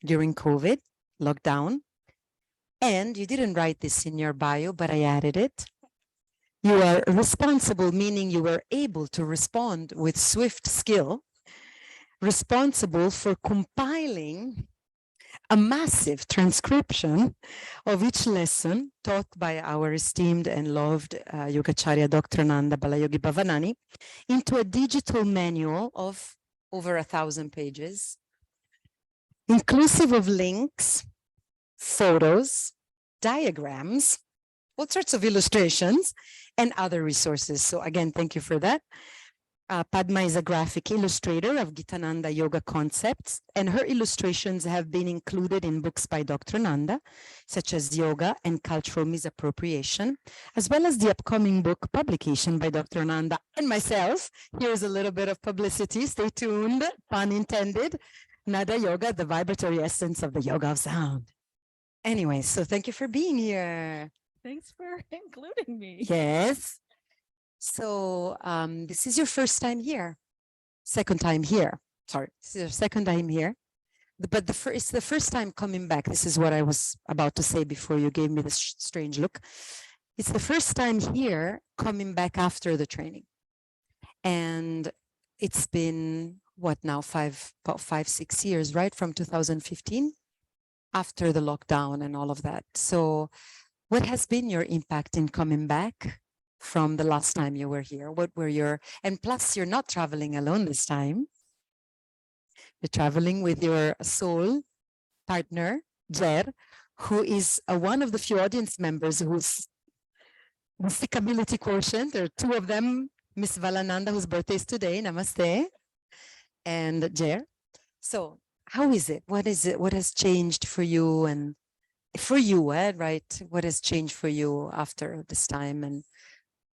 during COVID, lockdown. And you didn't write this in your bio, but I added it. You are responsible, meaning you were able to respond with swift skill, responsible for compiling a massive transcription of each lesson taught by our esteemed and loved Yogacharya Dr. Nanda Balayogi Bhavanani into a digital manual of over 1,000 pages, inclusive of links, photos, diagrams, all sorts of illustrations, and other resources. So again, thank you for that. Padma is a graphic illustrator of Gitananda yoga concepts, and her illustrations have been included in books by Dr. Nanda, such as Yoga and Cultural Misappropriation, as well as the upcoming book publication by Dr. Nanda and myself. Here's a little bit of publicity. Stay tuned, pun intended. Nada Yoga, the vibratory essence of the yoga of sound. Anyway, so thank you for being here. Thanks for including me. Yes. So this is your first time here, second time here. Sorry, this is your second time here. But it's the first time coming back. This is what I was about to say before you gave me this strange look. It's the first time here coming back after the training. And it's been, what now, about 5-6 years, right? From 2015, after the lockdown and all of that. So what has been your impact in coming back from the last time you were here? What were your, and plus you're not traveling alone this time. You're traveling with your soul partner, Jer, who is one of the few audience members who's the stickability quotient. There are 2 of them, Miss Valananda, whose birthday is today, namaste, and Jer. So how is it? What is it? What has changed for you? And for you, right? What has changed for you after this time? And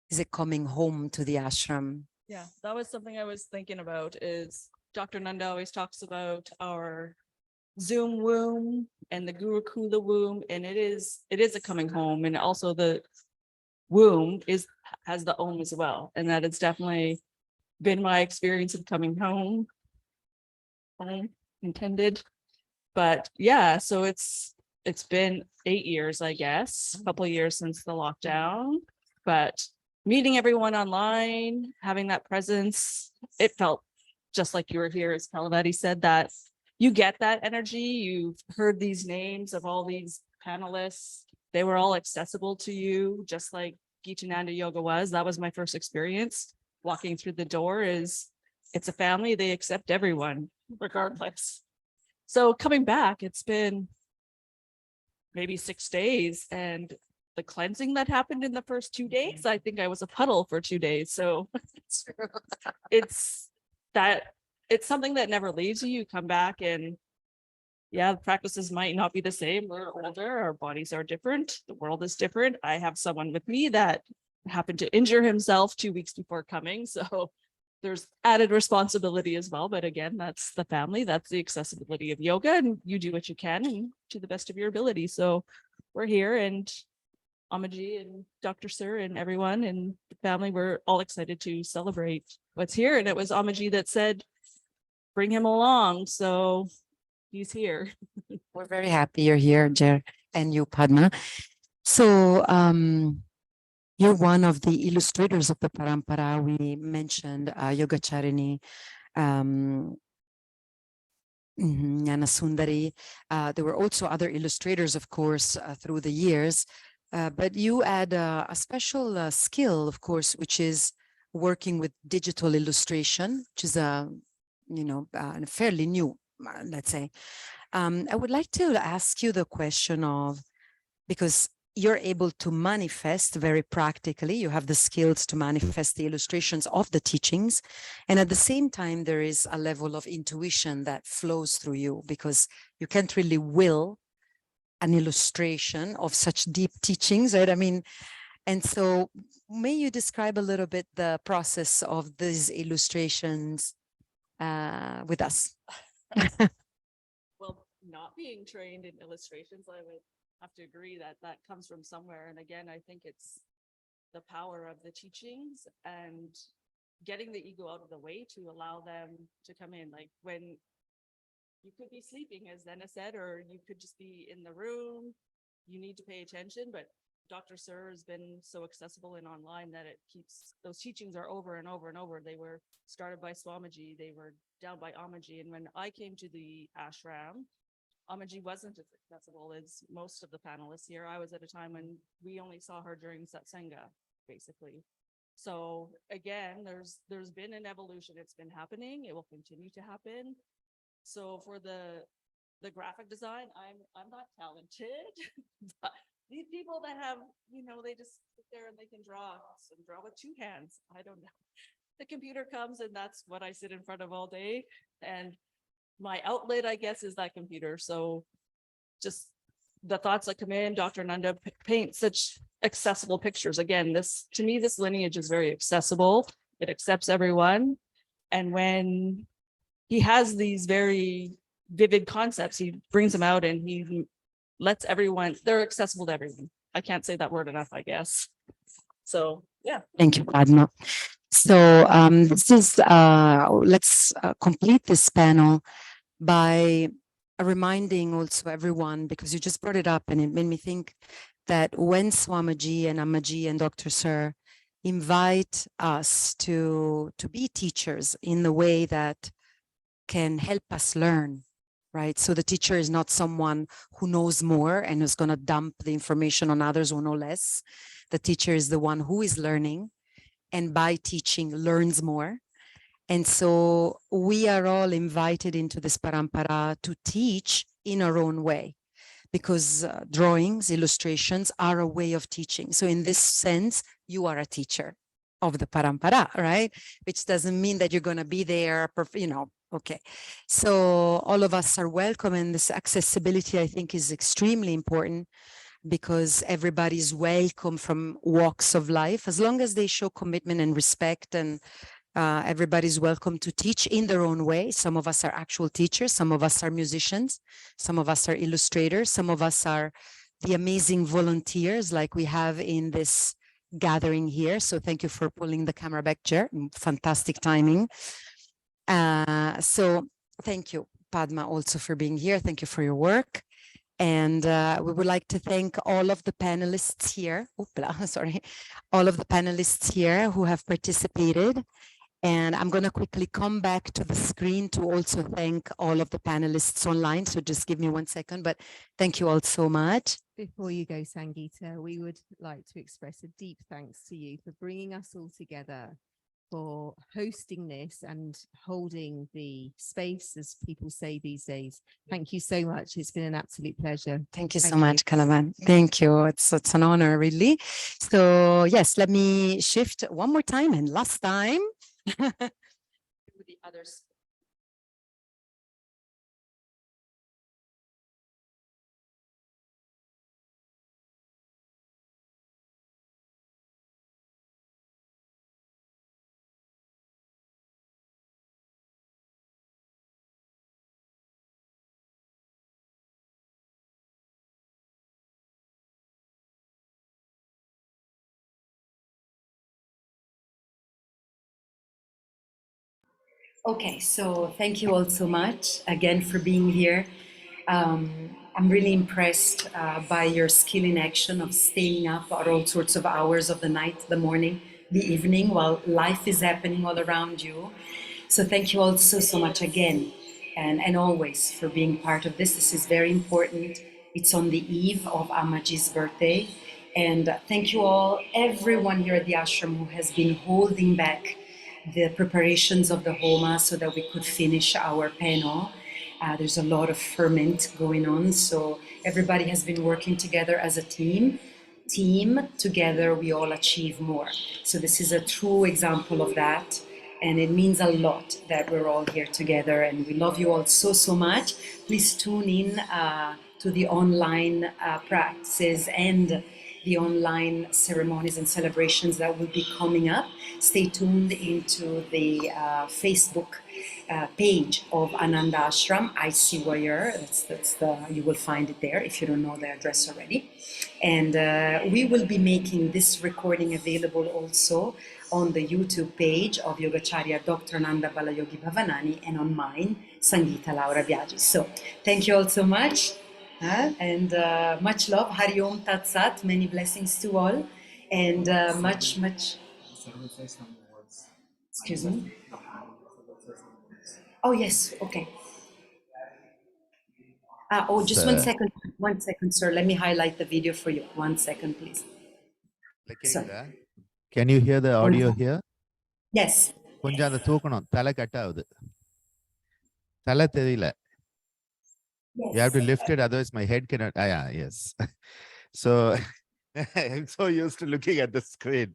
is it coming home to the ashram? Yeah, that was something I was thinking about. Is Dr. Nanda always talks about our Zoom womb and the Gurukula womb, and it is a coming home, and also the womb has the Om as well, and that has definitely been my experience of coming home. Intended, but yeah, so it's been 8 years, I guess, a couple of years since the lockdown, but meeting everyone online, having that presence, it felt just like you were here, as Kalavathi said, that you get that energy. You've heard these names of all these panelists. They were all accessible to you, just like Gitananda Yoga was. That was my first experience. Walking through the door it's a family. They accept everyone, regardless. So coming back, it's been maybe 6 days, and the cleansing that happened in the first 2 days, I think I was a puddle for 2 days. So it's something that never leaves you. You come back and yeah, the practices might not be the same. We're older, our bodies are different, the world is different. I have someone with me that happened to injure himself 2 weeks before coming, so there's added responsibility as well. But again, that's the family, that's the accessibility of yoga, and you do what you can and to the best of your ability. So we're here, and AMMAJI and Dr. Sir and everyone and the family, we're all excited to celebrate what's here. And it was AMMAJI that said, bring him along. So he's here. We're very happy you're here, Jer, and you, Padma. So you're one of the illustrators of the parampara. We mentioned Yogacharini, Jnanasundari. There were also other illustrators, of course, through the years. But you add a special skill, of course, which is working with digital illustration, which is fairly new, let's say. I would like to ask you the question of, because you're able to manifest very practically, you have the skills to manifest the illustrations of the teachings. And at the same time, there is a level of intuition that flows through you, because you can't really will an illustration of such deep teachings, right? I mean, and so may you describe a little bit the process of these illustrations with us? Well, not being trained in illustrations, I would have to agree that that comes from somewhere. And again, I think it's the power of the teachings and getting the ego out of the way to allow them to come in. Like when you could be sleeping, as Zenna said, or you could just be in the room, you need to pay attention. But Dr. Sir has been so accessible and online that it keeps, those teachings are over and over and over. They were started by Swamiji, they were down by AMMAJI. And when I came to the ashram, AMMAJI wasn't as accessible as most of the panelists here. I was at a time when we only saw her during satsanga, basically. So again, there's been an evolution. It's been happening. It will continue to happen. So for the graphic design, I'm not talented, but these people that have, you know, they just sit there and they can draw with two hands. I don't know. The computer comes and that's what I sit in front of all day. And my outlet, I guess, is that computer. So just the thoughts that come in, Dr. Ananda paints such accessible pictures. Again, this, to me, this lineage is very accessible. It accepts everyone. And when he has these very vivid concepts, he brings them out and he lets everyone, they're accessible to everyone. I can't say that word enough, I guess. So, yeah. Thank you, Padma. So this is, let's complete this panel by reminding also everyone, because you just brought it up and it made me think that when Swamiji and AMMAJI and Dr. Sir invite us to be teachers in the way that can help us learn, right? So the teacher is not someone who knows more and is going to dump the information on others who know less. The teacher is the one who is learning, and by teaching learns more. And so we are all invited into this parampara to teach in our own way, because drawings, illustrations are a way of teaching. So in this sense, you are a teacher of the parampara, right? Which doesn't mean that you're going to be there, you know, okay. So all of us are welcome, and this accessibility, I think, is extremely important, because everybody's welcome from walks of life, as long as they show commitment and respect, and everybody's welcome to teach in their own way. Some of us are actual teachers, some of us are musicians, some of us are illustrators, some of us are the amazing volunteers like we have in this gathering here. So thank you for pulling the camera back, Jer. Fantastic timing. So thank you, Padma, also for being here. Thank you for your work. And we would like to thank all of the panelists here. All of the panelists here who have participated. And I'm going to quickly come back to the screen to also thank all of the panelists online. So just give me 1 second, but thank you all so much. Before you go, Sangeeta, we would like to express a deep thanks to you for bringing us all together, for hosting this and holding the space, as people say these days. Thank you so much. It's been an absolute pleasure. Thank you so much, Kalavathi. Thank you. It's an honor, really. So yes, let me shift one more time and last time. The others. Okay, so thank you all so much again for being here. I'm really impressed by your skill in action of staying up at all sorts of hours of the night, the morning, the evening, while life is happening all around you. So thank you all so much again, and always for being part of this. This is very important. It's on the eve of AMMAJI's birthday. And thank you all, everyone here at the ashram who has been holding back the preparations of the Homa so that we could finish our panel. There's a lot of ferment going on, so everybody has been working together as a team. Together we all achieve more. So this is a true example of that, and it means a lot that we're all here together, and we love you all so much. Please tune in to the online practices and the online ceremonies and celebrations that will be coming up. Stay tuned into the Facebook page of Ananda Ashram, ICYER. That's you will find it there if you don't know the address already. And we will be making this recording available also on the YouTube page of Yogacharya Dr. Nanda Balayogi Bhavanani and on mine, Sangeeta Laura Biagi. So thank you all so much. And much love. Hari Om Tat Sat. Many blessings to all. And much. Excuse me. Oh, yes. Okay. Just 1 second. 1 second, sir. Let me highlight the video for you. 1 second, please. Sorry. Can you hear the audio here? Yes. கொஞ்சம் அந்த தூக்கணும் தலை cut ஆகுது தலை தெரியல. You have to lift it, otherwise my head cannot. Yeah, yes. So I'm so used to looking at the screen.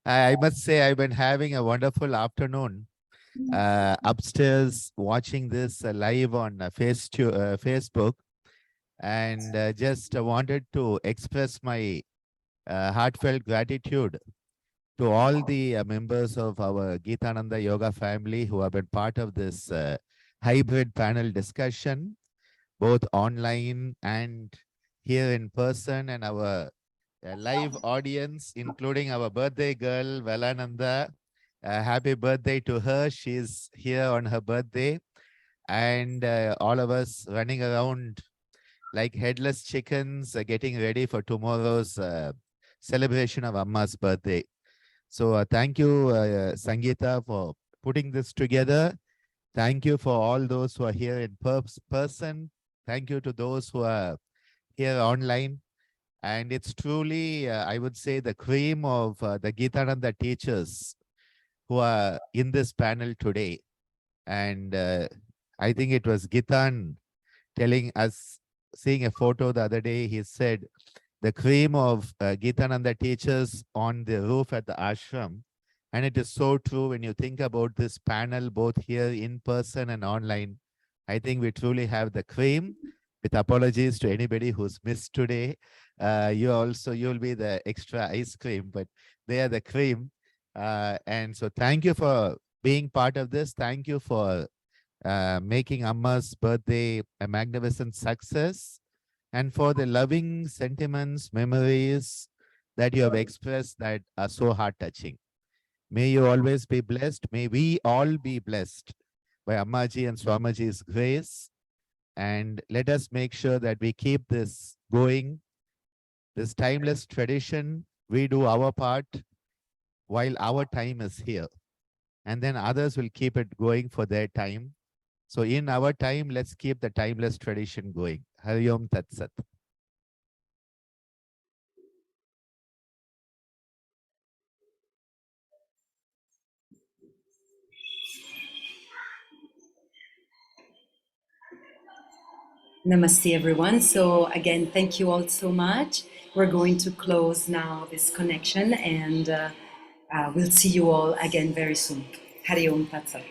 I must say I've been having a wonderful afternoon upstairs watching this live on Facebook, and just wanted to express my heartfelt gratitude to all the members of our Geetananda Yoga family who have been part of this hybrid panel discussion, both online and here in person, and our live audience, including our birthday girl, Velananda. Happy birthday to her. She's here on her birthday. And all of us running around like headless chickens, getting ready for tomorrow's celebration of Amma's birthday. So thank you, Sangeeta, for putting this together. Thank you for all those who are here in person. Thank you to those who are here online. And it's truly, I would say, the cream of the Geetananda teachers who are in this panel today. And I think it was Gitan telling us, seeing a photo the other day, he said, the cream of Geetananda teachers on the roof at the ashram. And it is so true when you think about this panel, both here in person and online. I think we truly have the cream. With apologies to anybody who's missed today. You'll be the extra ice cream, but they are the cream. And so thank you for being part of this. Thank you for making Amma's birthday a magnificent success, and for the loving sentiments, memories that you have expressed that are so heart-touching. May you always be blessed. May we all be blessed by Ammaji and Swamaji's grace. And let us make sure that we keep this going, this timeless tradition. We do our part while our time is here. And then others will keep it going for their time. So in our time, let's keep the timeless tradition going. Hari Om Tat Sat. Namaste, everyone. So again, thank you all so much. We're going to close now this connection, and we'll see you all again very soon. Hari Om Tat Sat.